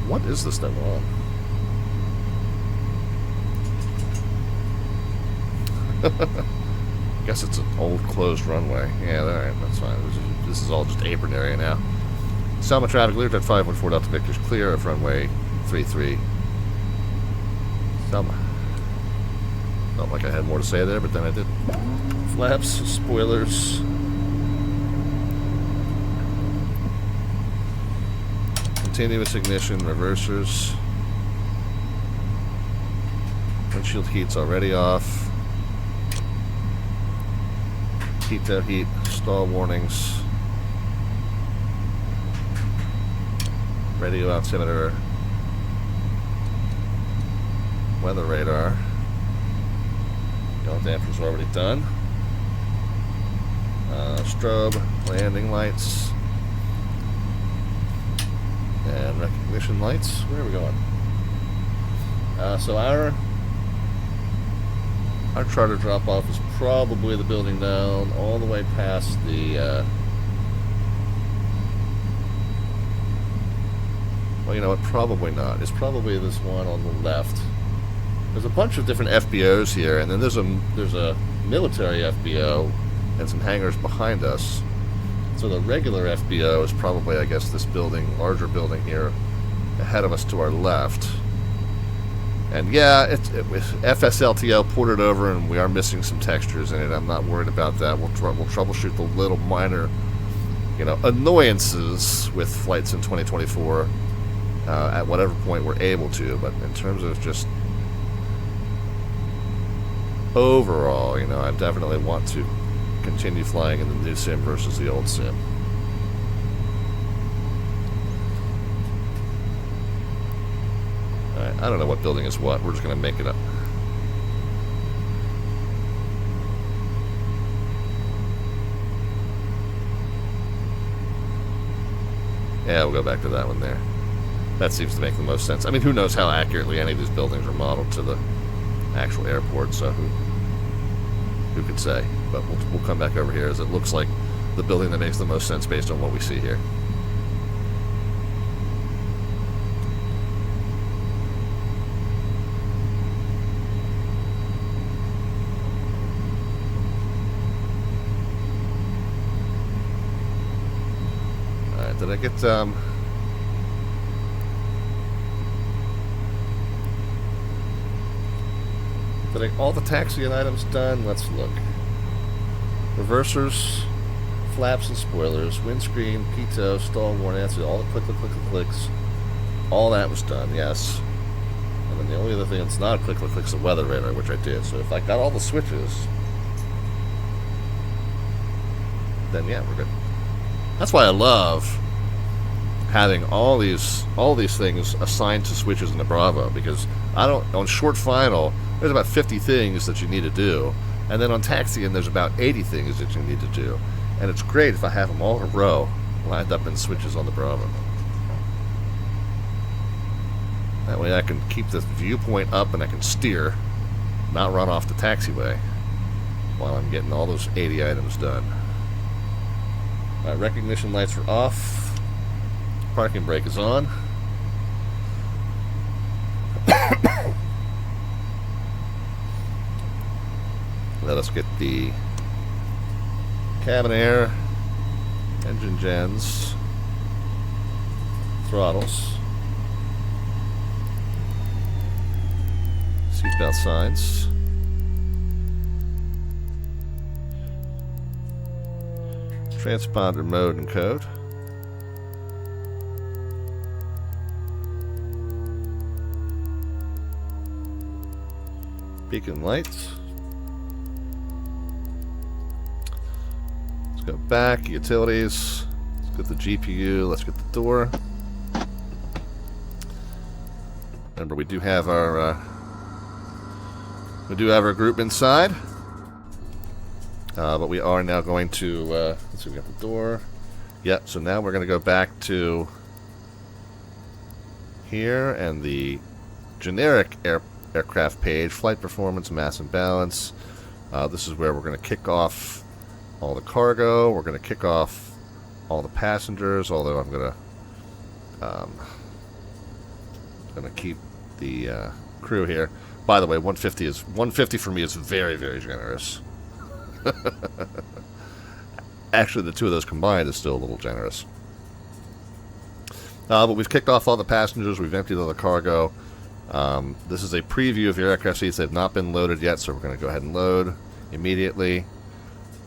What is this thing on? Guess it's an old closed runway. Yeah, alright, that's fine. This is all just apron area now. Selma traffic, Lear 514 Delta Victor's clear of runway 33. Selma. Felt like I had more to say there, but then I did. Flaps, spoilers. Continuous ignition, reversers. Windshield heat's already off. Heat to heat, stall warnings. Radio altimeter. Weather radar. Yaw damper's already done. Strobe, landing lights. And recognition lights. Where are we going? So our charter drop-off is probably the building down all the way past the... well, you know what? Probably not. It's probably this one on the left. There's a bunch of different FBOs here, and then there's a military FBO and some hangars behind us. So the regular FBO is probably, I guess, this building, larger building here, ahead of us to our left. And yeah, with FSLTL ported over, and we are missing some textures in it. I'm not worried about that. We'll troubleshoot the little minor, annoyances with flights in 2024 at whatever point we're able to. But in terms of just overall, I definitely want to continue flying in the new sim versus the old sim. Alright, I don't know what building is what. We're just going to make it up. Yeah, we'll go back to that one there. That seems to make the most sense. I mean, who knows how accurately any of these buildings are modeled to the actual airport, so who could say? But we'll come back over here, as it looks like the building that makes the most sense based on what we see here. Did I get, all the taxiing items done? Let's look. Reversers, flaps and spoilers, windscreen, pitot, stall warning, that's it. All the clicks. All that was done, yes. And then the only other thing that's not a click is a weather radar, which I did. So if I got all the switches, then yeah, we're good. That's why I love having all these things assigned to switches in the Bravo, because on short final there's about 50 things that you need to do, and then on taxiing there's about 80 things that you need to do, and it's great if I have them all in a row lined up in switches on the Bravo. That way I can keep the viewpoint up and I can steer, not run off the taxiway while I'm getting all those 80 items done. Alright, recognition lights are off. Parking brake is on. Let us get the cabin air, engine gens, throttles, seatbelt signs, transponder mode and code, beacon lights. Let's go back, utilities, let's get the GPU, let's get the door. Remember, we do have our group inside, but we are now going to let's see, we got the door. Yep. So now we're going to go back to here and the generic aircraft page, flight performance, mass and balance. This is where we're going to kick off all the cargo. We're going to kick off all the passengers. Although I'm going to keep the crew here. By the way, 150 for me is very, very generous. Actually, the two of those combined is still a little generous. But we've kicked off all the passengers. We've emptied all the cargo. This is a preview of your aircraft seats. They've not been loaded yet, so we're going to go ahead and load immediately.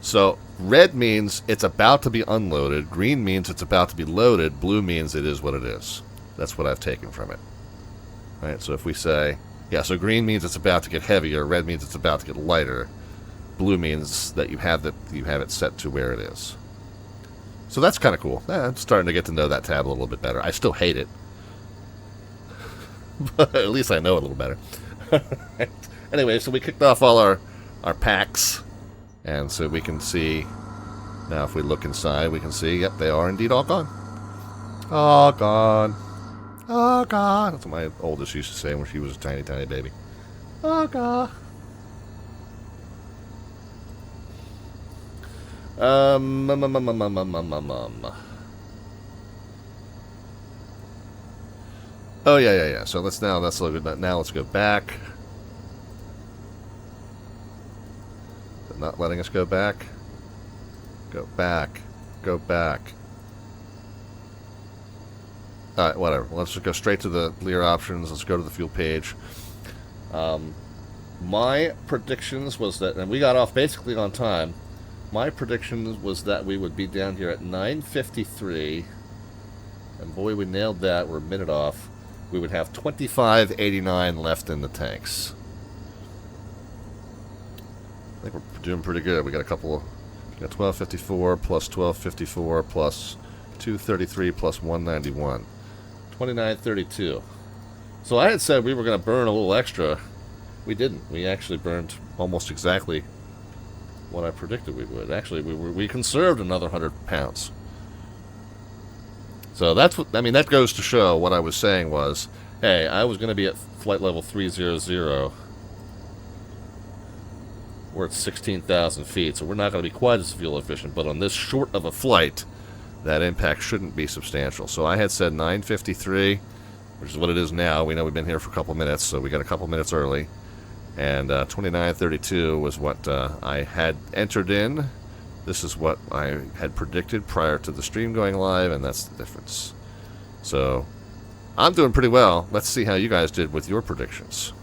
So red means it's about to be unloaded. Green means it's about to be loaded. Blue means it is what it is. That's what I've taken from it. All right, so if we say, yeah, so green means it's about to get heavier. Red means it's about to get lighter. Blue means that you have it set to where it is. So that's kind of cool. I'm starting to get to know that tab a little bit better. I still hate it, but at least I know it a little better. Anyway, so we kicked off all our packs, and so we can see now. If we look inside, we can see, yep, they are indeed all gone. All gone. Oh God! That's what my oldest used to say when she was a tiny, tiny baby. Oh God! Oh yeah. So let's look at that. Now let's go back. Is it not letting us go back? Go back. Go back. Alright, whatever. Let's just go straight to the Lear options. Let's go to the fuel page. My predictions was that, and we got off basically on time. My prediction was that we would be down here at 9:53, and boy, we nailed that. We're a minute off. We would have 2589 left in the tanks. I think we're doing pretty good. We got a couple. We got 1254 plus 1254 plus 233 plus 191. 2932. So I had said we were going to burn a little extra. We didn't. We actually burned almost exactly what I predicted we would. Actually, we conserved another 100 pounds. So that's what, I mean, that goes to show what I was saying was, hey, I was going to be at flight level 300. We're at 16,000 feet, so we're not going to be quite as fuel efficient, but on this short of a flight, that impact shouldn't be substantial. So I had said 9:53, which is what it is now. We know we've been here for a couple minutes, so we got a couple minutes early. And 29:32 was what I had entered in This is what I had predicted prior to the stream going live, and that's the difference. So, I'm doing pretty well. Let's see how you guys did with your predictions.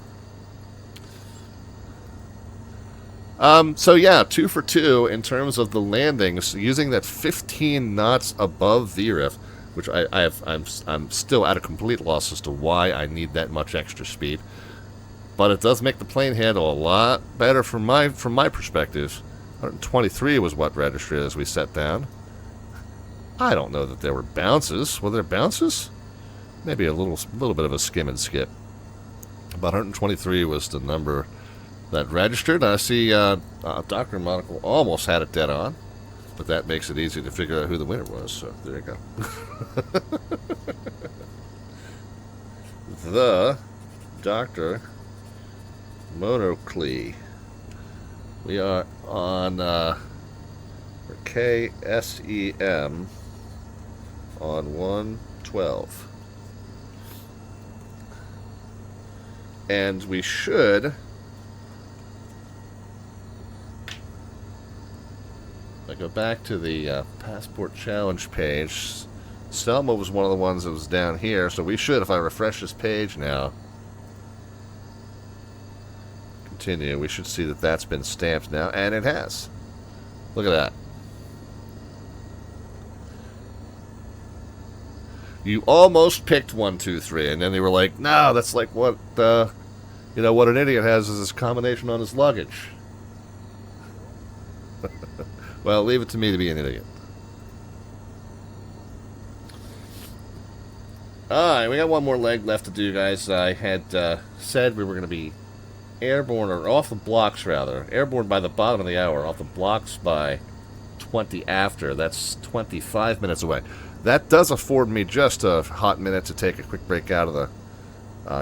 So yeah, 2 for 2 in terms of the landings, using that 15 knots above VRIF, which I'm still at a complete loss as to why I need that much extra speed. But it does make the plane handle a lot better from my perspective. 123 was what registered as we set down. I don't know that there were bounces. Were there bounces? Maybe a little bit of a skim and skip. But 123 was the number that registered. I see Dr. Monocle almost had it dead on, but that makes it easy to figure out who the winner was, so there you go. The Dr. Monocle. We are on KSEM on 112. And we should... I go back to the Passport Challenge page. Selma was one of the ones that was down here, so we should, if I refresh this page now, continue, we should see that that's been stamped now, and it has. Look at that. You almost picked 1, 2, 3, and then they were like, no, that's like what, you know, what an idiot has is this combination on his luggage. Well, leave it to me to be an idiot. Alright, we got one more leg left to do, guys. I had said we were going to be airborne, or off the blocks, rather. Airborne by the bottom of the hour, off the blocks by 20 after. That's 25 minutes away. That does afford me just a hot minute to take a quick break out of the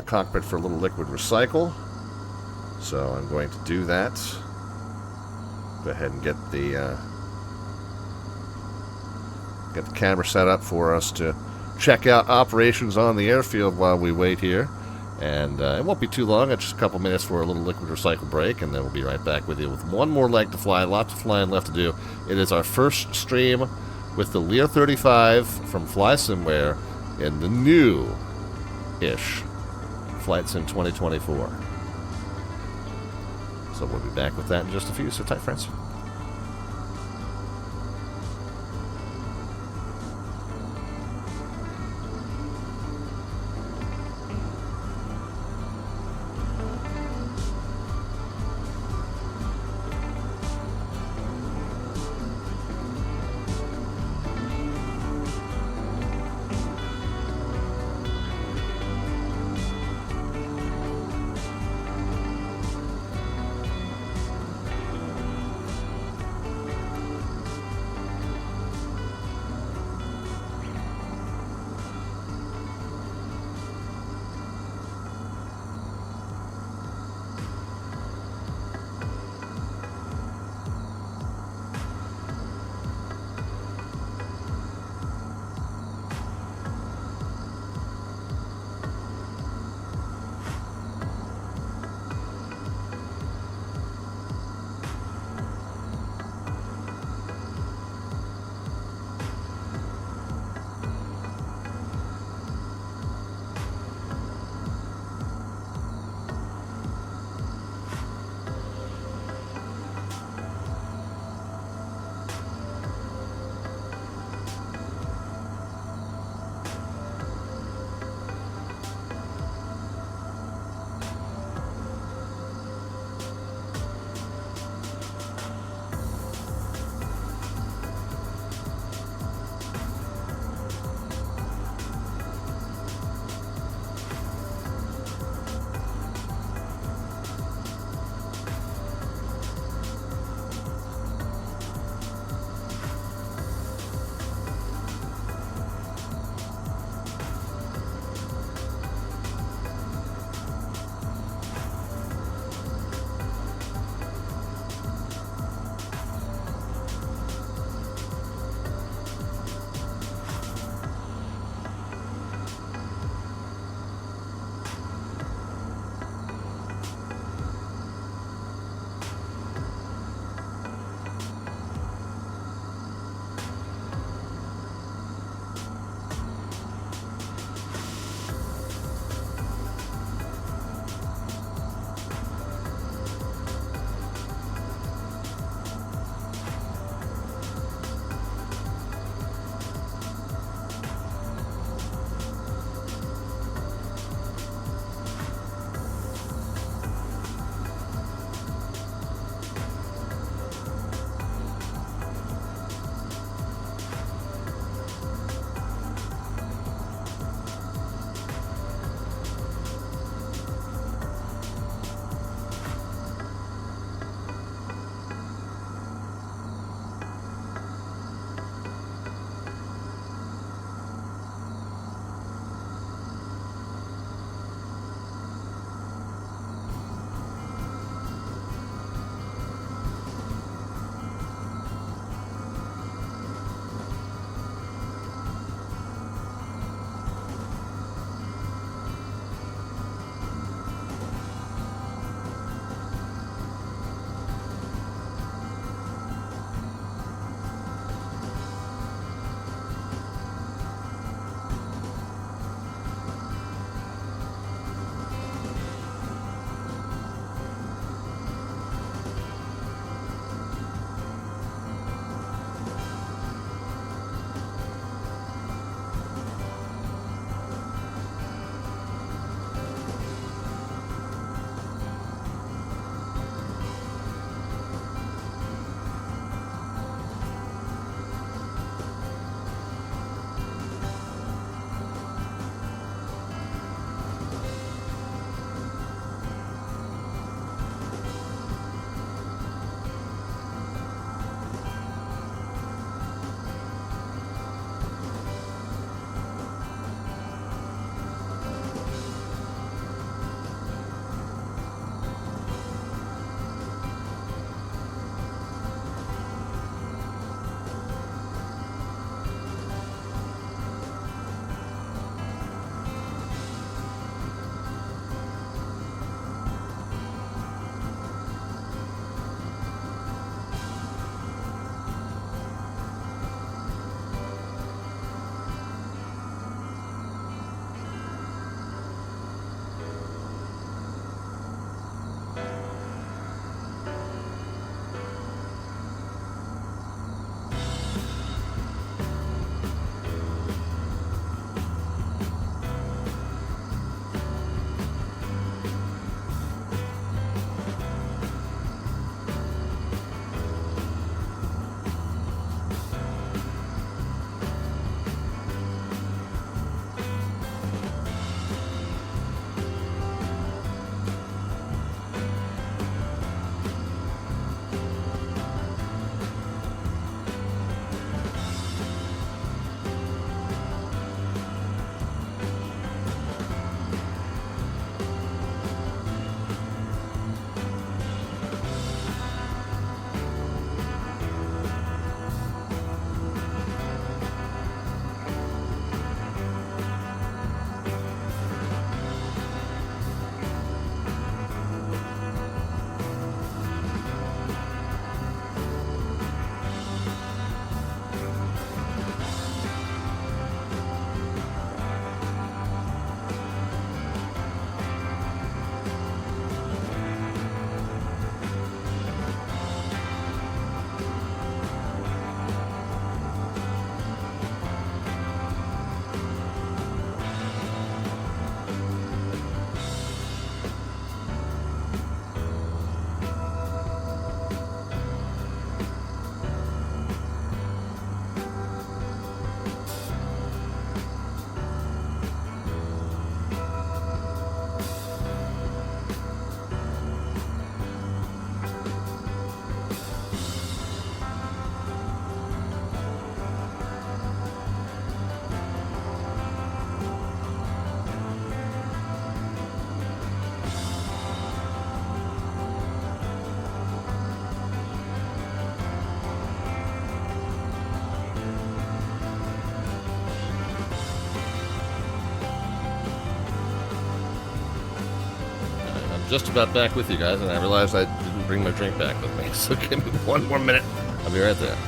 cockpit for a little liquid recycle. So I'm going to do that. Go ahead and get the camera set up for us to check out operations on the airfield while we wait here. And it won't be too long. It's just a couple minutes for a little liquid recycle break, and then we'll be right back with you with one more leg to fly. Lots of flying left to do. It is our first stream with the Lear 35 from FlySimWare in the new-ish Flight Sim 2024. So we'll be back with that in just a few. So tight, friends. just about back with you guys, and I realized I didn't bring my drink back with me. So give me one more minute. I'll be right there.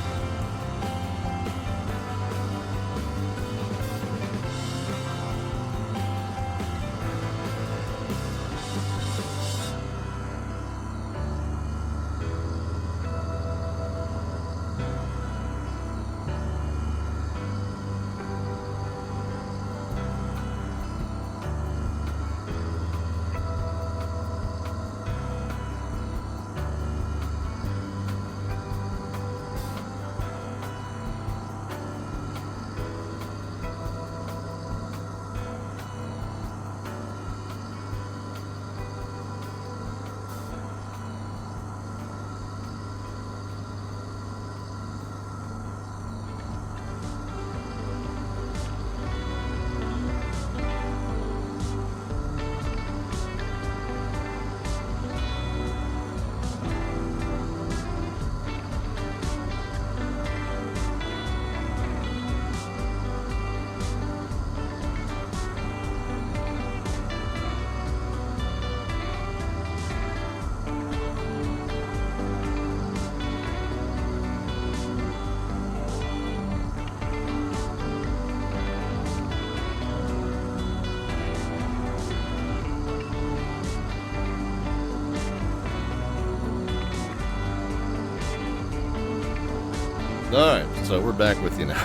Alright, so we're back with you now.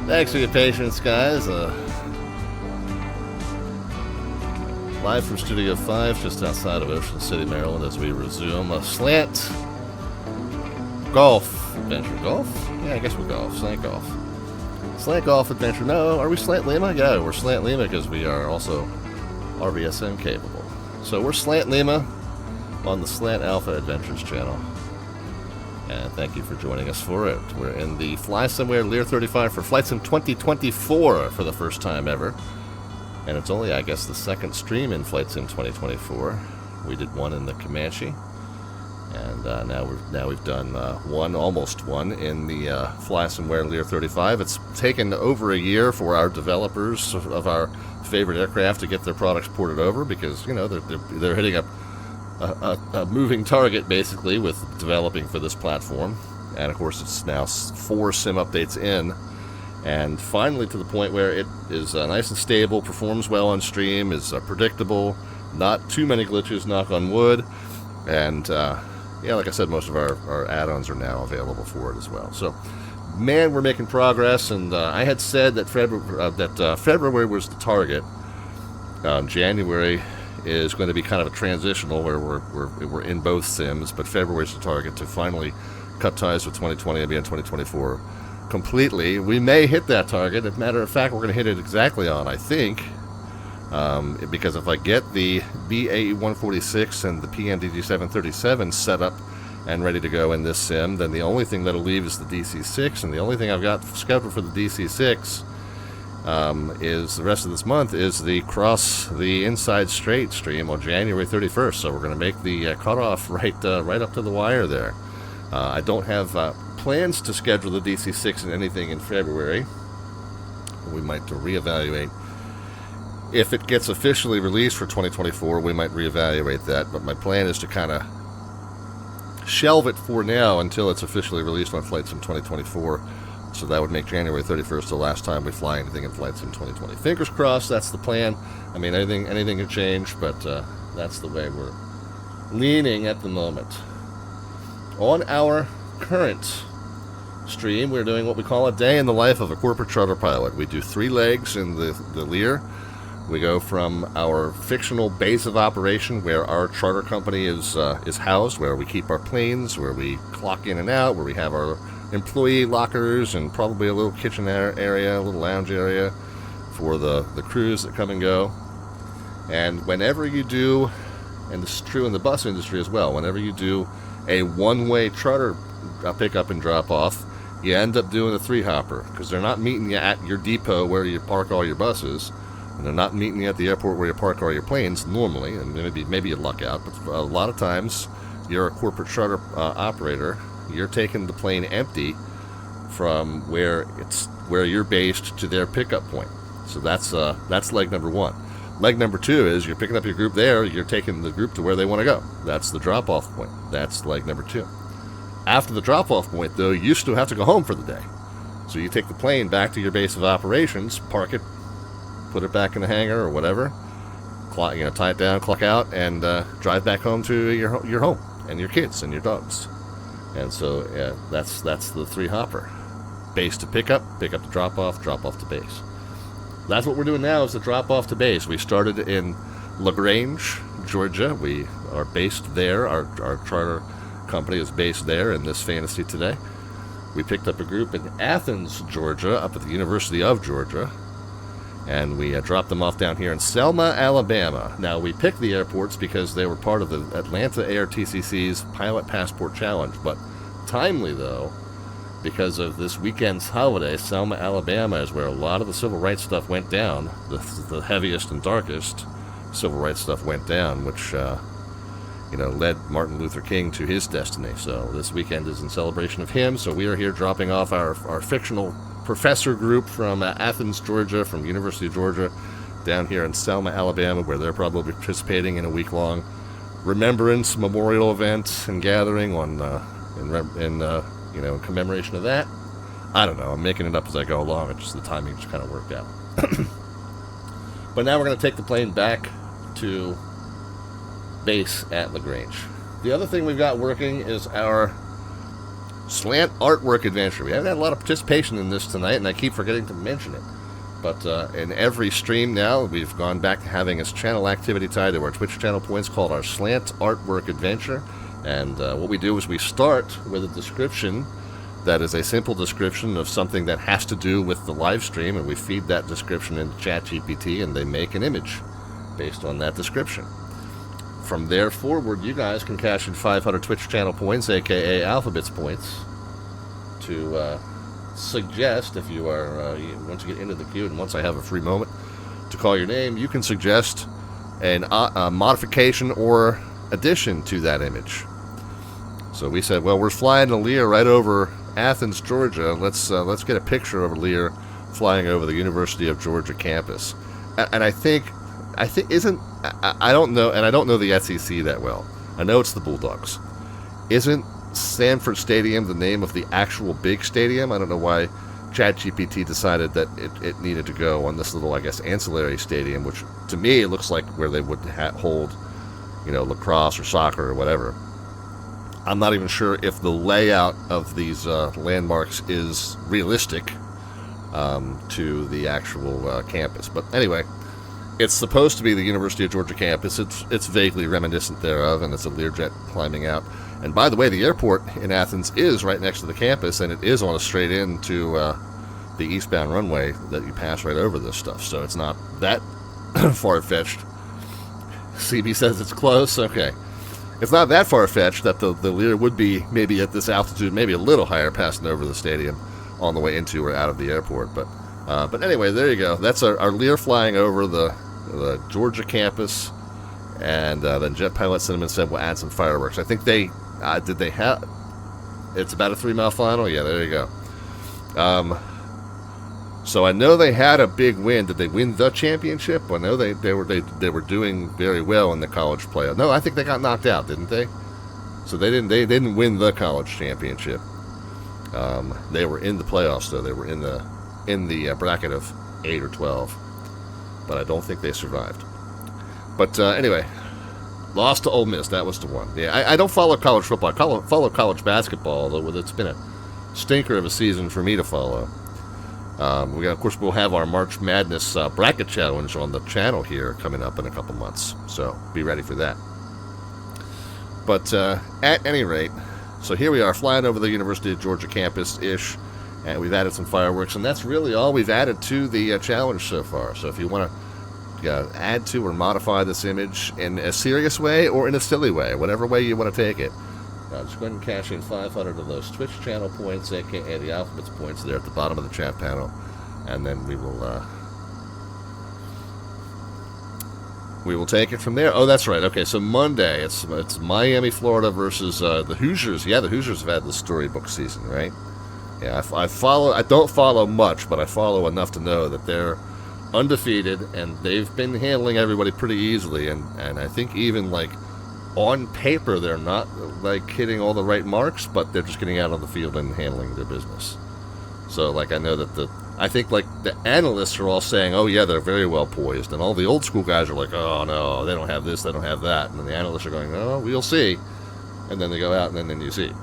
Thanks for your patience, guys. Live from Studio 5, just outside of Ocean City, Maryland, as we resume a slant golf adventure. Golf? Yeah, I guess we're golf. Slant golf. Slant golf adventure. No, are we Slant Lima? Yeah, we're Slant Lima because we are also RBSM capable. So we're Slant Lima on the Slant Alpha Adventures channel. And thank you for joining us for it. We're in the FlySimWare Lear 35 for FlightSim 2024 for the first time ever. And it's only, I guess, the second stream in FlightSim 2024. We did one in the Comanche. And now we've done almost one in the FlySimWare Lear 35. It's taken over a year for our developers of our favorite aircraft to get their products ported over because, you know, they're hitting up a moving target, basically, with developing for this platform. And, of course, it's now 4 sim updates in. And finally to the point where it is nice and stable, performs well on stream, is predictable, not too many glitches, knock on wood. And, yeah, like I said, most of our add-ons are now available for it as well. So, man, we're making progress. And I had said that February was the target. January is going to be kind of a transitional where we're in both sims, but February's the target to finally cut ties with 2020 and be in 2024 completely. We may hit that target. As a matter of fact, we're going to hit it exactly on, I think, because if I get the BAE-146 and the PNDG-737 set up and ready to go in this sim, then the only thing that'll leave is the DC-6, and the only thing I've got scheduled for the DC-6 is the rest of this month is the Cross the Inside Strait stream on January 31st. So we're going to make the cutoff right up to the wire there. I don't have plans to schedule the DC-6 and anything in February. We might reevaluate. If it gets officially released for 2024, we might reevaluate that. But my plan is to kind of shelve it for now until it's officially released on FlightSim 2024. So that would make January 31st the last time we fly anything in FlightSim 2020. Fingers crossed, that's the plan. I mean, anything can change, but that's the way we're leaning at the moment. On our current stream, we're doing what we call a day in the life of a corporate charter pilot. We do 3 legs in the Lear. We go from our fictional base of operation where our charter company is housed, where we keep our planes, where we clock in and out, where we have our employee lockers and probably a little kitchen area, a little lounge area for the crews that come and go. And whenever you do, and this is true in the bus industry as well, whenever you do a one-way charter pickup and drop-off, you end up doing a 3-hopper because they're not meeting you at your depot where you park all your buses, and they're not meeting you at the airport where you park all your planes normally, and maybe you luck out, but a lot of times you're a corporate charter operator. You're taking the plane empty from where you're based to their pickup point. So that's leg number 1. leg number 2 is you're picking up your group there, you're taking the group to where they want to go. That's the drop-off point. That's leg number 2. After the drop-off point, though, you still have to go home for the day. So you take the plane back to your base of operations, park it, put it back in the hangar or whatever, tie it down, clock out, and drive back home to your home and your kids and your dogs. And so that's the 3-hopper. Base to pick up to drop off to base. That's what we're doing now, is the drop off to base. We started in LaGrange, Georgia. We are based there. Our charter company is based there in this fantasy today. We picked up a group in Athens, Georgia, up at the University of Georgia, and we dropped them off down here in Selma, Alabama. Now, we picked the airports because they were part of the Atlanta ARTCC's Pilot Passport Challenge, but timely, though, because of this weekend's holiday. Selma, Alabama is where a lot of the civil rights stuff went down. The heaviest and darkest civil rights stuff went down, which led Martin Luther King to his destiny. So this weekend is in celebration of him. So we are here dropping off our fictional professor group from Athens, Georgia, from University of Georgia, down here in Selma, Alabama, where they're probably participating in a week-long remembrance memorial event and gathering in commemoration of that. I don't know. I'm making it up as I go along. It's just the timing just kind of worked out. But now we're going to take the plane back to base at LaGrange. The other thing we've got working is our slant artwork adventure. We haven't had a lot of participation in this tonight, and I keep forgetting to mention it. But in every stream now, we've gone back to having this channel activity tied to our Twitch channel points called our slant artwork adventure. And what we do is we start with a description that is a simple description of something that has to do with the live stream, and we feed that description into ChatGPT, and they make an image based on that description. From there forward, you guys can cash in 500 Twitch channel points, aka Alphabets points, to suggest, if you are, once you get into the queue, and once I have a free moment to call your name, you can suggest a modification or addition to that image. So we said, well, we're flying a Lear right over Athens, Georgia. Let's get a picture of a Lear flying over the University of Georgia campus. And I don't know, and I don't know the SEC that well. I know it's the Bulldogs. Isn't Sanford Stadium the name of the actual big stadium? I don't know why ChatGPT decided that it needed to go on this little, I guess, ancillary stadium, which to me it looks like where they would hold, lacrosse or soccer or whatever. I'm not even sure if the layout of these landmarks is realistic to the actual campus. But anyway, it's supposed to be the University of Georgia campus. It's vaguely reminiscent thereof, and it's a Learjet climbing out. And by the way, the airport in Athens is right next to the campus, and it is on a straight in to the eastbound runway that you pass right over this stuff. So it's not that far-fetched. CB says it's close. Okay. It's not that far-fetched that the Lear would be maybe at this altitude, maybe a little higher, passing over the stadium on the way into or out of the airport. But anyway, there you go. That's our Lear flying over the Georgia campus, and then Jet Pilot Cinnamon said we'll add some fireworks. I think they have. It's about a 3-mile final. Yeah, there you go. So I know they had a big win. Did they win the championship? I know they were doing very well in the college playoff. No, I think they got knocked out, didn't they? So they didn't win the college championship. They were in the playoffs, though. They were in the bracket of 8 or 12, but I don't think they survived. But anyway, lost to Ole Miss. That was the one. Yeah, I don't follow college football. I follow college basketball, though. It's been a stinker of a season for me to follow. Of course, we'll have our March Madness bracket challenge on the channel here coming up in a couple months, so be ready for that. But at any rate, so here we are flying over the University of Georgia campus-ish, and we've added some fireworks, and that's really all we've added to the challenge so far. So if you want to add to or modify this image in a serious way or in a silly way, whatever way you want to take it, just go ahead and cash in 500 of those Twitch channel points, aka the Alphabets points, there at the bottom of the chat panel, and then we will take it from there. Oh, that's right. Okay, so Monday it's Miami, Florida versus the Hoosiers. Yeah, the Hoosiers have had the storybook season, right? Yeah, I don't follow much, but I follow enough to know that they're undefeated, and they've been handling everybody pretty easily, and I think even like on paper they're not like hitting all the right marks, but they're just getting out on the field and handling their business. So like I know that I think like the analysts are all saying, oh yeah, they're very well poised, and all the old school guys are like, oh no, they don't have this, they don't have that, and then the analysts are going, oh, we'll see, and then they go out and then you see.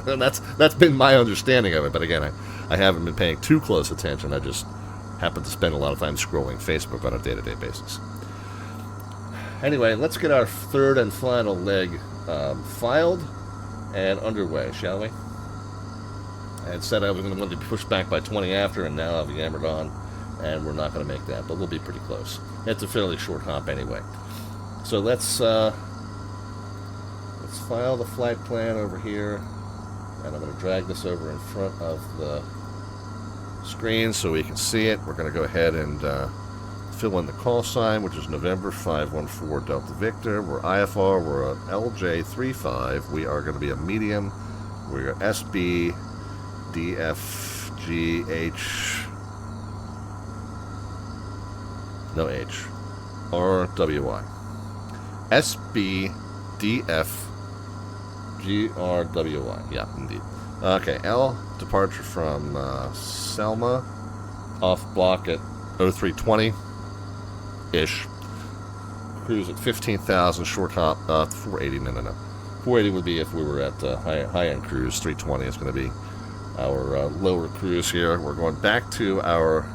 And that's been my understanding of it, but again, I haven't been paying too close attention. I just happen to spend a lot of time scrolling Facebook on a day-to-day basis. Anyway, let's get our third and final leg filed and underway, shall we? I had said I was going to want to be pushed back by 20 after, and now I've yammered on, and we're not going to make that, but we'll be pretty close. It's a fairly short hop anyway. So let's file the flight plan over here, and I'm going to drag this over in front of the screen so we can see it. We're going to go ahead and fill in the call sign, which is November 514 Delta Victor. We're IFR, we're an LJ35. We are going to be a medium. We're SB, DF, GH, no H, RWI. SB, DF, GRWI. Yeah, indeed. Okay, L, departure from Selma, off block at 0320-ish. Cruise at 15,000, short hop, 480, no. 480 would be if we were at high-end cruise. 320 is going to be our lower cruise here. We're going back to our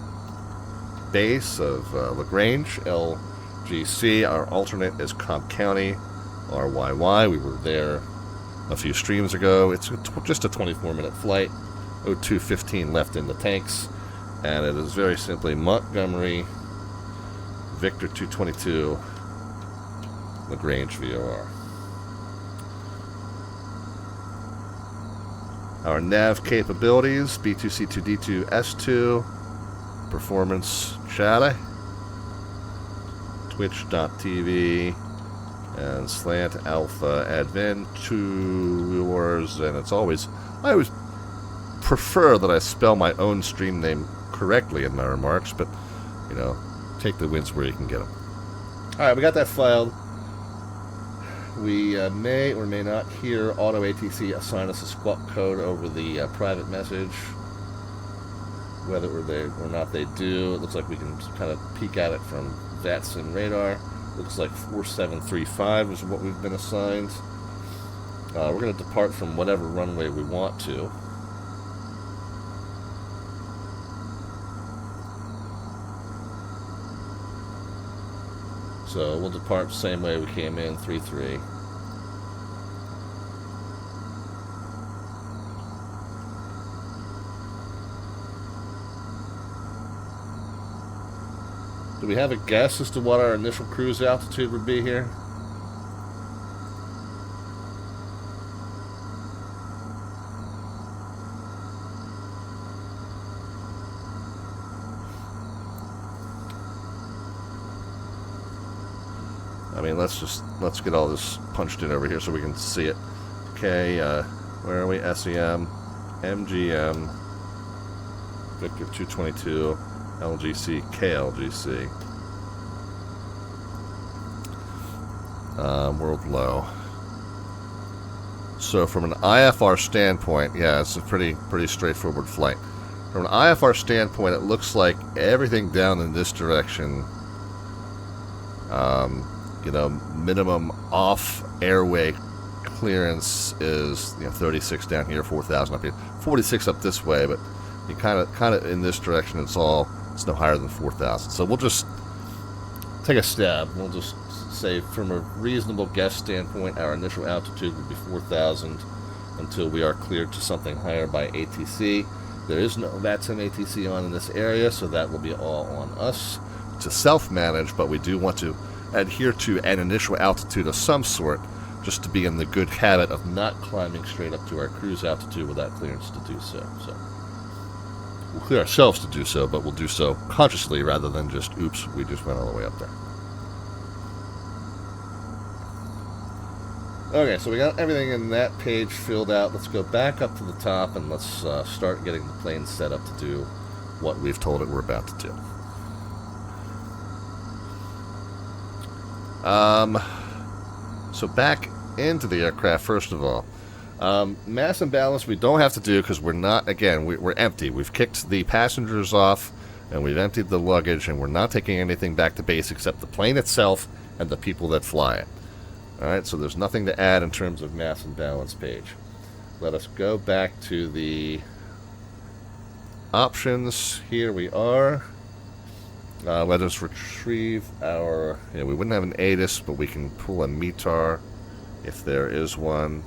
base of LaGrange, LGC. Our alternate is Cobb County, RYY. We were there a few streams ago. It's just a 24-minute flight. 0215 left in the tanks, and it is very simply Montgomery, Victor 222, LaGrange VOR. Our nav capabilities: B2C2D2 S2, performance chatter, Twitch.tv, and Slant Alpha Adventures, and I always prefer that I spell my own stream name correctly in my remarks, but you know, take the wins where you can get them. Alright, we got that filed. We may or may not hear Auto ATC assign us a squawk code over the private message. Whether or not they do, it looks like we can kind of peek at it from VATSIM radar. Looks like 4735 is what we've been assigned. We're going to depart from whatever runway we want to. So we'll depart the same way we came in, 3-3. Do we have a guess as to what our initial cruise altitude would be here? I mean, let's get all this punched in over here so we can see it. Okay, where are we? SEM, MGM, Victor 222, LGC-KLGC. World low. So from an IFR standpoint, yeah, it's a pretty straightforward flight. From an IFR standpoint, it looks like everything down in this direction, you know, minimum off airway clearance is, you know, 36 down here, 4,000 up here, 46 up this way, but you kind of in this direction, it's no higher than 4,000. So we'll just take a stab. We'll just say, from a reasonable guess standpoint, our initial altitude would be 4,000 until we are cleared to something higher by ATC. There is no VATSIM ATC on in this area, so that will be all on us to self-manage, but we do want to adhere to an initial altitude of some sort, just to be in the good habit of not climbing straight up to our cruise altitude without clearance to do so. So we'll clear ourselves to do so, but we'll do so consciously rather than just, oops, we just went all the way up there. Okay, so we got everything in that page filled out. Let's go back up to the top and let's start getting the plane set up to do what we've told it we're about to do. So back into the aircraft, first of all. Mass and balance we don't have to do because we're not, again, we're empty. We've kicked the passengers off, and we've emptied the luggage, and we're not taking anything back to base except the plane itself and the people that fly it. Alright, so there's nothing to add in terms of mass and balance page. Let us go back to the options. Here we are. Let us retrieve our... we wouldn't have an ATIS, but we can pull a METAR if there is one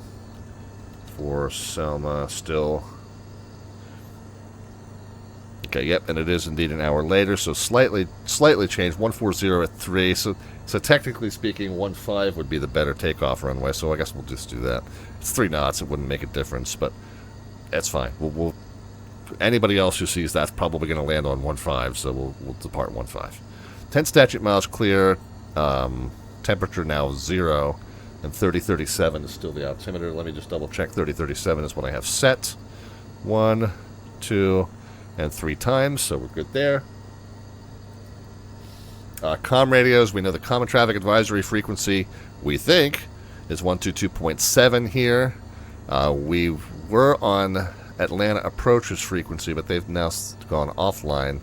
for Selma still. Okay, yep, and it is indeed an hour later, so slightly changed. 140 at 3, so technically speaking, 15 would be the better takeoff runway, so I guess we'll just do that. It's 3 knots, it wouldn't make a difference, but that's fine. We'll anybody else who sees that's probably going to land on 15, so we'll depart 15. 10 statute miles clear, temperature now 0, and 3037 is still the altimeter. Let me just double check. 3037 is what I have set. 1, 2, and 3 times, so we're good there. Comm radios, we know the common traffic advisory frequency, we think, is 122.7 here. We were on Atlanta approaches frequency, but they've now gone offline,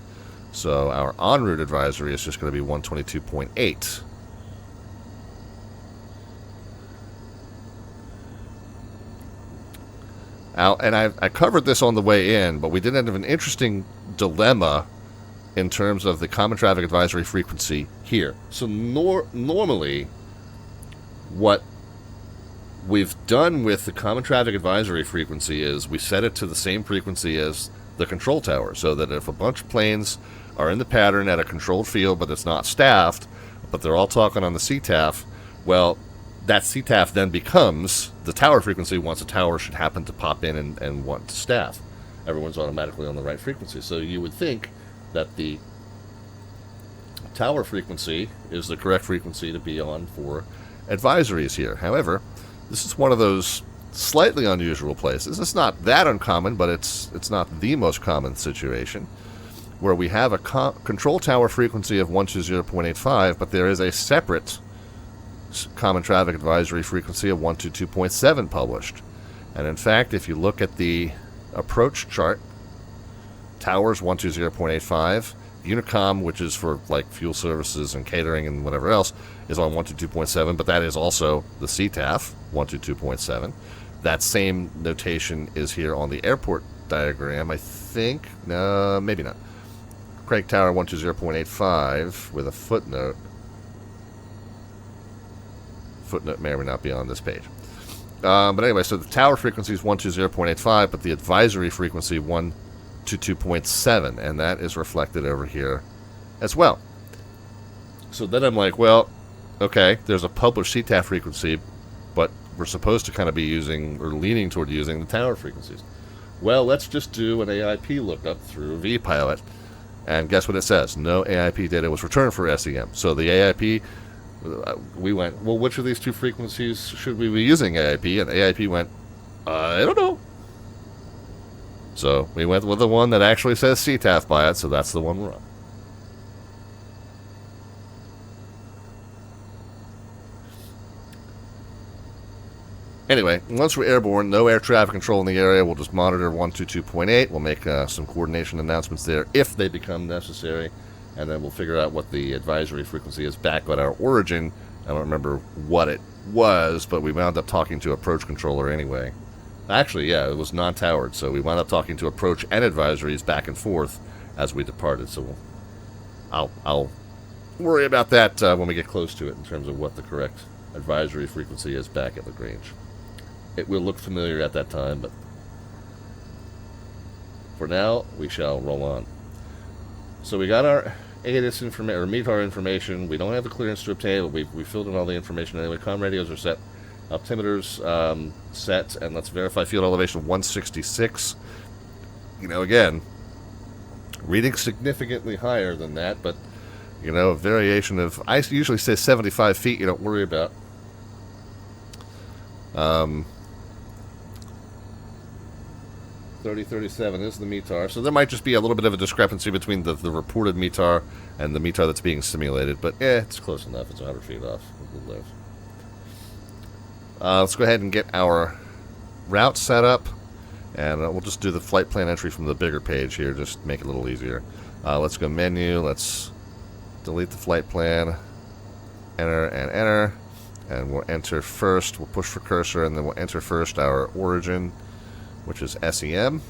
so our en route advisory is just going to be 122.8. And I covered this on the way in, but we did have an interesting dilemma in terms of the common traffic advisory frequency here. So normally, what we've done with the common traffic advisory frequency is we set it to the same frequency as the control tower, so that if a bunch of planes are in the pattern at a controlled field, but it's not staffed, but they're all talking on the CTAF, well, that CTAF then becomes the tower frequency once a tower should happen to pop in and want to staff. Everyone's automatically on the right frequency. So you would think that the tower frequency is the correct frequency to be on for advisories here. However, this is one of those slightly unusual places. It's not that uncommon, but it's not the most common situation, where we have a control tower frequency of 120.85, but there is a separate common traffic advisory frequency of 122.7 published. And in fact, if you look at the approach chart, towers 120.85, Unicom, which is for like fuel services and catering and whatever else, is on 122.7, but that is also the CTAF 122.7. That same notation is here on the airport diagram, I think. No, maybe not. Craig Tower 120.85 with a footnote. Footnote may or may not be on this page. But anyway, so the tower frequency is 120.85, but the advisory frequency 122.7, and that is reflected over here as well. So then I'm like, well, okay, there's a published CTAF frequency, but we're supposed to kind of be using, or leaning toward using, the tower frequencies. Well, let's just do an AIP lookup through vPilot, and guess what it says? No AIP data was returned for SEM. So the AIP, we went, well, which of these two frequencies should we be using AIP? And AIP went, I don't know. So we went with the one that actually says CTAF by it, so that's the one we're on. Anyway, once we're airborne, no air traffic control in the area. We'll just monitor 122.8. We'll make some coordination announcements there if they become necessary. And then we'll figure out what the advisory frequency is back at our origin. I don't remember what it was, but we wound up talking to approach controller anyway. Actually, yeah, it was non-towered, so we wound up talking to approach and advisories back and forth as we departed. So I'll worry about that when we get close to it in terms of what the correct advisory frequency is back at LaGrange. It will look familiar at that time, but for now, we shall roll on. So we got our ATIS information, or METAR information. We don't have the clearance to obtain, but we filled in all the information anyway. Comm radios are set, altimeters set, and let's verify field elevation of 166. You know, again, reading significantly higher than that, but, you know, a variation of, I usually say 75 feet, you don't worry about. 3037 is the METAR. So there might just be a little bit of a discrepancy between the reported METAR and the METAR that's being simulated. But, it's close enough. It's 100 feet off. We'll live. Let's go ahead and get our route set up. And we'll just do the flight plan entry from the bigger page here. Just make it a little easier. Let's go menu. Let's delete the flight plan. Enter and enter. And we'll enter first. We'll push for cursor. And then we'll enter first our origin, which is SEM.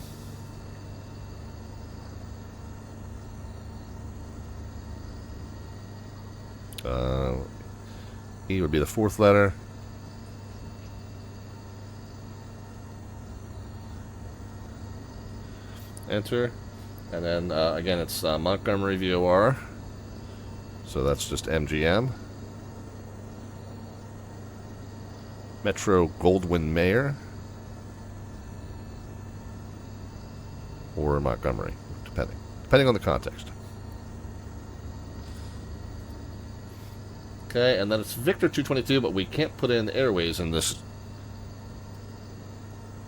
E would be the fourth letter. Enter. And then, again, it's Montgomery VOR. So that's just MGM. Metro Goldwyn Mayer. Or Montgomery, depending on the context. Okay, and then it's Victor 222, but we can't put in airways in this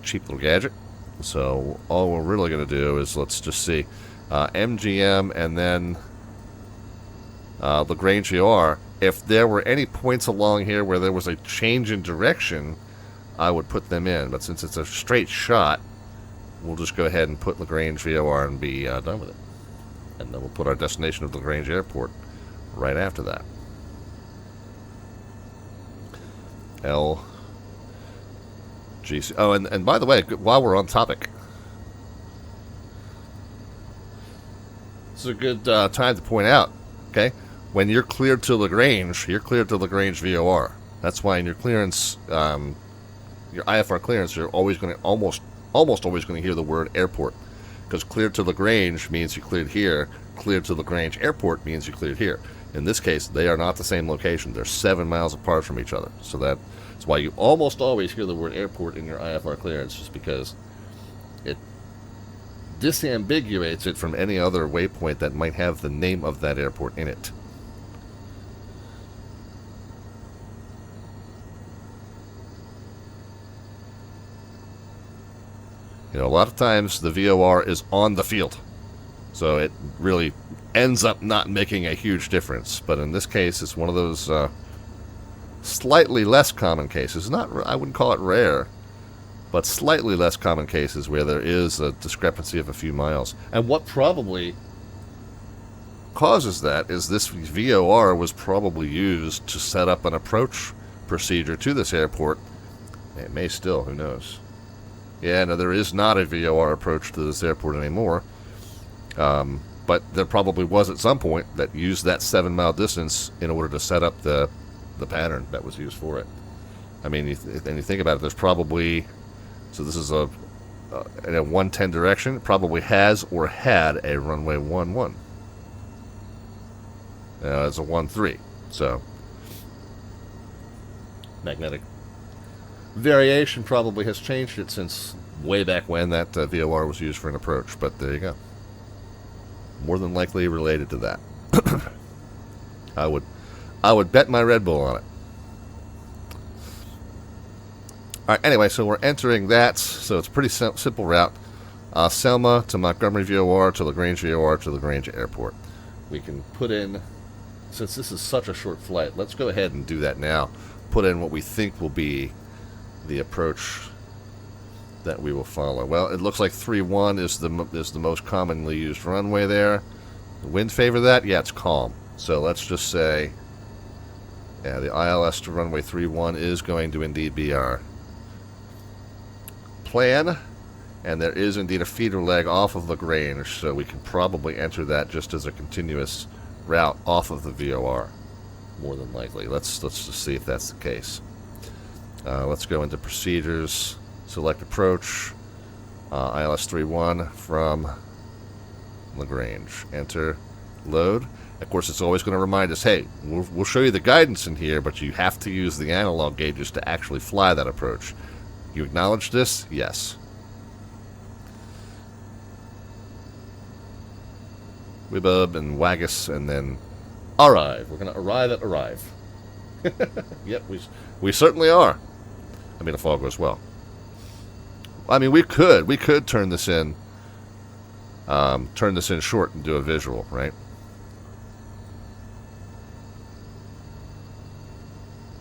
cheap little gadget. So all we're really going to do is, let's just see, MGM and then LaGrange VOR. If there were any points along here where there was a change in direction, I would put them in. But since it's a straight shot, we'll just go ahead and put LaGrange VOR and be done with it. And then we'll put our destination of LaGrange Airport right after that. LGC. Oh, and by the way, while we're on topic, this is a good time to point out, okay? When you're cleared to LaGrange, you're cleared to LaGrange VOR. That's why in your clearance, your IFR clearance, you're always going to almost always going to hear the word airport, because cleared to LaGrange means you cleared here. Cleared to LaGrange Airport means you cleared here. In this case, they are not the same location. They're 7 miles apart from each other. So that's why you almost always hear the word airport in your IFR clearance, just because it disambiguates it from any other waypoint that might have the name of that airport in it. You know, a lot of times the VOR is on the field, so it really ends up not making a huge difference. But in this case, it's one of those slightly less common cases. I wouldn't call it rare, but slightly less common cases where there is a discrepancy of a few miles. And what probably causes that is this VOR was probably used to set up an approach procedure to this airport. It may still, who knows. Yeah, no, there is not a VOR approach to this airport anymore. But there probably was at some point that used that 7-mile distance in order to set up the pattern that was used for it. I mean, you think about it, there's probably, so this is in a 110 direction, it probably has or had a runway 11. It's a 13. So, magnetic variation probably has changed it since way back when that VOR was used for an approach, but there you go. More than likely related to that. I would bet my Red Bull on it. Alright, anyway, so we're entering that, so it's a pretty simple route. Selma to Montgomery VOR to LaGrange VOR to LaGrange Airport. We can put in, since this is such a short flight, let's go ahead and do that now. Put in what we think will be the approach that we will follow. Well, it looks like 3-1 is the most commonly used runway there. The wind favor that? Yeah, it's calm. So let's just say, yeah, the ILS to runway 3-1 is going to indeed be our plan. And there is indeed a feeder leg off of LaGrange, so we can probably enter that just as a continuous route off of the VOR, more than likely. Let's just see if that's the case. Let's go into procedures, select approach, ILS 3-1 from LaGrange. Enter, load. Of course, it's always going to remind us, hey, we'll show you the guidance in here, but you have to use the analog gauges to actually fly that approach. You acknowledge this? Yes. Wibub and Wagus, and then arrive. We're going to arrive at arrive. Yep, we certainly are. I mean, if all goes well. I mean, we could turn this in short and do a visual, right?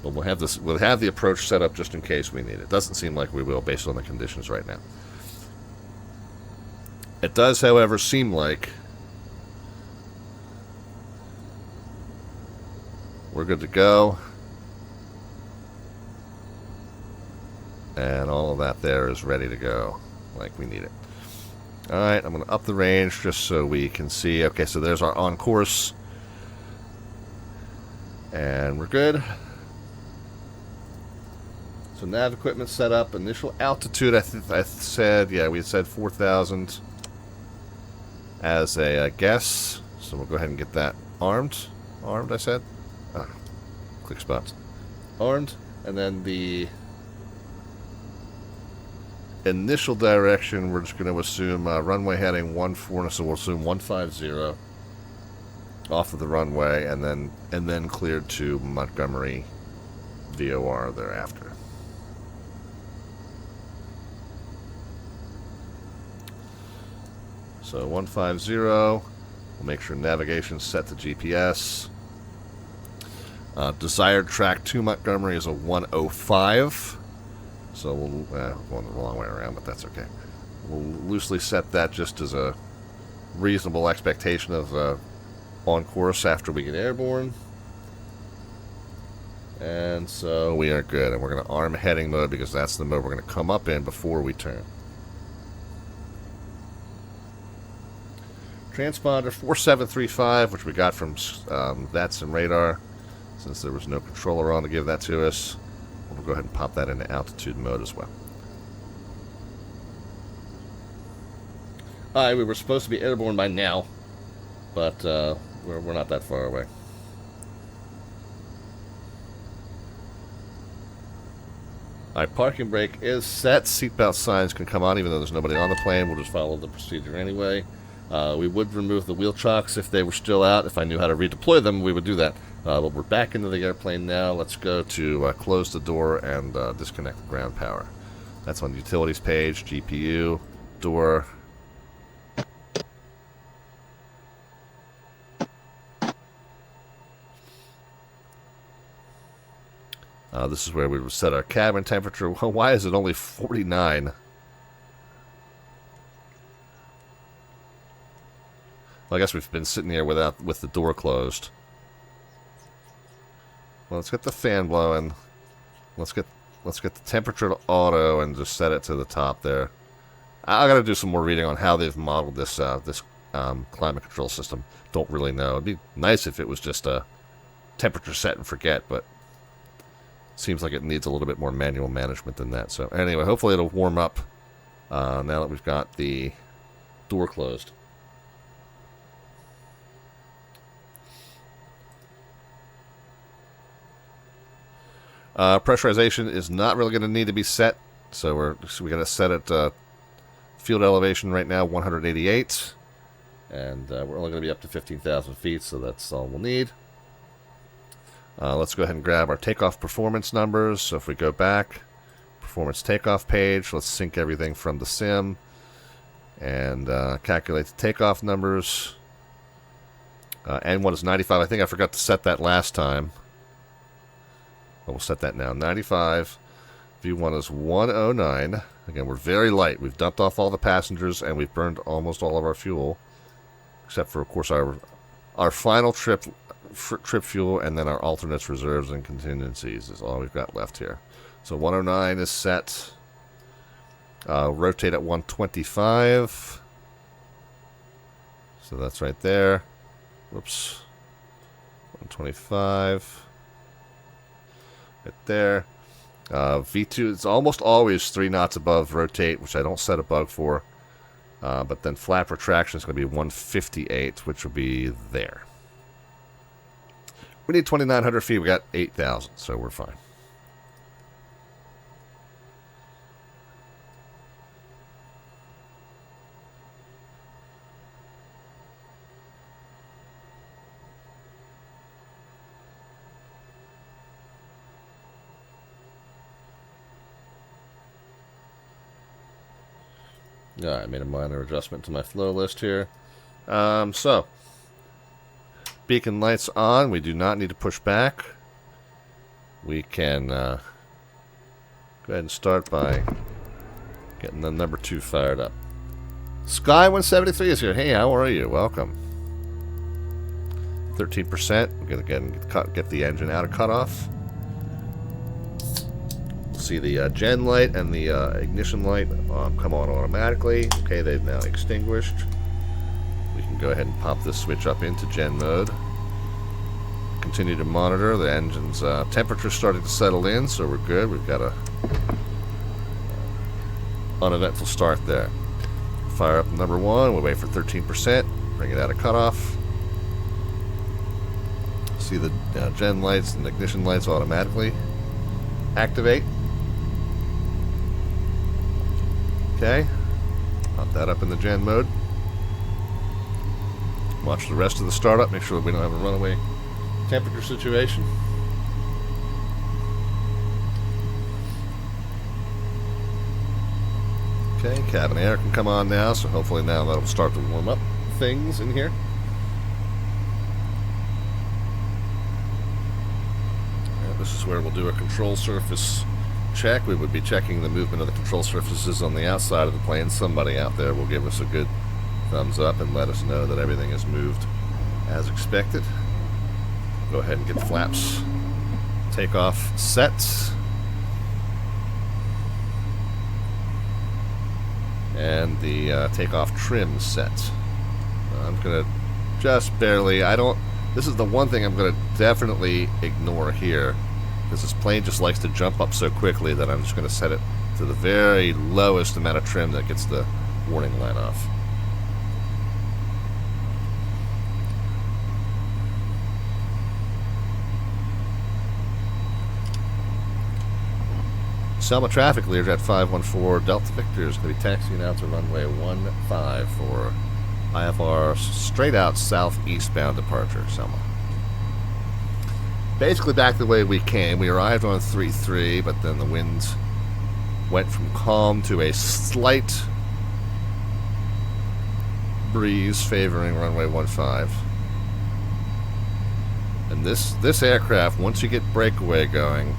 But we'll have the approach set up just in case we need it. Doesn't seem like we will based on the conditions right now. It does, however, seem like we're good to go. And all of that there is ready to go like we need it. Alright, I'm going to up the range just so we can see. Okay, so there's our on course. And we're good. So nav equipment set up. Initial altitude, I said, yeah, we said 4,000 as a guess. So we'll go ahead and get that armed. Armed, I said. Click spots. Armed. And then the initial direction, we're just going to assume runway heading 14, so we'll assume 150 off of the runway, and then cleared to Montgomery VOR thereafter. So 150, we'll make sure navigation's set to GPS. Desired track to Montgomery is a 105. So we'll going the wrong way around, but that's okay. We'll loosely set that just as a reasonable expectation of on course after we get airborne. And so we are good. And we're going to arm heading mode because that's the mode we're going to come up in before we turn. Transponder 4735, which we got from VATSIM radar, since there was no controller on to give that to us. We'll go ahead and pop that into altitude mode as well. Alright, we were supposed to be airborne by now, but we're not that far away. Alright, parking brake is set. Seatbelt signs can come on even though there's nobody on the plane. We'll just follow the procedure anyway. We would remove the wheel chocks if they were still out. If I knew how to redeploy them, we would do that. But we're back into the airplane now. Let's go to close the door and disconnect the ground power. That's on the utilities page, GPU, door. This is where we would set our cabin temperature. Well, why is it only 49? Well, I guess we've been sitting here with the door closed. Well, let's get the fan blowing. Let's get the temperature to auto and just set it to the top there. I got to do some more reading on how they've modeled this climate control system. Don't really know. It'd be nice if it was just a temperature set and forget, but seems like it needs a little bit more manual management than that. So anyway, hopefully it'll warm up now that we've got the door closed. Pressurization is not really going to need to be set, so we got to set it field elevation right now 188, and we're only going to be up to 15,000 feet, so that's all we'll need. Let's go ahead and grab our takeoff performance numbers. So if we go back, performance takeoff page, let's sync everything from the sim and calculate the takeoff numbers. N1 is 95. I think I forgot to set that last time. We'll set that now. 95. V1 is 109. Again, we're very light. We've dumped off all the passengers, and we've burned almost all of our fuel, except for, of course, our final trip fuel, and then our alternates, reserves, and contingencies is all we've got left here. So 109 is set. Rotate at 125. So that's right there. Whoops. 125. Right there. V2 is almost always 3 knots above rotate, which I don't set a bug for. But then flap retraction is going to be 158, which will be there. We need 2,900 feet. We got 8,000, so we're fine. Alright, I made a minor adjustment to my flow list here. So, beacon lights on. We do not need to push back. We can go ahead and start by getting the number 2 fired up. Sky 173 is here. Hey, how are you? Welcome. 13%. We're going to get the engine out of cutoff. See the gen light and the ignition light come on automatically. Okay, they've now extinguished. We can go ahead and pop this switch up into gen mode. Continue to monitor. The engine's temperature starting to settle in, so we're good. We've got a uneventful start there. Fire up number 1. We wait for 13%. Bring it out of cutoff. See the gen lights and ignition lights automatically activate. Okay. Pop that up in the gen mode. Watch the rest of the startup. Make sure that we don't have a runaway temperature situation. Okay, cabin air can come on now, so hopefully now that'll start to warm up things in here. And this is where we'll do a control surface check. We would be checking the movement of the control surfaces on the outside of the plane. Somebody out there will give us a good thumbs up and let us know that everything is moved as expected. Go ahead and get the flaps takeoff set. And the takeoff trim set. I'm going to just barely, this is the one thing I'm going to definitely ignore here, because this plane just likes to jump up so quickly that I'm just going to set it to the very lowest amount of trim that gets the warning light off. Selma traffic, Learjet 514 Delta Victor is going to be taxiing out to runway 15 for IFR straight out southeastbound departure, Selma. Basically back the way we came. We arrived on 3-3, but then the winds went from calm to a slight breeze favoring runway 15. And this aircraft, once you get breakaway going,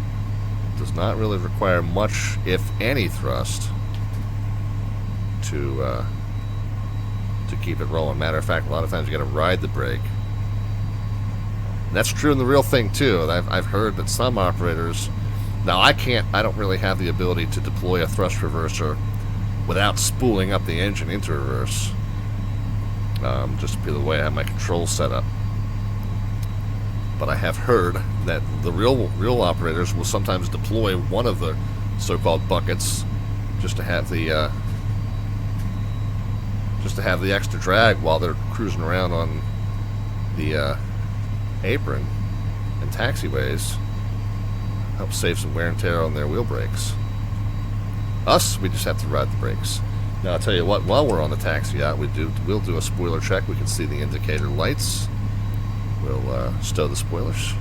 does not really require much, if any, thrust to keep it rolling. Matter of fact, a lot of times you got to ride the brake. And that's true in the real thing too. I've heard that some operators, now I don't really have the ability to deploy a thrust reverser without spooling up the engine into reverse. Just the way I have my controls set up. But I have heard that the real operators will sometimes deploy one of the so-called buckets just to have the extra drag while they're cruising around on the apron and taxiways. Help save some wear and tear on their wheel brakes. Us, we just have to ride the brakes. Now I'll tell you what, while we're on the taxi out, we'll do a spoiler check. We can see the indicator lights. We'll stow the spoilers,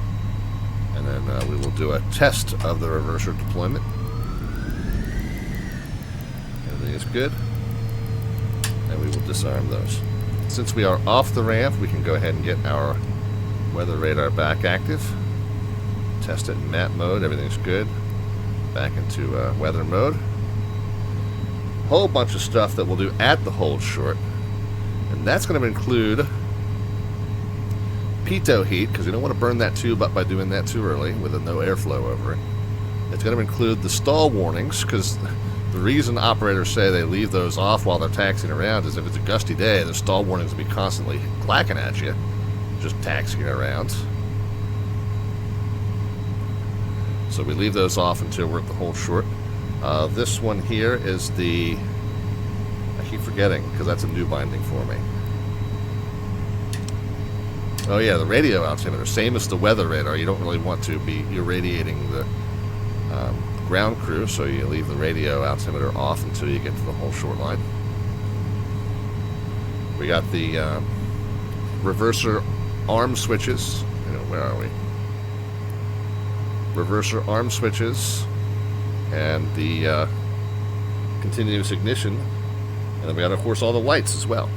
and then we will do a test of the reverser deployment. Everything is good, and we will disarm those. Since we are off the ramp, we can go ahead and get our weather radar back active. Test it in map mode. Everything's good. Back into weather mode. Whole bunch of stuff that we'll do at the hold short, and that's going to include pitot heat, because you don't want to burn that tube up by doing that too early with no airflow over it. It's going to include the stall warnings, because the reason operators say they leave those off while they're taxiing around is if it's a gusty day, the stall warnings will be constantly clacking at you, just taxiing around. So we leave those off until we're at the hold short. This one here is the, I keep forgetting because that's a new binding for me. Oh yeah, the radio altimeter, same as the weather radar. You don't really want to be irradiating the ground crew, so you leave the radio altimeter off until you get to the whole short line. We got the reverser arm switches. Where are we? Reverser arm switches and the continuous ignition And then we got, of course, all the lights as well.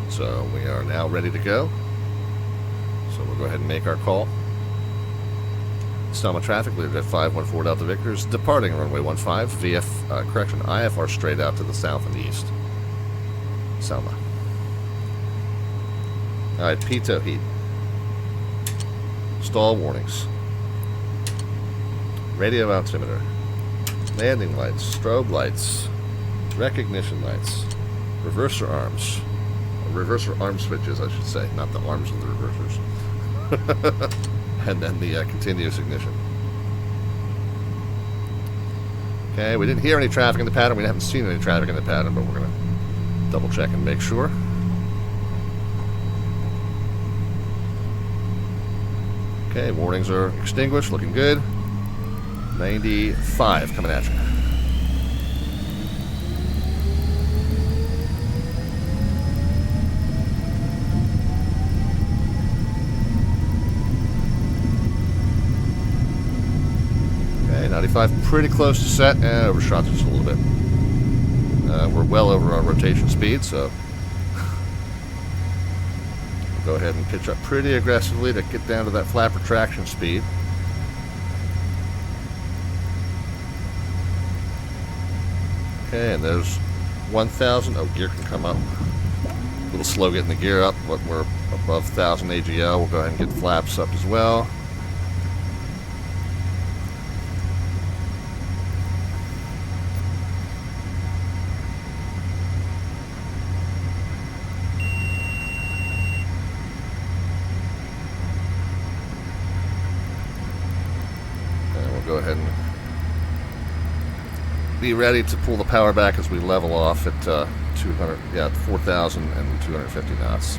So we are now ready to go. So we'll go ahead and make our call. Selma traffic, Lear Jet 514 Delta Victor's departing runway 15, IFR straight out to the south and east. Selma. Alright, pitot heat. Stall warnings. Radio altimeter. Landing lights. Strobe lights. Recognition lights. Reverser arms. Reverser arm switches, I should say. Not the arms of the reversers. And then the continuous ignition. Okay, we didn't hear any traffic in the pattern. We haven't seen any traffic in the pattern, but we're going to double check and make sure. Okay, warnings are extinguished, looking good. 95 coming at you. Okay, 95 pretty close to set, and overshot just a little bit. We're well over our rotation speed, so go ahead and pitch up pretty aggressively to get down to that flap retraction speed. Okay, and there's 1,000. Oh, gear can come up. A little slow getting the gear up, but we're above 1,000 AGL. We'll go ahead and get flaps up as well. Go ahead and be ready to pull the power back as we level off at 4,250 knots.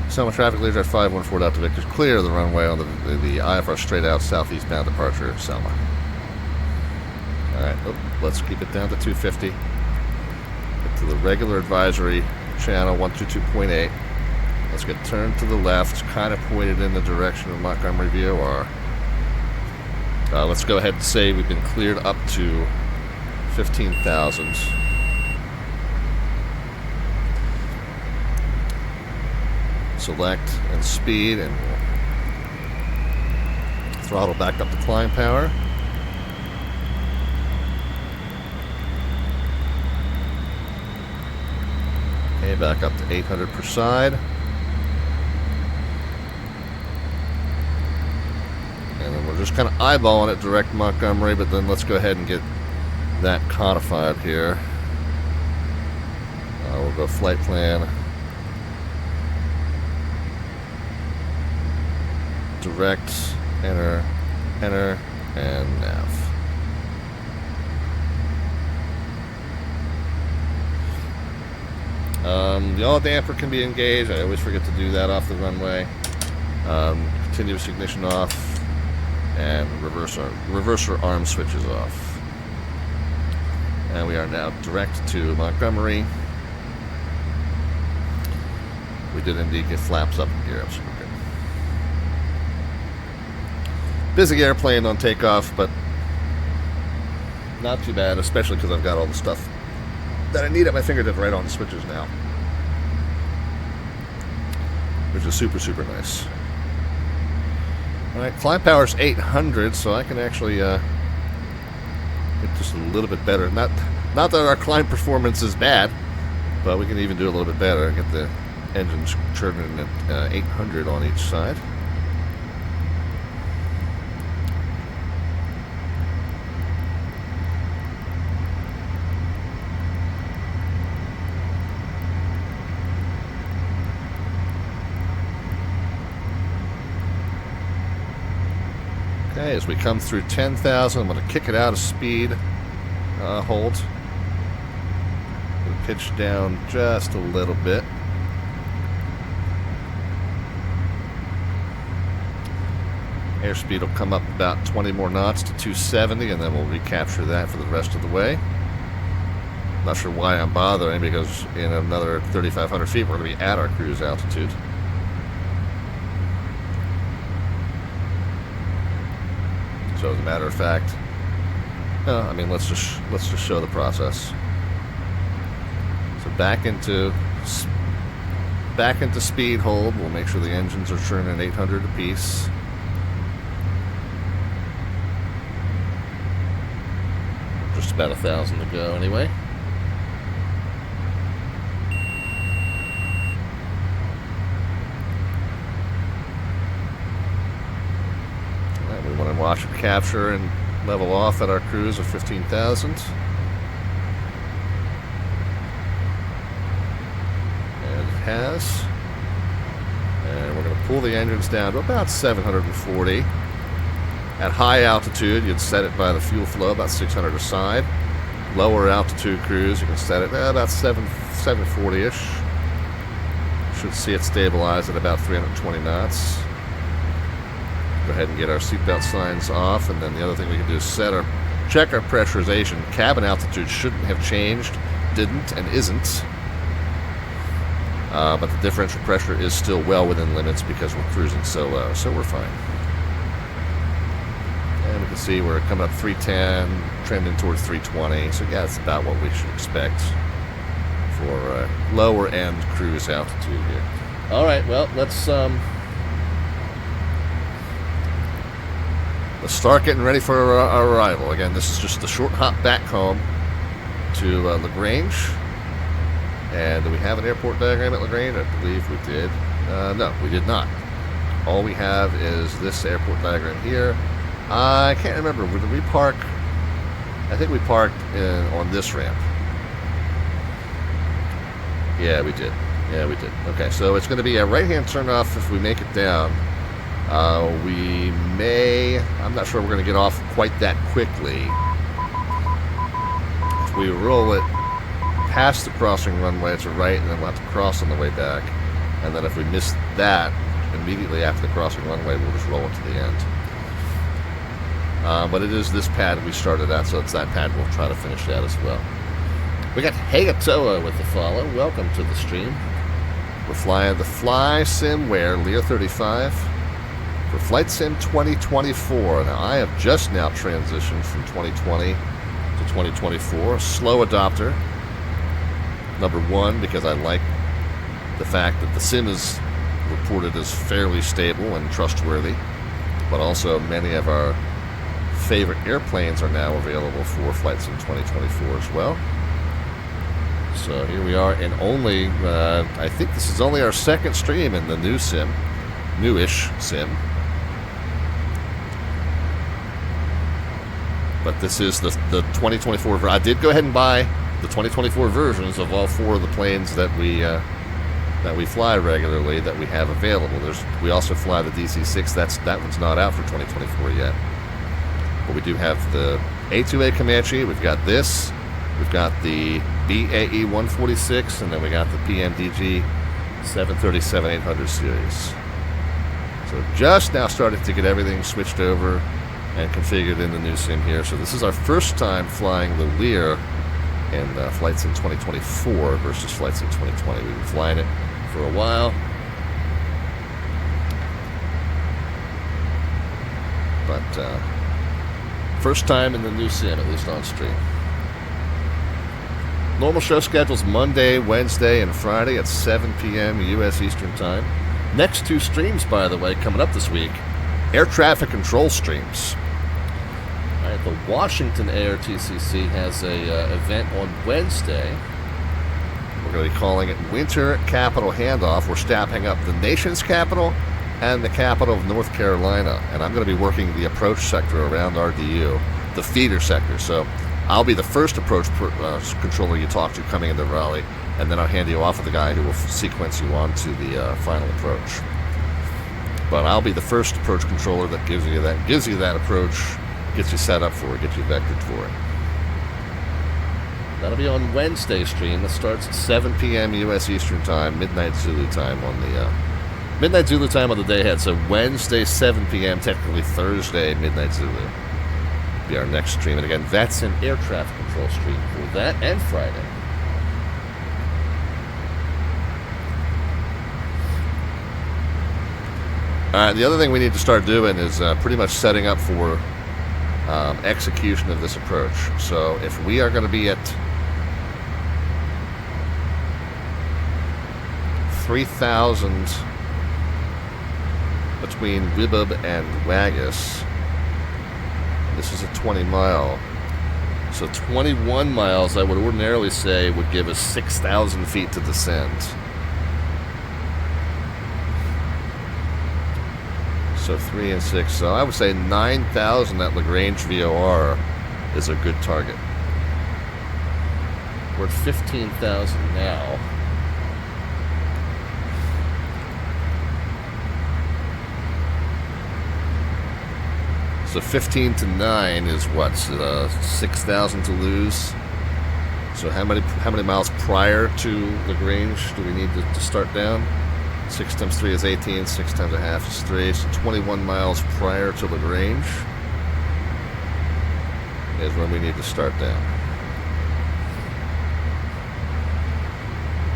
Selma traffic, Lear Jet 514 Delta Victor's clear of the runway on the IFR straight out southeastbound departure of Selma. Alright, let's keep it down to 250. Get to the regular advisory channel 122.8. Let's get turned to the left, kind of pointed in the direction of Montgomery VOR. Let's go ahead and say we've been cleared up to 15,000. Select and speed, and we'll throttle back up to climb power. Okay, back up to 800 per side. And then we're just kind of eyeballing it direct Montgomery, but then let's go ahead and get that codified here. We'll go flight plan. Direct, enter, enter, and nav. The yaw damper can be engaged. I always forget to do that off the runway. Continuous ignition off. And reverser arm switches off. And we are now direct to Montgomery. We did indeed get flaps up and gear up, so we're good. Busy airplane on takeoff, but not too bad, especially because I've got all the stuff that I need at my fingertip right on the switches now. Which is super, super nice. Alright, climb power's 800, so I can actually get just a little bit better. Not that our climb performance is bad, but we can even do a little bit better and get the engines churning at 800 on each side. Okay, as we come through 10,000, I'm going to kick it out of speed. Hold. We'll pitch down just a little bit. Airspeed will come up about 20 more knots to 270, and then we'll recapture that for the rest of the way. Not sure why I'm bothering, because in another 3,500 feet, we're going to be at our cruise altitude. So as a matter of fact, I mean, let's just show the process. So back into speed hold. We'll make sure the engines are churning 800 apiece. Just about 1,000 to go anyway. Alright, we want to watch it capture and level off at our cruise of 15,000. And it has. And we're going to pull the engines down to about 740. At high altitude, you'd set it by the fuel flow, about 600 a side. Lower altitude cruise, you can set it about 740-ish. Should see it stabilize at about 320 knots. Go ahead and get our seatbelt signs off, and then the other thing we can do is check our pressurization. Cabin altitude shouldn't have changed, didn't, and isn't. But the differential pressure is still well within limits because we're cruising so low, so we're fine. And we can see we're coming up 310, trending towards 320. So yeah, that's about what we should expect for lower end cruise altitude here. All right, well, let's start getting ready for our arrival. Again, this is just the short hop back home to LaGrange. And do we have an airport diagram at LaGrange? I believe we did. No, we did not. All we have is this airport diagram here. I can't remember. Did we park? I think we parked on this ramp. Yeah, we did. Yeah, we did. Okay, so it's going to be a right-hand turn-off if we make it down. We may... I'm not sure we're going to get off quite that quickly. If we roll it past the crossing runway to right, and then we'll have to cross on the way back. And then if we miss that, immediately after the crossing runway, we'll just roll it to the end. But it is this pad we started at, so it's that pad we'll try to finish that as well. We got Hayatoa with the follow. Welcome to the stream. We're flying the FlySimWare Lear 35 for Flight Sim 2024. Now, I have just now transitioned from 2020 to 2024. Slow adopter. Number one, because I like the fact that the sim is reported as fairly stable and trustworthy, but also many of our favorite airplanes are now available for Flight Sim 2024 as well. So here we are in only, I think this is only our second stream in the new sim, newish sim. But this is the 2024. I did go ahead and buy the 2024 versions of all four of the planes that we fly regularly that we have available. We also fly the DC-6. That one's not out for 2024 yet. But we do have the A2A Comanche. We've got this. We've got the BAE 146, and then we got the PMDG 737-800 series. So just now started to get everything switched over and configured in the new sim here. So this is our first time flying the Lear in Flight Sim 2024 versus Flight Sim 2020. We've been flying it for a while. But first time in the new sim, at least on stream. Normal show schedule's Monday, Wednesday, and Friday at 7 p.m. U.S. Eastern Time. Next two streams, by the way, coming up this week, air traffic control streams. All right, the Washington ARTCC has a event on Wednesday. We're going to be calling it Winter Capital Handoff. We're staffing up the nation's capital and the capital of North Carolina. And I'm going to be working the approach sector around RDU, the feeder sector. So I'll be the first approach controller you talk to coming into Raleigh, and then I'll hand you off with the guy who will sequence you on to the final approach. But I'll be the first approach controller that gives you that approach, gets you set up for it, gets you vectored for it. That'll be on Wednesday stream. That starts at 7 p.m. U.S. Eastern Time, midnight Zulu time on the midnight Zulu time on the day ahead. So Wednesday 7 p.m. technically Thursday midnight Zulu. Be our next stream, and again, VATSIM air traffic control stream for that and Friday. All right, the other thing we need to start doing is pretty much setting up for execution of this approach. So if we are going to be at 3,000 between Wibub and Waggis, this is a 20-mile. So 21 miles, I would ordinarily say, would give us 6,000 feet to descend. So 3 and 6. So I would say 9,000 at LaGrange VOR is a good target. We're at 15,000 now. So 15 to 9 is what? 6,000 to lose. So how many miles prior to LaGrange do we need to start down? 6 times 3 is 18. 6 times a half is 3. So 21 miles prior to LaGrange is when we need to start down.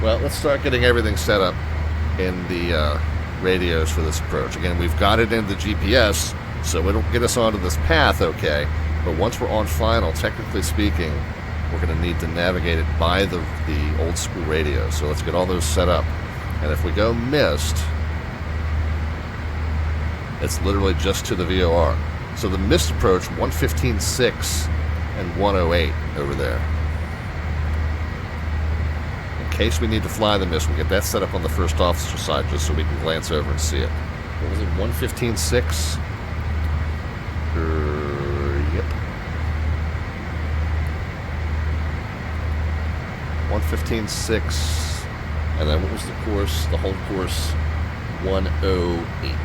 Well, let's start getting everything set up in the radios for this approach. Again, we've got it in the GPS, so it'll get us onto this path okay, but once we're on final, technically speaking, we're going to need to navigate it by the old school radio. So let's get all those set up. And if we go missed, it's literally just to the VOR. So the missed approach, 115.6 and 108 over there. In case we need to fly the missed, we'll get that set up on the first officer side just so we can glance over and see it. What was it, 115.6? Yep. 115.6. And then what was the course? The whole course, 108.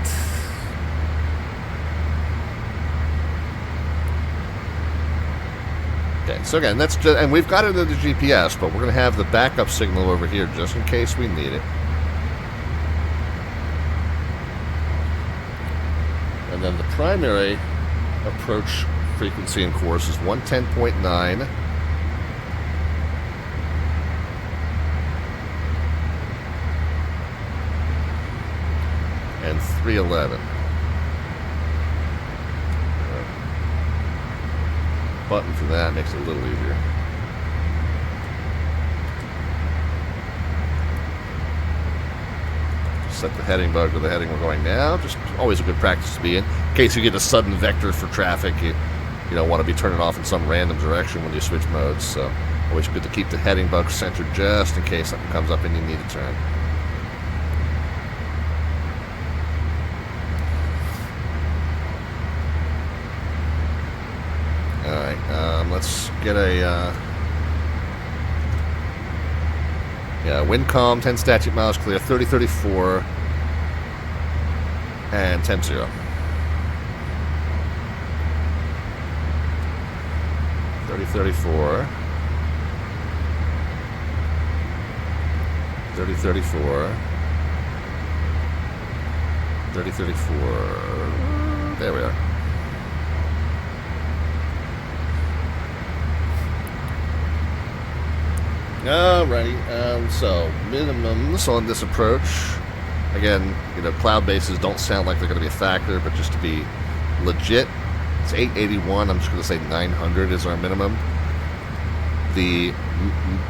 Okay, so again, that's just, and we've got it in the GPS, but we're going to have the backup signal over here just in case we need it. And then the primary approach frequency and course is 110.9. And 311. Button for that makes it a little easier. Set the heading bug to the heading we're going now. Just always a good practice to be in case you get a sudden vector for traffic. You don't want to be turning off in some random direction when you switch modes. So always good to keep the heading bug centered just in case something comes up and you need to turn. Let's get a wind calm, 10 statute miles clear, 3034, and 10-0. 3034, 3034, 3034. There we are. Alrighty, so minimums on this approach. Again, cloud bases don't sound like they're going to be a factor, but just to be legit, it's 881. I'm just going to say 900 is our minimum.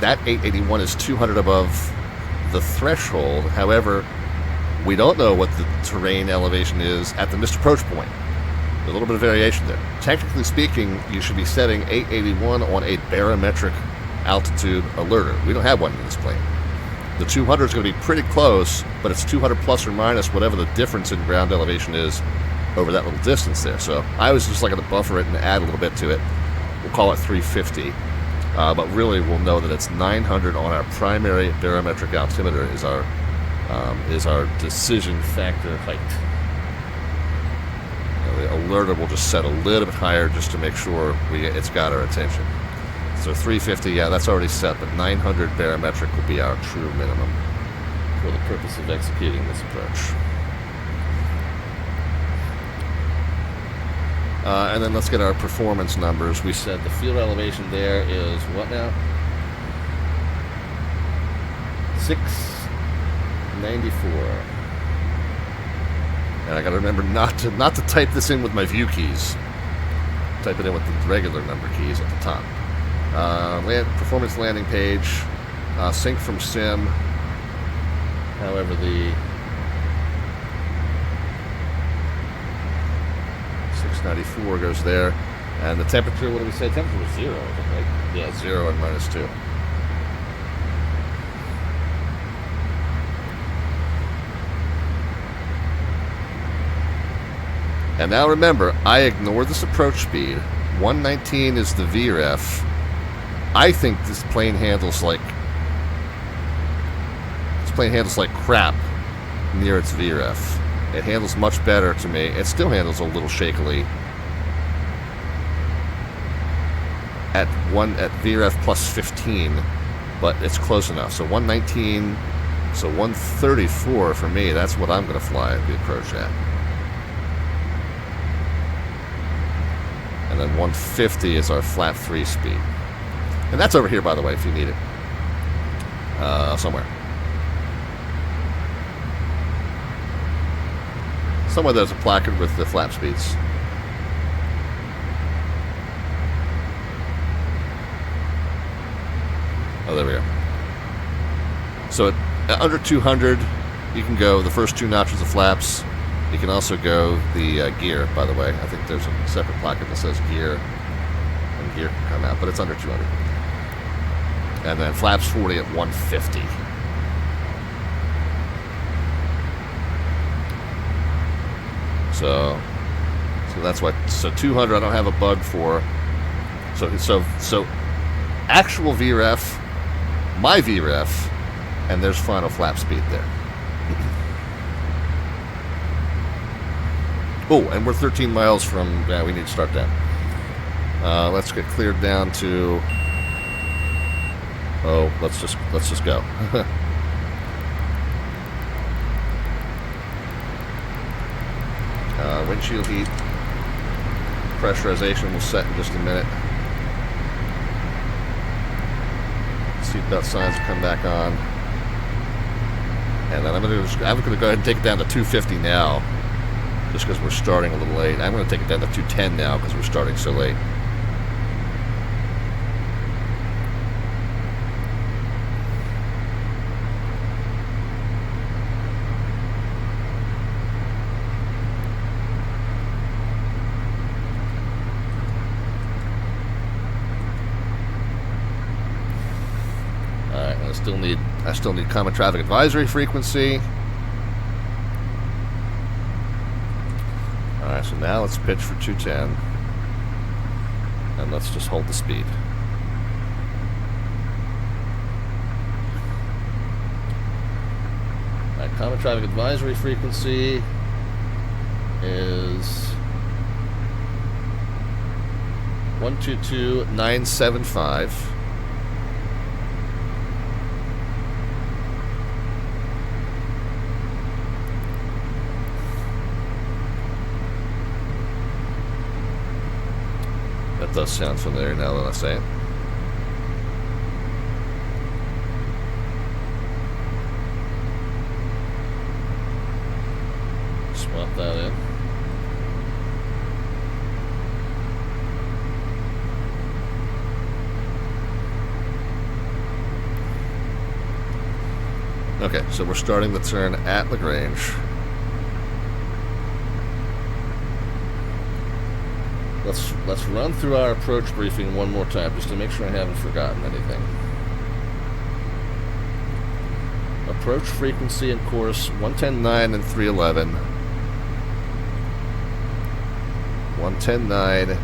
That 881 is 200 above the threshold. However, we don't know what the terrain elevation is at the missed approach point. There's a little bit of variation there. Technically speaking, you should be setting 881 on a barometric altitude alerter. We don't have one in this plane. The 200 is going to be pretty close, but it's 200 plus or minus whatever the difference in ground elevation is over that little distance there. So I was just going to buffer it and add a little bit to it. We'll call it 350, but really we'll know that it's 900 on our primary barometric altimeter is our decision factor height. The alerter will just set a little bit higher just to make sure it's got our attention. So 350, yeah, that's already set, but 900 barometric will be our true minimum for the purpose of executing this approach. And then let's get our performance numbers. We said the field elevation there is what now? 694. And I got to remember not to type this in with my view keys. type it in with the regular number keys at the top. Performance landing page, sync from sim. However, the 694 goes there. And the temperature, what do we say? Temperature was 0, I think, right? Yeah, 0 and -2. And now remember, I ignore this approach speed. 119 is the VREF. I think this plane handles like crap near its VREF. It handles much better to me. It still handles a little shakily at VREF plus 15, but it's close enough. So 119, so 134 for me. That's what I'm going to fly the approach at. And then 150 is our flap 3 speed. And that's over here, by the way, if you need it. Somewhere. Somewhere there's a placard with the flap speeds. Oh, there we go. So at under 200, you can go the first 2 notches of flaps. You can also go the gear, by the way. I think there's a separate placard that says gear, and gear can come out, but it's under 200. And then flaps 40 at 150. So that's why. So 200, I don't have a bug for. So actual VREF, my VREF, and there's final flap speed there. Oh, and we're 13 miles from. Yeah, we need to start that. Let's get cleared down to. Oh, let's just go. Windshield heat, pressurization will set in just a minute. Seatbelt signs will come back on, and then I'm going to go ahead and take it down to 250 now. Just because we're starting a little late. I'm going to take it down to 210 now because we're starting so late. Alright, I still need common traffic advisory frequency. Alright, so now let's pitch for 210. And let's just hold the speed. Alright, common traffic advisory frequency is 122.975. Does sound familiar now that I say it. Swap that in. Okay, so we're starting the turn at LaGrange. Let's run through our approach briefing one more time just to make sure I haven't forgotten anything. Approach frequency and course 110.9 and 311. 110.9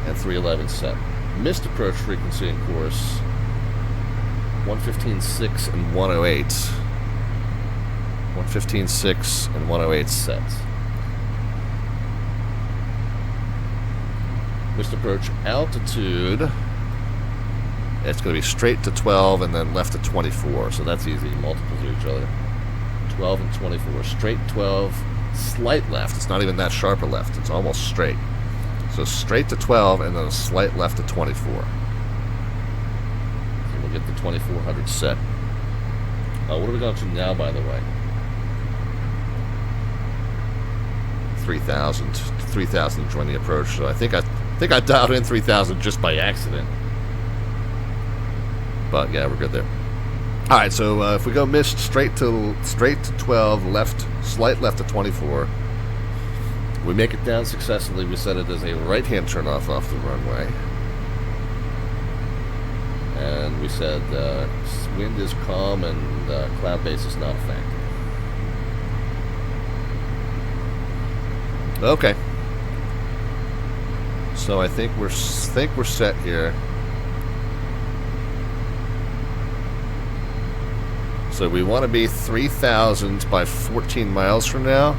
and 311 set. Missed approach frequency and course 115.6 and 108. 115.6 and 108 set. Missed approach altitude. It's going to be straight to 12 and then left to 24. So that's easy. Multiples of each other. 12 and 24. Straight 12. Slight left. It's not even that sharp a left. It's almost straight. So straight to 12 and then a slight left to 24. So we'll get the 2400 set. What are we going to now, by the way? 3,000 to join the approach. So I think I think I dialed in 3,000 just by accident. But yeah, we're good there. All right, so if we go missed straight to 12, left, slight left to 24, we make it down successfully. We set it as a right-hand turnoff off the runway. And we said wind is calm and cloud base is not a factor. Okay. So I think we're set here. So we want to be 3,000 by 14 miles from now.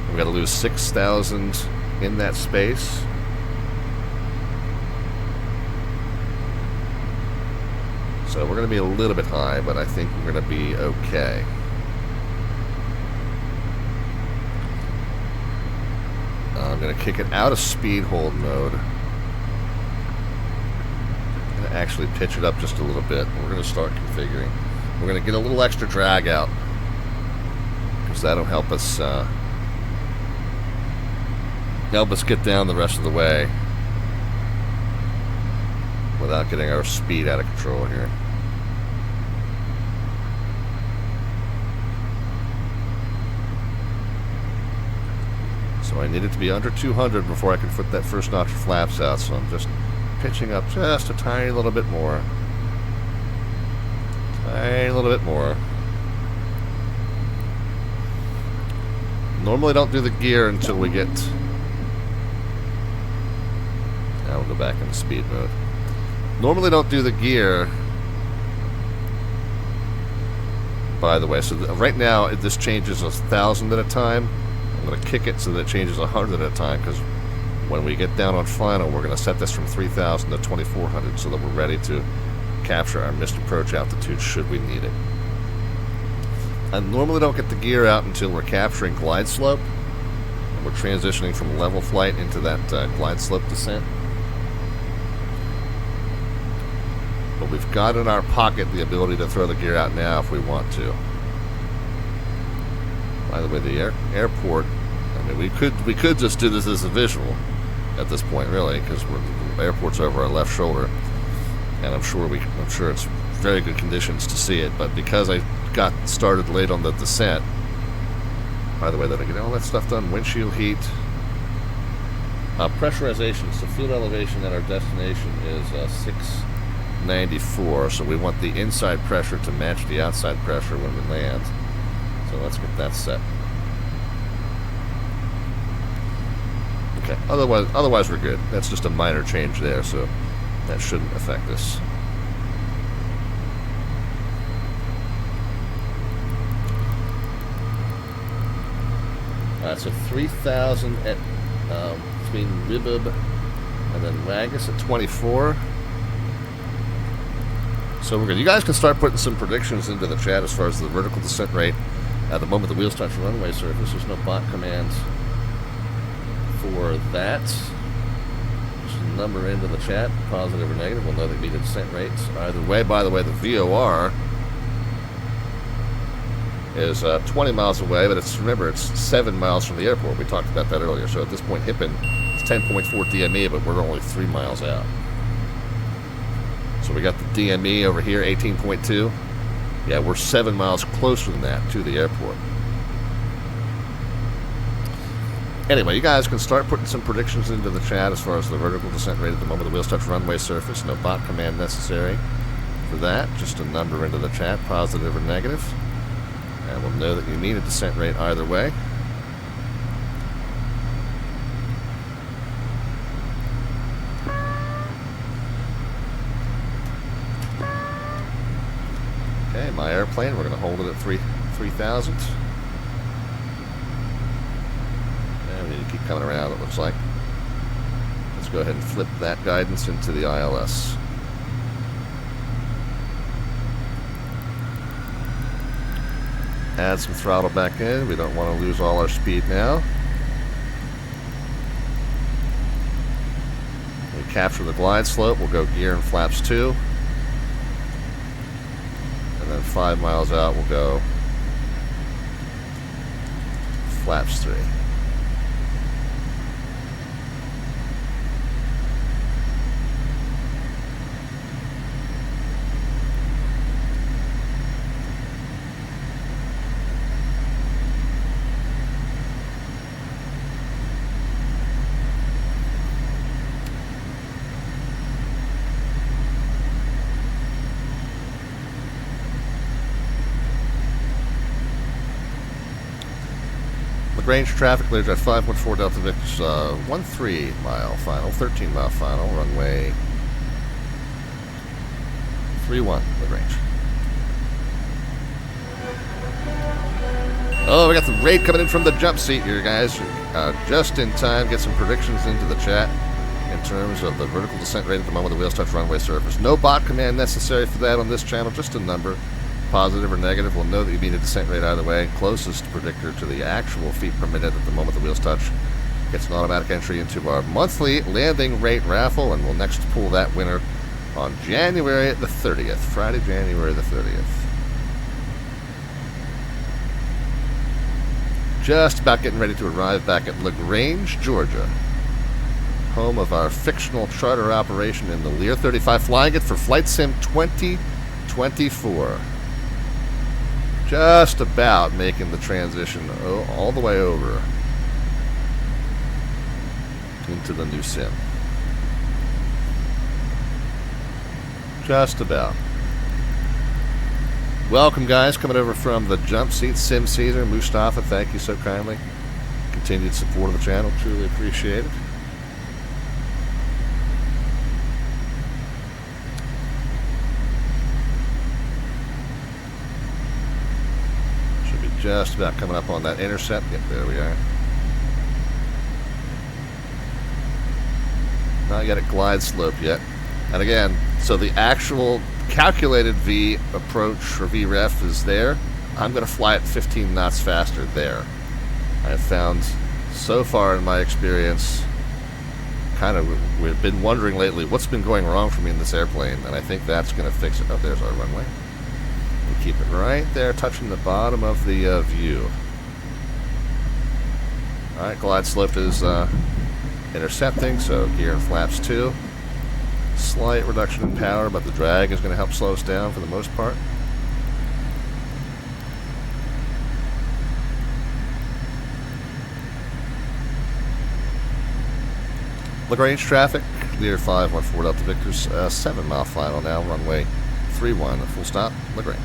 We've got to lose 6,000 in that space. So we're going to be a little bit high, but I think we're going to be okay. I'm going to kick it out of speed hold mode. I'm going to actually pitch it up just a little bit. We're going to start configuring. We're going to get a little extra drag out, because that'll help us get down the rest of the way without getting our speed out of control here. So I need it to be under 200 before I can put that first notch of flaps out, so I'm just pitching up just a tiny little bit more. Tiny little bit more. Normally don't do the gear until we get... Now we'll go back into speed mode. Normally don't do the gear, by the way. So right now this changes 1,000 at a time. I'm going to kick it so that it changes 100 at a time, because when we get down on final, we're going to set this from 3,000 to 2,400 so that we're ready to capture our missed approach altitude should we need it. I normally don't get the gear out until we're capturing glide slope, and we're transitioning from level flight into that glide slope descent. But we've got in our pocket the ability to throw the gear out now if we want to. By the way, the airport, I mean, we could just do this as a visual at this point, really, because the airport's over our left shoulder, and I'm sure it's very good conditions to see it. But because I got started late on the descent, by the way, that I get all that stuff done, windshield heat, pressurization. So field elevation at our destination is 694. So we want the inside pressure to match the outside pressure when we land. So let's get that set. Okay. Otherwise we're good. That's just a minor change there, so that shouldn't affect us. Alright, so 3,000 at between Ribib and then Wagus at 24. So we're good. You guys can start putting some predictions into the chat as far as the vertical descent rate. At the moment the wheels touch the runway surface, there's no bot commands for that. Just a number into the chat, positive or negative. We'll know the meter descent rates. Either way, by the way, the VOR is 20 miles away, but remember, it's 7 miles from the airport. We talked about that earlier. So at this point, Hippen is 10.4 DME, but we're only 3 miles out. So we got the DME over here, 18.2. Yeah, we're 7 miles closer than that to the airport. Anyway, you guys can start putting some predictions into the chat as far as the vertical descent rate at the moment the wheels touch runway surface. No bot command necessary for that. Just a number into the chat, positive or negative. And we'll know that you need a descent rate either way. Okay, my airplane, we're going to hold it at 3,000. And we need to keep coming around, it looks like. Let's go ahead and flip that guidance into the ILS. Add some throttle back in. We don't want to lose all our speed now. We capture the glide slope. We'll go gear and flaps 2. And then 5 miles out, we'll go flaps 3. LaGrange traffic, clear at 514 Delta Victor, 13 mile final, 13 mile final, runway 31, LaGrange. Oh, we got the rate coming in from the jump seat here, guys. Just in time, get some predictions into the chat in terms of the vertical descent rate at the moment the wheels touch runway surface. No bot command necessary for that on this channel, just a number. Positive or negative, we'll know that you mean a descent rate either way. Closest predictor to the actual feet per minute at the moment the wheels touch gets an automatic entry into our monthly landing rate raffle, and we'll next pull that winner on January the 30th, Friday, January the 30th. Just about getting ready to arrive back at LaGrange, Georgia, home of our fictional charter operation in the Lear 35, flying it for FlightSim 2024. Just about making the transition all the way over into the new sim. Just about. Welcome, guys, coming over from the jump seat, Sim Caesar, Mustafa, thank you so kindly. Continued support of the channel, truly appreciate it. Should be just about coming up on that intercept. Yep, there we are. Not yet at glide slope yet. And again, so the actual calculated V approach, or VREF, is there. I'm going to fly it 15 knots faster there. I have found, so far in my experience, we've been wondering lately, what's been going wrong for me in this airplane, and I think that's going to fix it. Oh, there's our runway. We keep it right there, touching the bottom of the view. Alright, glide slope is intercepting, so gear and flaps too. Slight reduction in power, but the drag is going to help slow us down for the most part. LaGrange traffic, Lear 514 Delta Victor's 7 mile final now, runway 31, full stop, LaGrange.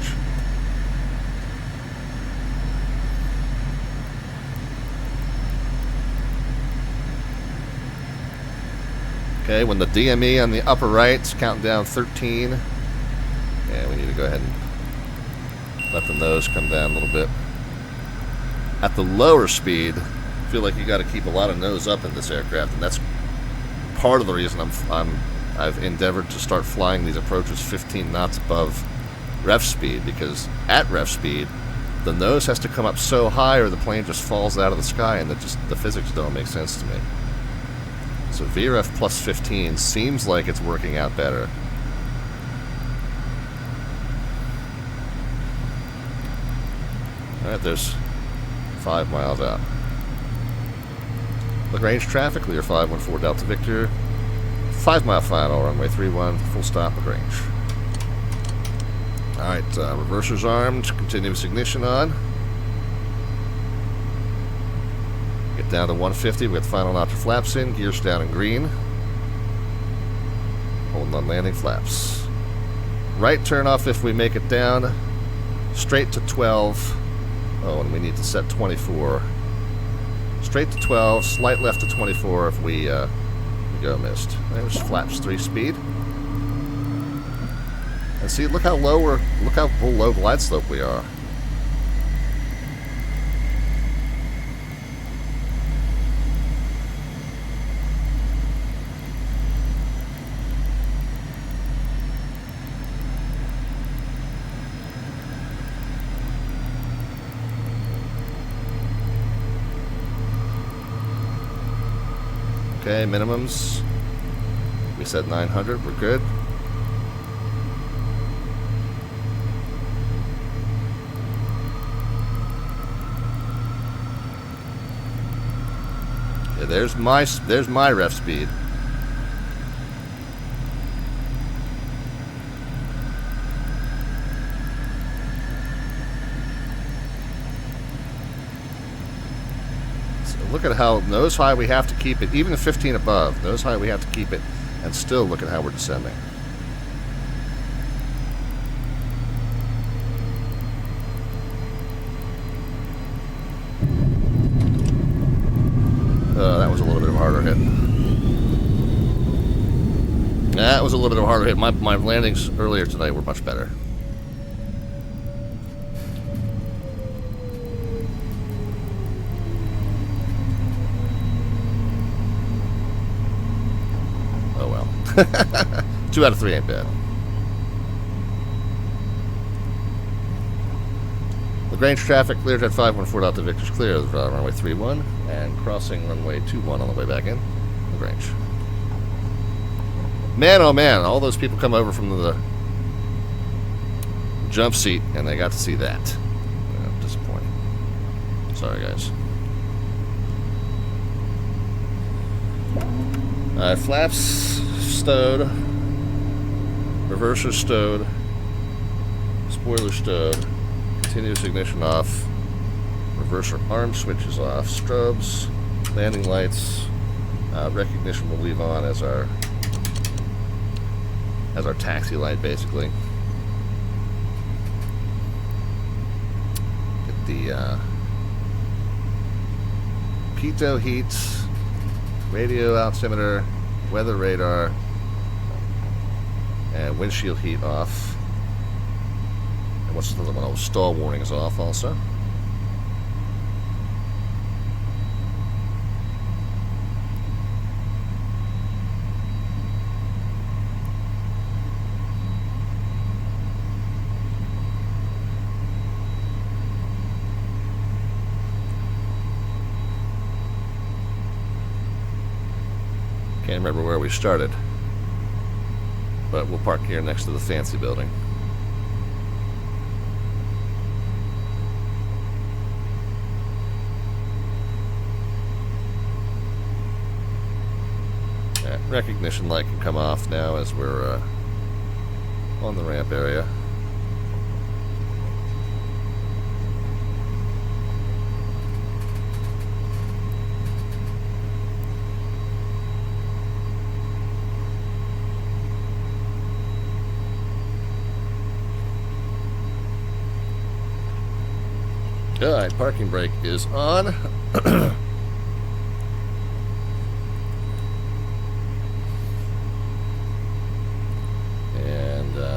Okay, when the DME on the upper right's counting down 13, yeah, we need to go ahead and let the nose come down a little bit. At the lower speed, I feel like you got to keep a lot of nose up in this aircraft, and that's part of the reason I've endeavored to start flying these approaches 15 knots above ref speed, because at ref speed, the nose has to come up so high or the plane just falls out of the sky, and the physics don't make sense to me. So VREF plus 15 seems like it's working out better. Alright, there's 5 miles out. LaGrange traffic, Lear 514 Delta Victor. 5 mile final, runway 31, full stop, LaGrange. Alright, reversers armed, continuous ignition on. Get down to 150, we got the final notch of flaps in, gears down in green. Holding on landing flaps. Right turn off if we make it down. Straight to 12. Oh, and we need to set 24. Straight to 12, slight left to 24 if we go missed. There's flaps 3 speed. And see, look how low low glide slope we are. Okay, minimums. We said 900, we're good. Yeah, there's my ref speed. Look at how nose high we have to keep it, even at 15 above, nose high we have to keep it, and still look at how we're descending. That was a little bit of a harder hit. That was a little bit of a harder hit. My landings earlier tonight were much better. Oh well. 2 out of 3 ain't bad. LaGrange traffic, Learjet 514 out to Victor's clear. Runway 31 and crossing runway 21 on the way back in. LaGrange. Man, oh man, all those people come over from the jump seat and they got to see that. Disappointing. Sorry, guys. Flaps stowed. Reverser stowed. Spoiler stowed. Continuous ignition off. Reverser arm switches off. Strobes. Landing lights. Recognition will leave on as our taxi light, basically. Get the pitot heat, radio altimeter, weather radar, and windshield heat off. And what's the other one? Oh, stall warnings off also. Can't remember where we started, but we'll park here next to the fancy building. Recognition light can come off now as we're on the ramp area. Alright, parking brake is on.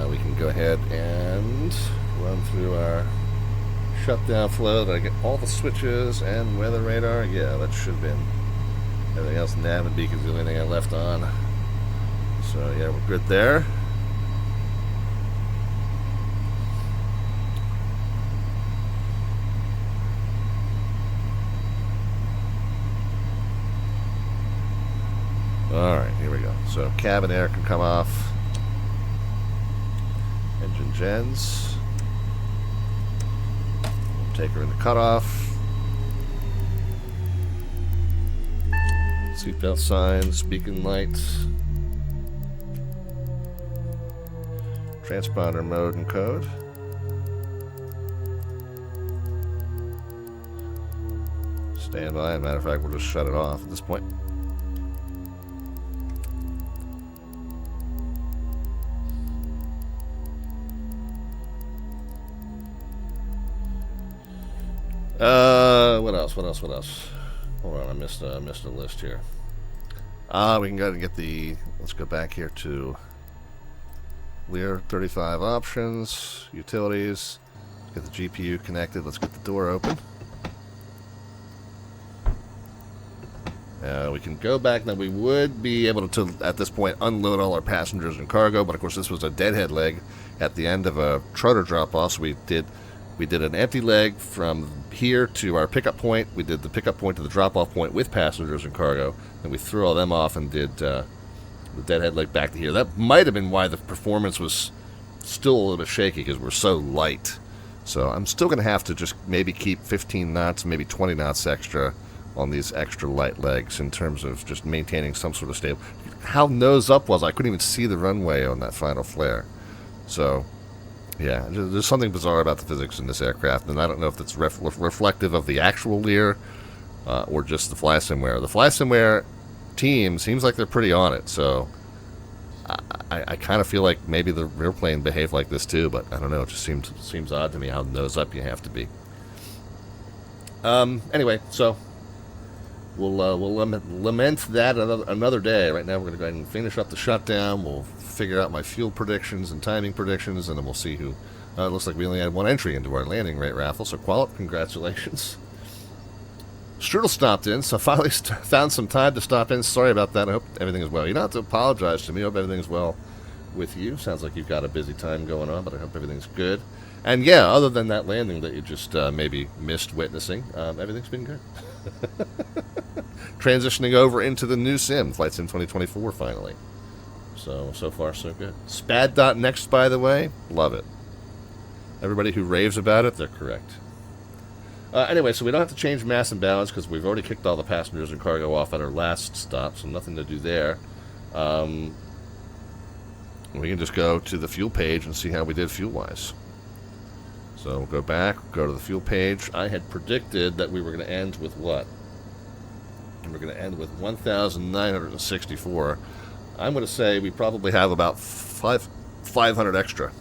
We can go ahead and run through our shutdown flow. Did I get all the switches and weather radar? Yeah, that should have been. Everything else, nav and beacons, the only thing I left on. So yeah, we're good there. Alright, here we go. So cabin air can come off. Engine gens. Take her in the cutoff. Seatbelt signs, beacon lights. Transponder mode and code. Stand by. Matter of fact, we'll just shut it off at this point. What else? Hold on, I missed a list here. We can go ahead and get the, let's go back here to Lear 35 options, utilities, get the GPU connected, let's get the door open. We can go back, now we would be able to, at this point, unload all our passengers and cargo, but of course this was a deadhead leg at the end of a trotter drop-off, so we did an empty leg from here to our pickup point. We did the pickup point to the drop-off point with passengers and cargo. Then we threw all them off and did the deadhead leg back to here. That might have been why the performance was still a little bit shaky, because we're so light. So I'm still going to have to just maybe keep 15 knots, maybe 20 knots extra on these extra light legs in terms of just maintaining some sort of stable. How nose up was, I couldn't even see the runway on that final flare. So yeah, there's something bizarre about the physics in this aircraft, and I don't know if it's reflective of the actual Lear or just the FlySimWare. The FlySimWare team seems like they're pretty on it, so I kind of feel like maybe the airplane behaved like this too, but I don't know. It just seems odd to me how nose up you have to be. Anyway, so we'll lament that another day. Right now, we're going to go ahead and finish up the shutdown. We'll figure out my fuel predictions and timing predictions, and then we'll see who. It looks like we only had one entry into our landing rate raffle, so Qualit, congratulations. Strudel stopped in, so I finally found some time to stop in. Sorry about that. I hope everything is well. You don't have to apologize to me. I hope everything's well with you. Sounds like you've got a busy time going on, but I hope everything's good. And yeah, other than that landing that you just maybe missed witnessing, everything's been good. Transitioning over into the new sim, FlightSim 2024, finally. So far, so good. SPAD.neXt, by the way, love it. Everybody who raves about it, they're correct. Anyway, so we don't have to change mass and balance because we've already kicked all the passengers and cargo off at our last stop, so nothing to do there. We can just go to the fuel page and see how we did fuel-wise. So we'll go back, go to the fuel page. I had predicted that we were going to end with what? We're going to end with 1,964. I'm going to say we probably have about 500 extra.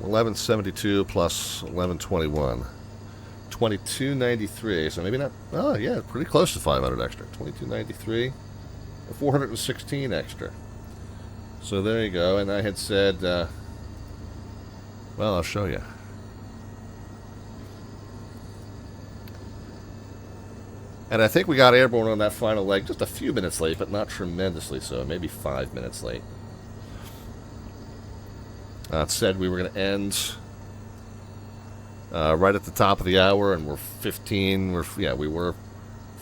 1172 plus 1121. 2293. So maybe not. Oh, yeah, pretty close to 500 extra. 2293. 416 extra. So there you go. And I had said, well, I'll show you. And I think we got airborne on that final leg just a few minutes late, but not tremendously so. Maybe 5 minutes late. It said we were going to end right at the top of the hour, and we're 15. We were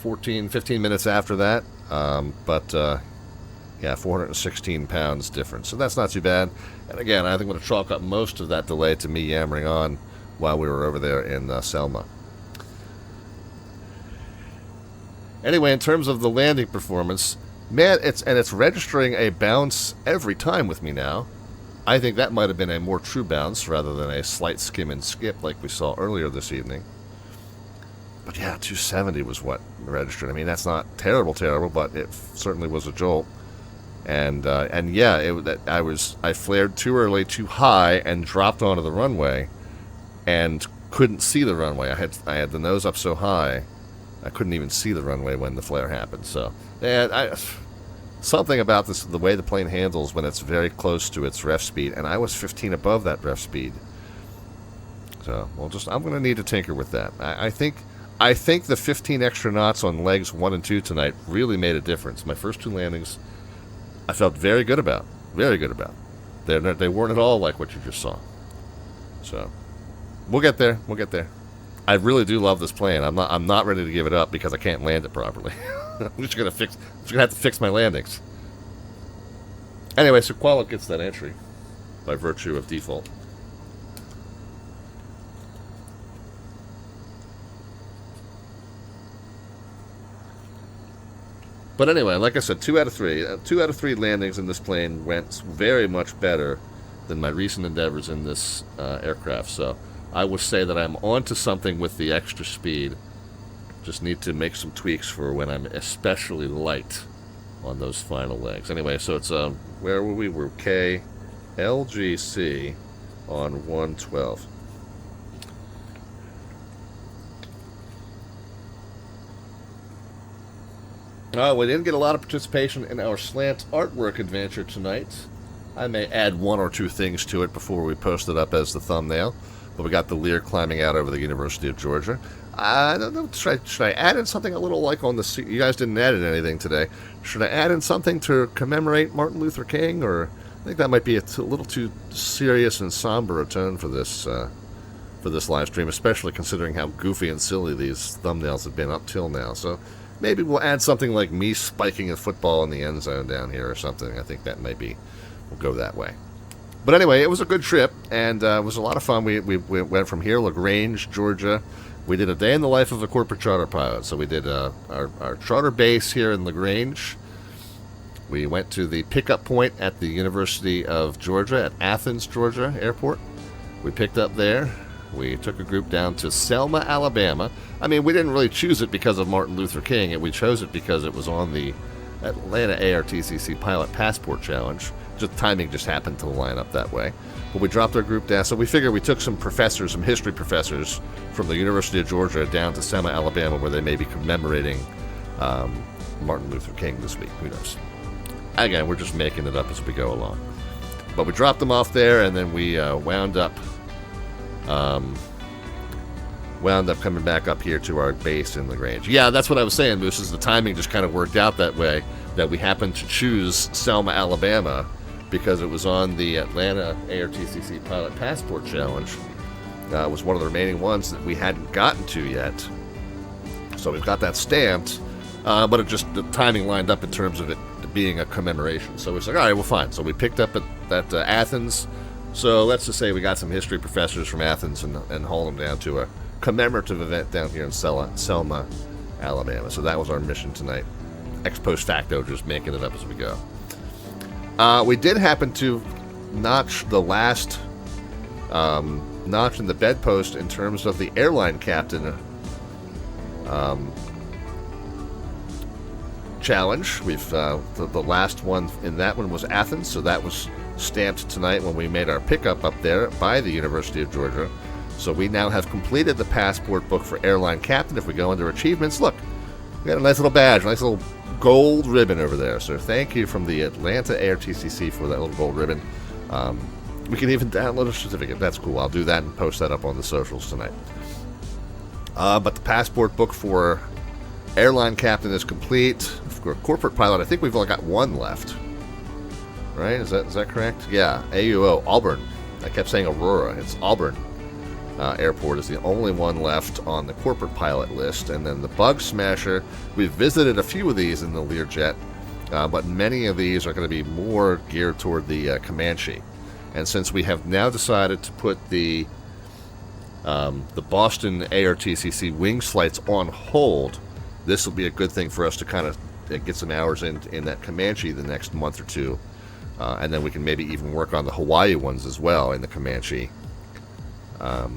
15 minutes after that. Yeah, 416 pounds difference. So that's not too bad. And again, I think I'm going to chalk up most of that delay to me yammering on while we were over there in Selma. Anyway, in terms of the landing performance, man, it's registering a bounce every time with me now. I think that might have been a more true bounce rather than a slight skim and skip like we saw earlier this evening. But yeah, 270 was what registered. I mean, that's not terrible, but it certainly was a jolt. And yeah, I flared too early, too high, and dropped onto the runway, and couldn't see the runway. I had the nose up so high, I couldn't even see the runway when the flare happened. So, yeah, something about this, the way the plane handles when it's very close to its ref speed, and I was 15 above that ref speed. So, I'm going to need to tinker with that. I think the 15 extra knots on legs 1 and 2 tonight really made a difference. My first 2 landings, I felt very good about. Very good about. They weren't at all like what you just saw. So, we'll get there. We'll get there. I really do love this plane. I'm not ready to give it up because I can't land it properly. I'm just gonna have to fix my landings. Anyway, so Qualit gets that entry by virtue of default. But anyway, like I said, 2 out of 3. 2 out of 3 landings in this plane went very much better than my recent endeavors in this aircraft. So I would say that I'm onto something with the extra speed. Just need to make some tweaks for when I'm especially light on those final legs. Anyway, so it's where were we? We're KLGC on 112. We didn't get a lot of participation in our slant artwork adventure tonight. I may add 1 or 2 things to it before we post it up as the thumbnail. But we got the Lear climbing out over the University of Georgia. I don't know, should I add in something a little like on the... You guys didn't add in anything today. Should I add in something to commemorate Martin Luther King? Or I think that might be a little too serious and somber a tone for this live stream, especially considering how goofy and silly these thumbnails have been up till now. So maybe we'll add something like me spiking a football in the end zone down here or something. I think that maybe will go that way. But anyway, it was a good trip, and it was a lot of fun. We went from here, LaGrange, Georgia. We did a day in the life of a corporate charter pilot. So we did our charter base here in LaGrange. We went to the pickup point at the University of Georgia at Athens, Georgia airport. We picked up there. We took a group down to Selma, Alabama. I mean, we didn't really choose it because of Martin Luther King. We chose it because it was on the Atlanta ARTCC Pilot Passport Challenge. Just timing just happened to line up that way. But we dropped our group down, so we figured we took some professors, some history professors from the University of Georgia down to Selma, Alabama, where they may be commemorating Martin Luther King this week. Who knows? Again, we're just making it up as we go along. But we dropped them off there, and then we wound up coming back up here to our base in LaGrange. Yeah, that's what I was saying, Moose, is the timing just kind of worked out that way, that we happened to choose Selma, Alabama, because it was on the Atlanta ARTCC Pilot Passport Challenge. It was one of the remaining ones that we hadn't gotten to yet. So we've got that stamped, but the timing lined up in terms of it being a commemoration. So we said, all right, well, fine. So we picked up at Athens. So let's just say we got some history professors from Athens and hauled them down to a commemorative event down here in Selma, Alabama. So that was our mission tonight. Ex post facto, just making it up as we go. We did happen to notch the last notch in the bedpost in terms of the airline captain challenge. We've the last one in that one was Athens, so that was stamped tonight when we made our pickup up there by the University of Georgia. So we now have completed the passport book for airline captain. If we go under achievements, look, we got a nice little badge, nice little gold ribbon over there. So thank you from the Atlanta ARTCC for that little gold ribbon. We can even download a certificate. That's cool. I'll do that and post that up on the socials tonight. But the passport book for airline captain is complete. For corporate pilot, I think we've only got one left. Right? Is that correct? Yeah. AUO, Auburn. I kept saying Aurora. It's Auburn Airport is the only one left on the corporate pilot list. And then the Bug Smasher, we've visited a few of these in the Learjet, but many of these are going to be more geared toward the Comanche. And since we have now decided to put the Boston ARTCC wings flights on hold, this will be a good thing for us to kind of get some hours in that Comanche the next month or two. And then we can maybe even work on the Hawaii ones as well in the Comanche.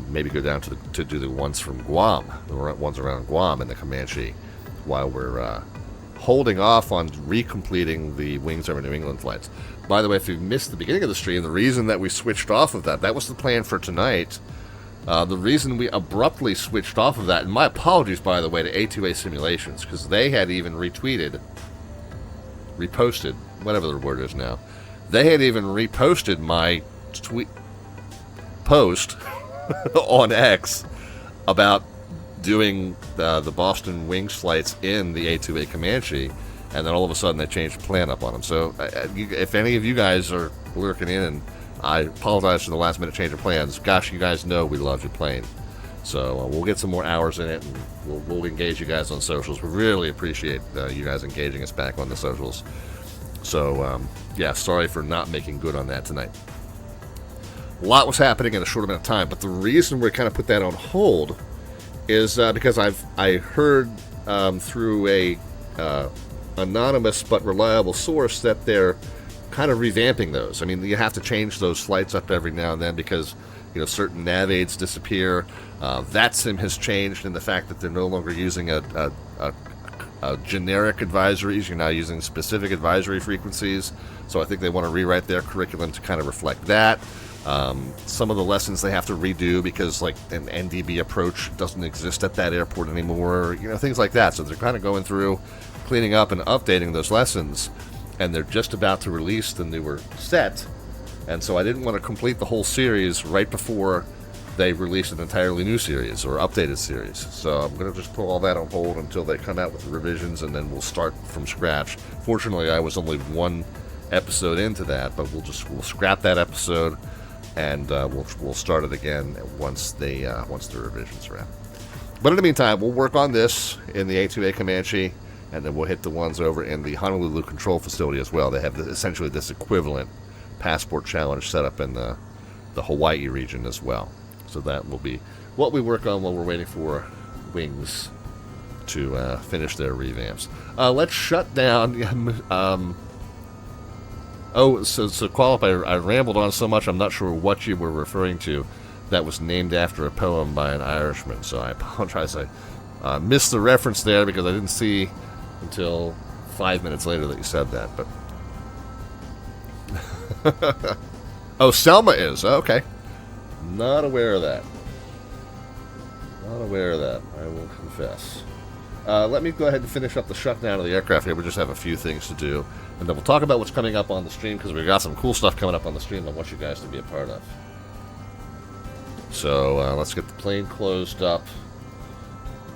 Maybe go down to do the ones from Guam, the ones around Guam in the Comanche, while we're holding off on recompleting the Wings Over New England flights. By the way, if you missed the beginning of the stream, the reason that we switched off of that was the plan for tonight. The reason we abruptly switched off of that, and my apologies, by the way, to A2A Simulations, because they had even reposted, whatever the word is now, they had even reposted my post on X about doing the Boston Wings flights in the A2A Comanche, and then all of a sudden they changed the plan up on them. So if any of you guys are lurking in, and I apologize for the last minute change of plans, gosh, you guys know we love your plane. So we'll get some more hours in it, and we'll engage you guys on socials. We really appreciate you guys engaging us back on the socials. So yeah, sorry for not making good on that tonight. A lot was happening in a short amount of time, but the reason we kind of put that on hold is because I heard through a anonymous but reliable source that they're kind of revamping those. I mean, you have to change those flights up every now and then because certain nav aids disappear. VATSIM has changed in the fact that they're no longer using a generic advisories. You're now using specific advisory frequencies. So I think they want to rewrite their curriculum to kind of reflect that. Some of the lessons they have to redo because like an NDB approach doesn't exist at that airport anymore, things like that. So they're kind of going through, cleaning up and updating those lessons, and they're just about to release the newer set. And so I didn't want to complete the whole series right before they release an entirely new series or updated series. So I'm going to just put all that on hold until they come out with the revisions, and then we'll start from scratch. Fortunately, I was only one episode into that, but we'll scrap that episode, and we'll start it again once the revisions are out. But in the meantime, we'll work on this in the A2A Comanche, and then we'll hit the ones over in the Honolulu Control Facility as well. They have essentially this equivalent passport challenge set up in the Hawaii region as well. So that will be what we work on while we're waiting for Wings to finish their revamps. Let's shut down. So Qualify, I rambled on so much, I'm not sure what you were referring to. That was named after a poem by an Irishman, so I apologize. I missed the reference there because I didn't see until 5 minutes later that you said that, but... Oh, Selma is. Okay. Not aware of that. Not aware of that, I will confess. Let me go ahead and finish up the shutdown of the aircraft here. We just have a few things to do. And then we'll talk about what's coming up on the stream, because we've got some cool stuff coming up on the stream I want you guys to be a part of. So, let's get the plane closed up.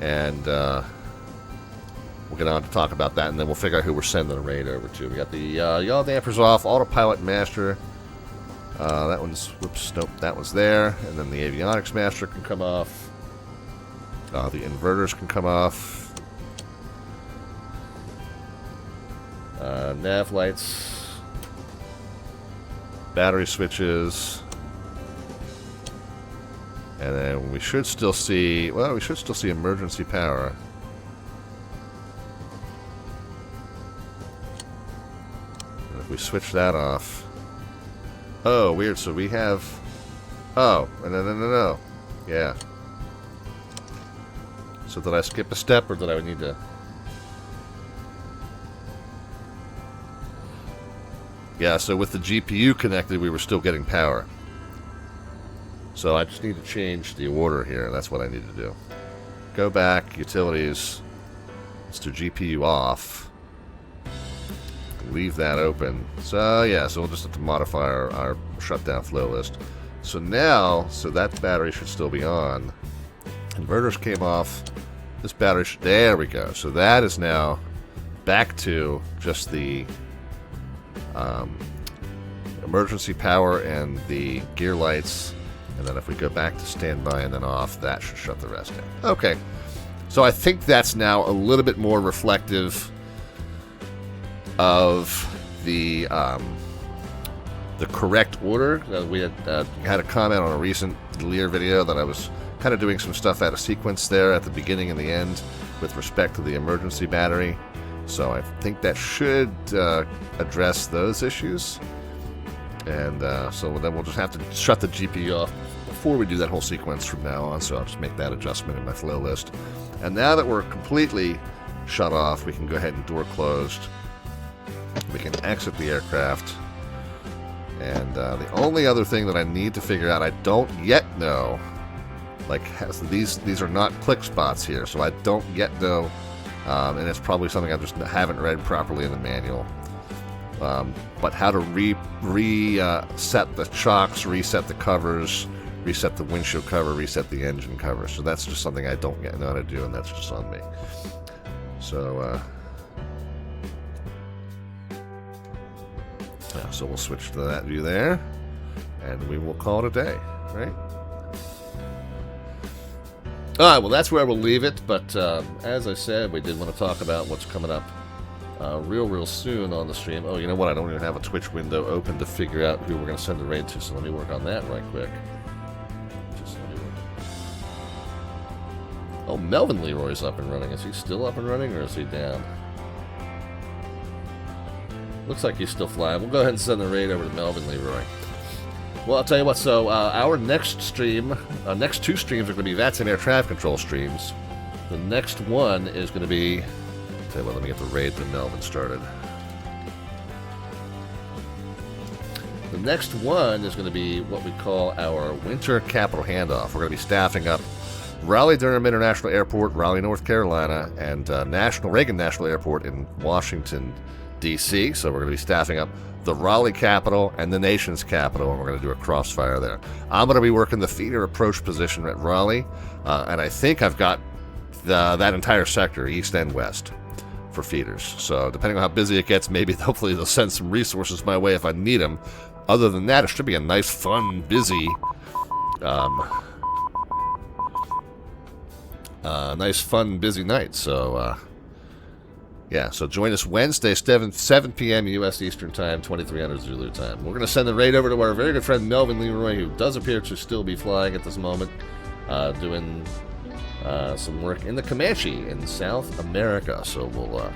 And, we'll get on to talk about that, and then we'll figure out who we're sending the raid over to. We got the yaw dampers off, autopilot master. That one's, whoops, nope, that one's there. And then the avionics master can come off. The inverters can come off. Nav lights. Battery switches. And then we should still see, well, we should still see emergency power. And if we switch that off. Oh, weird. So we have... Oh, no. Yeah. So did I skip a step, or did I need to... Yeah, so with the GPU connected, we were still getting power. So I just need to change the order here. That's what I need to do. Go back, utilities. Let's do GPU off. Leave that open. So yeah, so we'll just have to modify our shutdown flow list. So now, so that battery should still be on. Inverters came off. This battery should, there we go. So that is now back to just the emergency power and the gear lights. And then if we go back to standby and then off, that should shut the rest down. Okay. So I think that's now a little bit more reflective of the correct order. We had a comment on a recent Lear video that I was kind of doing some stuff out of sequence there at the beginning and the end with respect to the emergency battery. So I think that should address those issues. And so then we'll just have to shut the GPU off before we do that whole sequence from now on. So I'll just make that adjustment in my flow list. And now that we're completely shut off, we can go ahead and door closed. We can exit the aircraft. And the only other thing that I need to figure out, I don't yet know, like these are not click spots here, so I don't yet know, and it's probably something I just haven't read properly in the manual. But how to reset the chocks, reset the covers, reset the windshield cover, reset the engine cover. So that's just something I don't yet know how to do, and that's just on me. So, yeah, so we'll switch to that view there, and we will call it a day, right? Alright, well that's where we'll leave it, but as I said, we did want to talk about what's coming up real soon on the stream. Oh, you know what? I don't even have a Twitch window open to figure out who we're going to send the raid to, so let me work on that right quick. Oh, Melvin Leroy's up and running. Is he still up and running, or is he down? Looks like he's still flying. We'll go ahead and send the raid over to Melvin Leroy. Well, I'll tell you what, so our next stream, next two streams are going to be VATSIM air traffic control streams. The next one is going to be, I'll tell you what, let me get the raid to Melvin started. The next one is going to be what we call our winter capital handoff. We're going to be staffing up Raleigh-Durham International Airport, Raleigh, North Carolina, and Reagan National Airport in Washington, D.C. So we're going to be staffing up the Raleigh capital and the nation's capital, and we're going to do a crossfire there. I'm going to be working the feeder approach position at Raleigh, and I think I've got that entire sector, east and west, for feeders. So depending on how busy it gets, maybe hopefully they'll send some resources my way if I need them. Other than that, it should be a nice, fun, busy, night. So, yeah, so join us Wednesday, 7 p.m. U.S. Eastern Time, 2300 Zulu Time. We're going to send the raid over to our very good friend Melvin Leroy, who does appear to still be flying at this moment, doing some work in the Comanche in South America. So we'll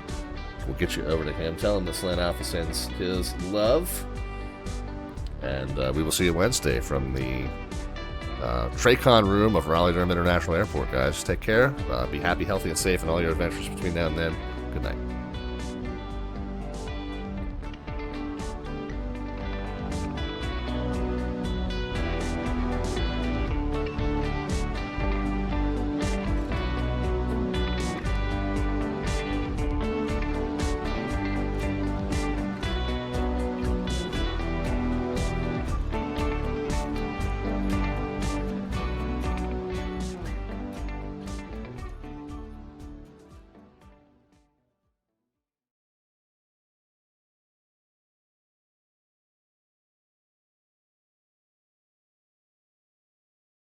get you over to him. Tell him that Slant Alpha sends his love. And we will see you Wednesday from the Tracon room of Raleigh-Durham International Airport, guys. Take care. Be happy, healthy, and safe in all your adventures between now and then. Good night.